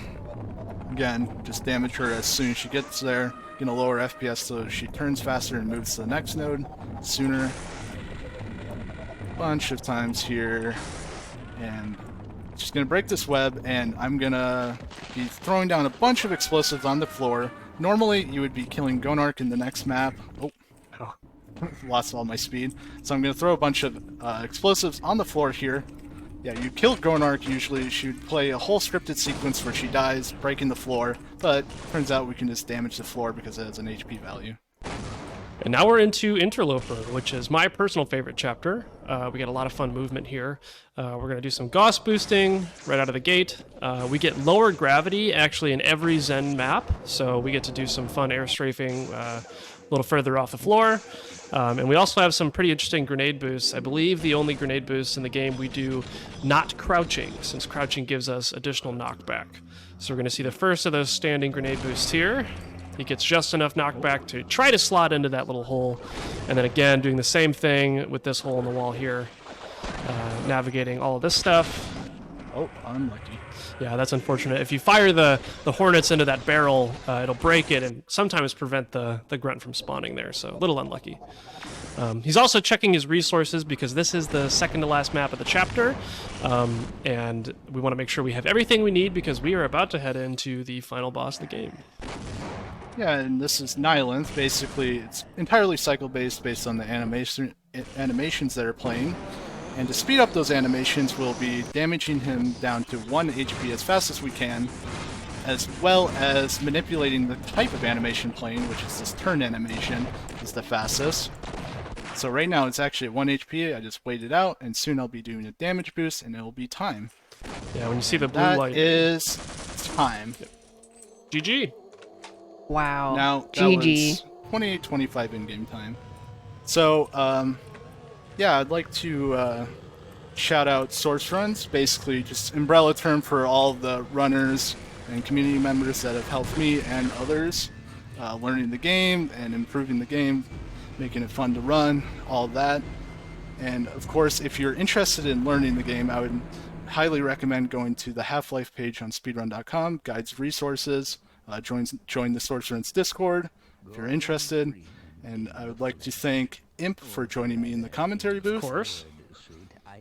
E: Again, just damage her as soon as she gets there. Going to lower FPS so she turns faster and moves to the next node sooner. Bunch of times here. And she's going to break this web, and I'm going to be throwing down a bunch of explosives on the floor. Normally, you would be killing Gonark in the next map. Oh, lost all my speed. So I'm going to throw a bunch of explosives on the floor here. Yeah, you kill Gonark usually. She would play a whole scripted sequence where she dies, breaking the floor. But turns out we can just damage the floor because it has an HP value.
F: And now we're into Interloper, which is my personal favorite chapter. We get a lot of fun movement here. We're going to do some Gauss boosting right out of the gate. We get lower gravity actually in every Zen map, so we get to do some fun air strafing a little further off the floor. And we also have some pretty interesting grenade boosts. I believe the only grenade boost in the game we do not crouching, since crouching gives us additional knockback. So we're going to see the first of those standing grenade boosts here. He gets just enough knockback to try to slot into that little hole. And then again, doing the same thing with this hole in the wall here. Navigating all of this stuff.
E: Oh, unlucky.
F: Yeah, that's unfortunate. If you fire the hornets into that barrel, it'll break it and sometimes prevent the grunt from spawning there, so a little unlucky. He's also checking his resources because this is the second to last map of the chapter, and we want to make sure we have everything we need because we are about to head into the final boss of the game.
E: Yeah, and this is Nylanth. Basically, it's entirely cycle-based based on the animations that are playing. And to speed up those animations, we'll be damaging him down to 1 HP as fast as we can, as well as manipulating the type of animation playing, which is this turn animation, is the fastest. So right now it's actually at 1 HP, I just waited out, and soon I'll be doing a damage boost, and it'll be time.
F: Yeah, when you see the blue
E: That
F: light...
E: is time.
F: GG!
A: Wow.
E: Now, that
A: GG.
E: was 28:25 in-game time. So, yeah, I'd like to shout out Source Runs, basically just umbrella term for all the runners and community members that have helped me and others learning the game and improving the game, making it fun to run, all that. And of course, if you're interested in learning the game, I would highly recommend going to the Half-Life page on speedrun.com, guides, resources, join the Source Runs Discord if you're interested. And I would like to thank Imp for joining me in the commentary booth.
F: Of course.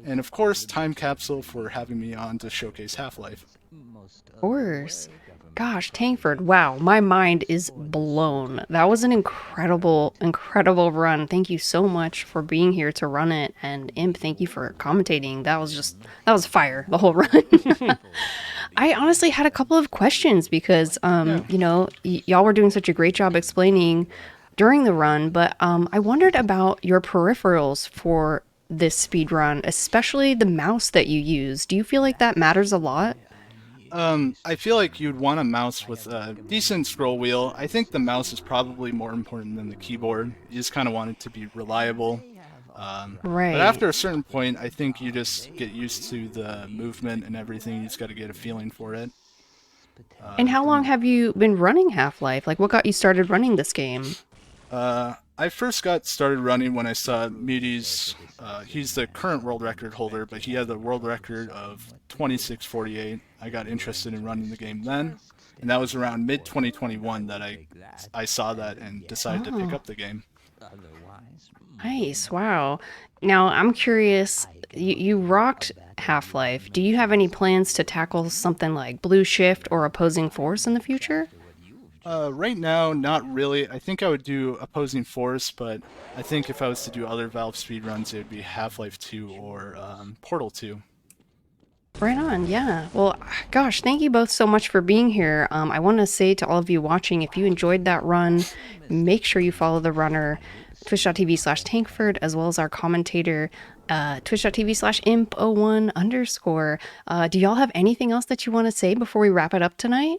E: And of course, Time Capsule for having me on to showcase Half-Life.
A: Of course. Gosh, Tankford, wow, my mind is blown. That was an incredible, incredible run. Thank you so much for being here to run it. And Imp, thank you for commentating. That was fire, the whole run. I honestly had a couple of questions because, you know, y'all were doing such a great job explaining during the run, but I wondered about your peripherals for this speed run, especially the mouse that you use. Do you feel like that matters a lot?
E: I feel like you'd want a mouse with a decent scroll wheel. I think the mouse is probably more important than the keyboard. You just kind of want it to be reliable.
A: Right.
E: But after a certain point, I think you just get used to the movement and everything. You just got to get a feeling for it.
A: And how long have you been running Half-Life? Like, what got you started running this game?
E: I first got started running when I saw Mudi's, he's the current world record holder, but he had the world record of 26:48. I got interested in running the game then, and that was around mid-2021 that I saw that and decided to pick up the game.
A: Nice, wow. Now, I'm curious, you rocked Half-Life. Do you have any plans to tackle something like Blue Shift or Opposing Force in the future?
E: Right now, not really. I think I would do Opposing Force, but I think if I was to do other Valve speedruns, it would be Half-Life 2 or Portal 2.
A: Right on, yeah. Well, gosh, thank you both so much for being here. I want to say to all of you watching, if you enjoyed that run, make sure you follow the runner, twitch.tv/Tankford, as well as our commentator, twitch.tv/imp01_. Do y'all have anything else that you want to say before we wrap it up tonight?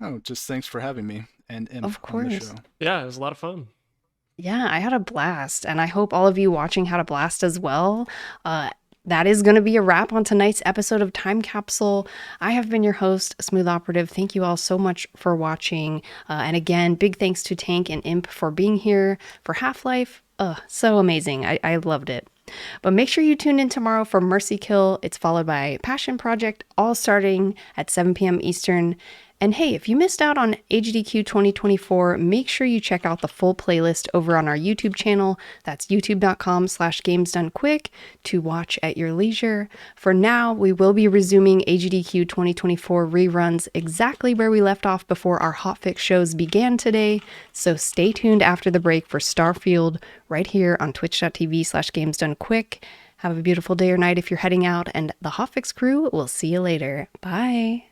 E: Oh, just thanks for having me and Imp
A: Of
E: on the
A: course.
E: show.
F: Yeah, it was a lot of fun.
A: Yeah, I had a blast, and I hope all of you watching had a blast as well. That is going to be a wrap on tonight's episode of Time Capsule. I have been your host, Smooth Operative. Thank you all so much for watching. And again, big thanks to Tank and Imp for being here for Half-Life. So amazing. I loved it. But make sure you tune in tomorrow for Mercy Kill. It's followed by Passion Project, all starting at 7 p.m. Eastern. And hey, if you missed out on GDQ 2024, make sure you check out the full playlist over on our YouTube channel. That's youtube.com/gamesdonequick to watch at your leisure. For now, we will be resuming GDQ 2024 reruns exactly where we left off before our hotfix shows began today. So stay tuned after the break for Starfield right here on twitch.tv/gamesdonequick. Have a beautiful day or night if you're heading out, and the hotfix crew will see you later. Bye.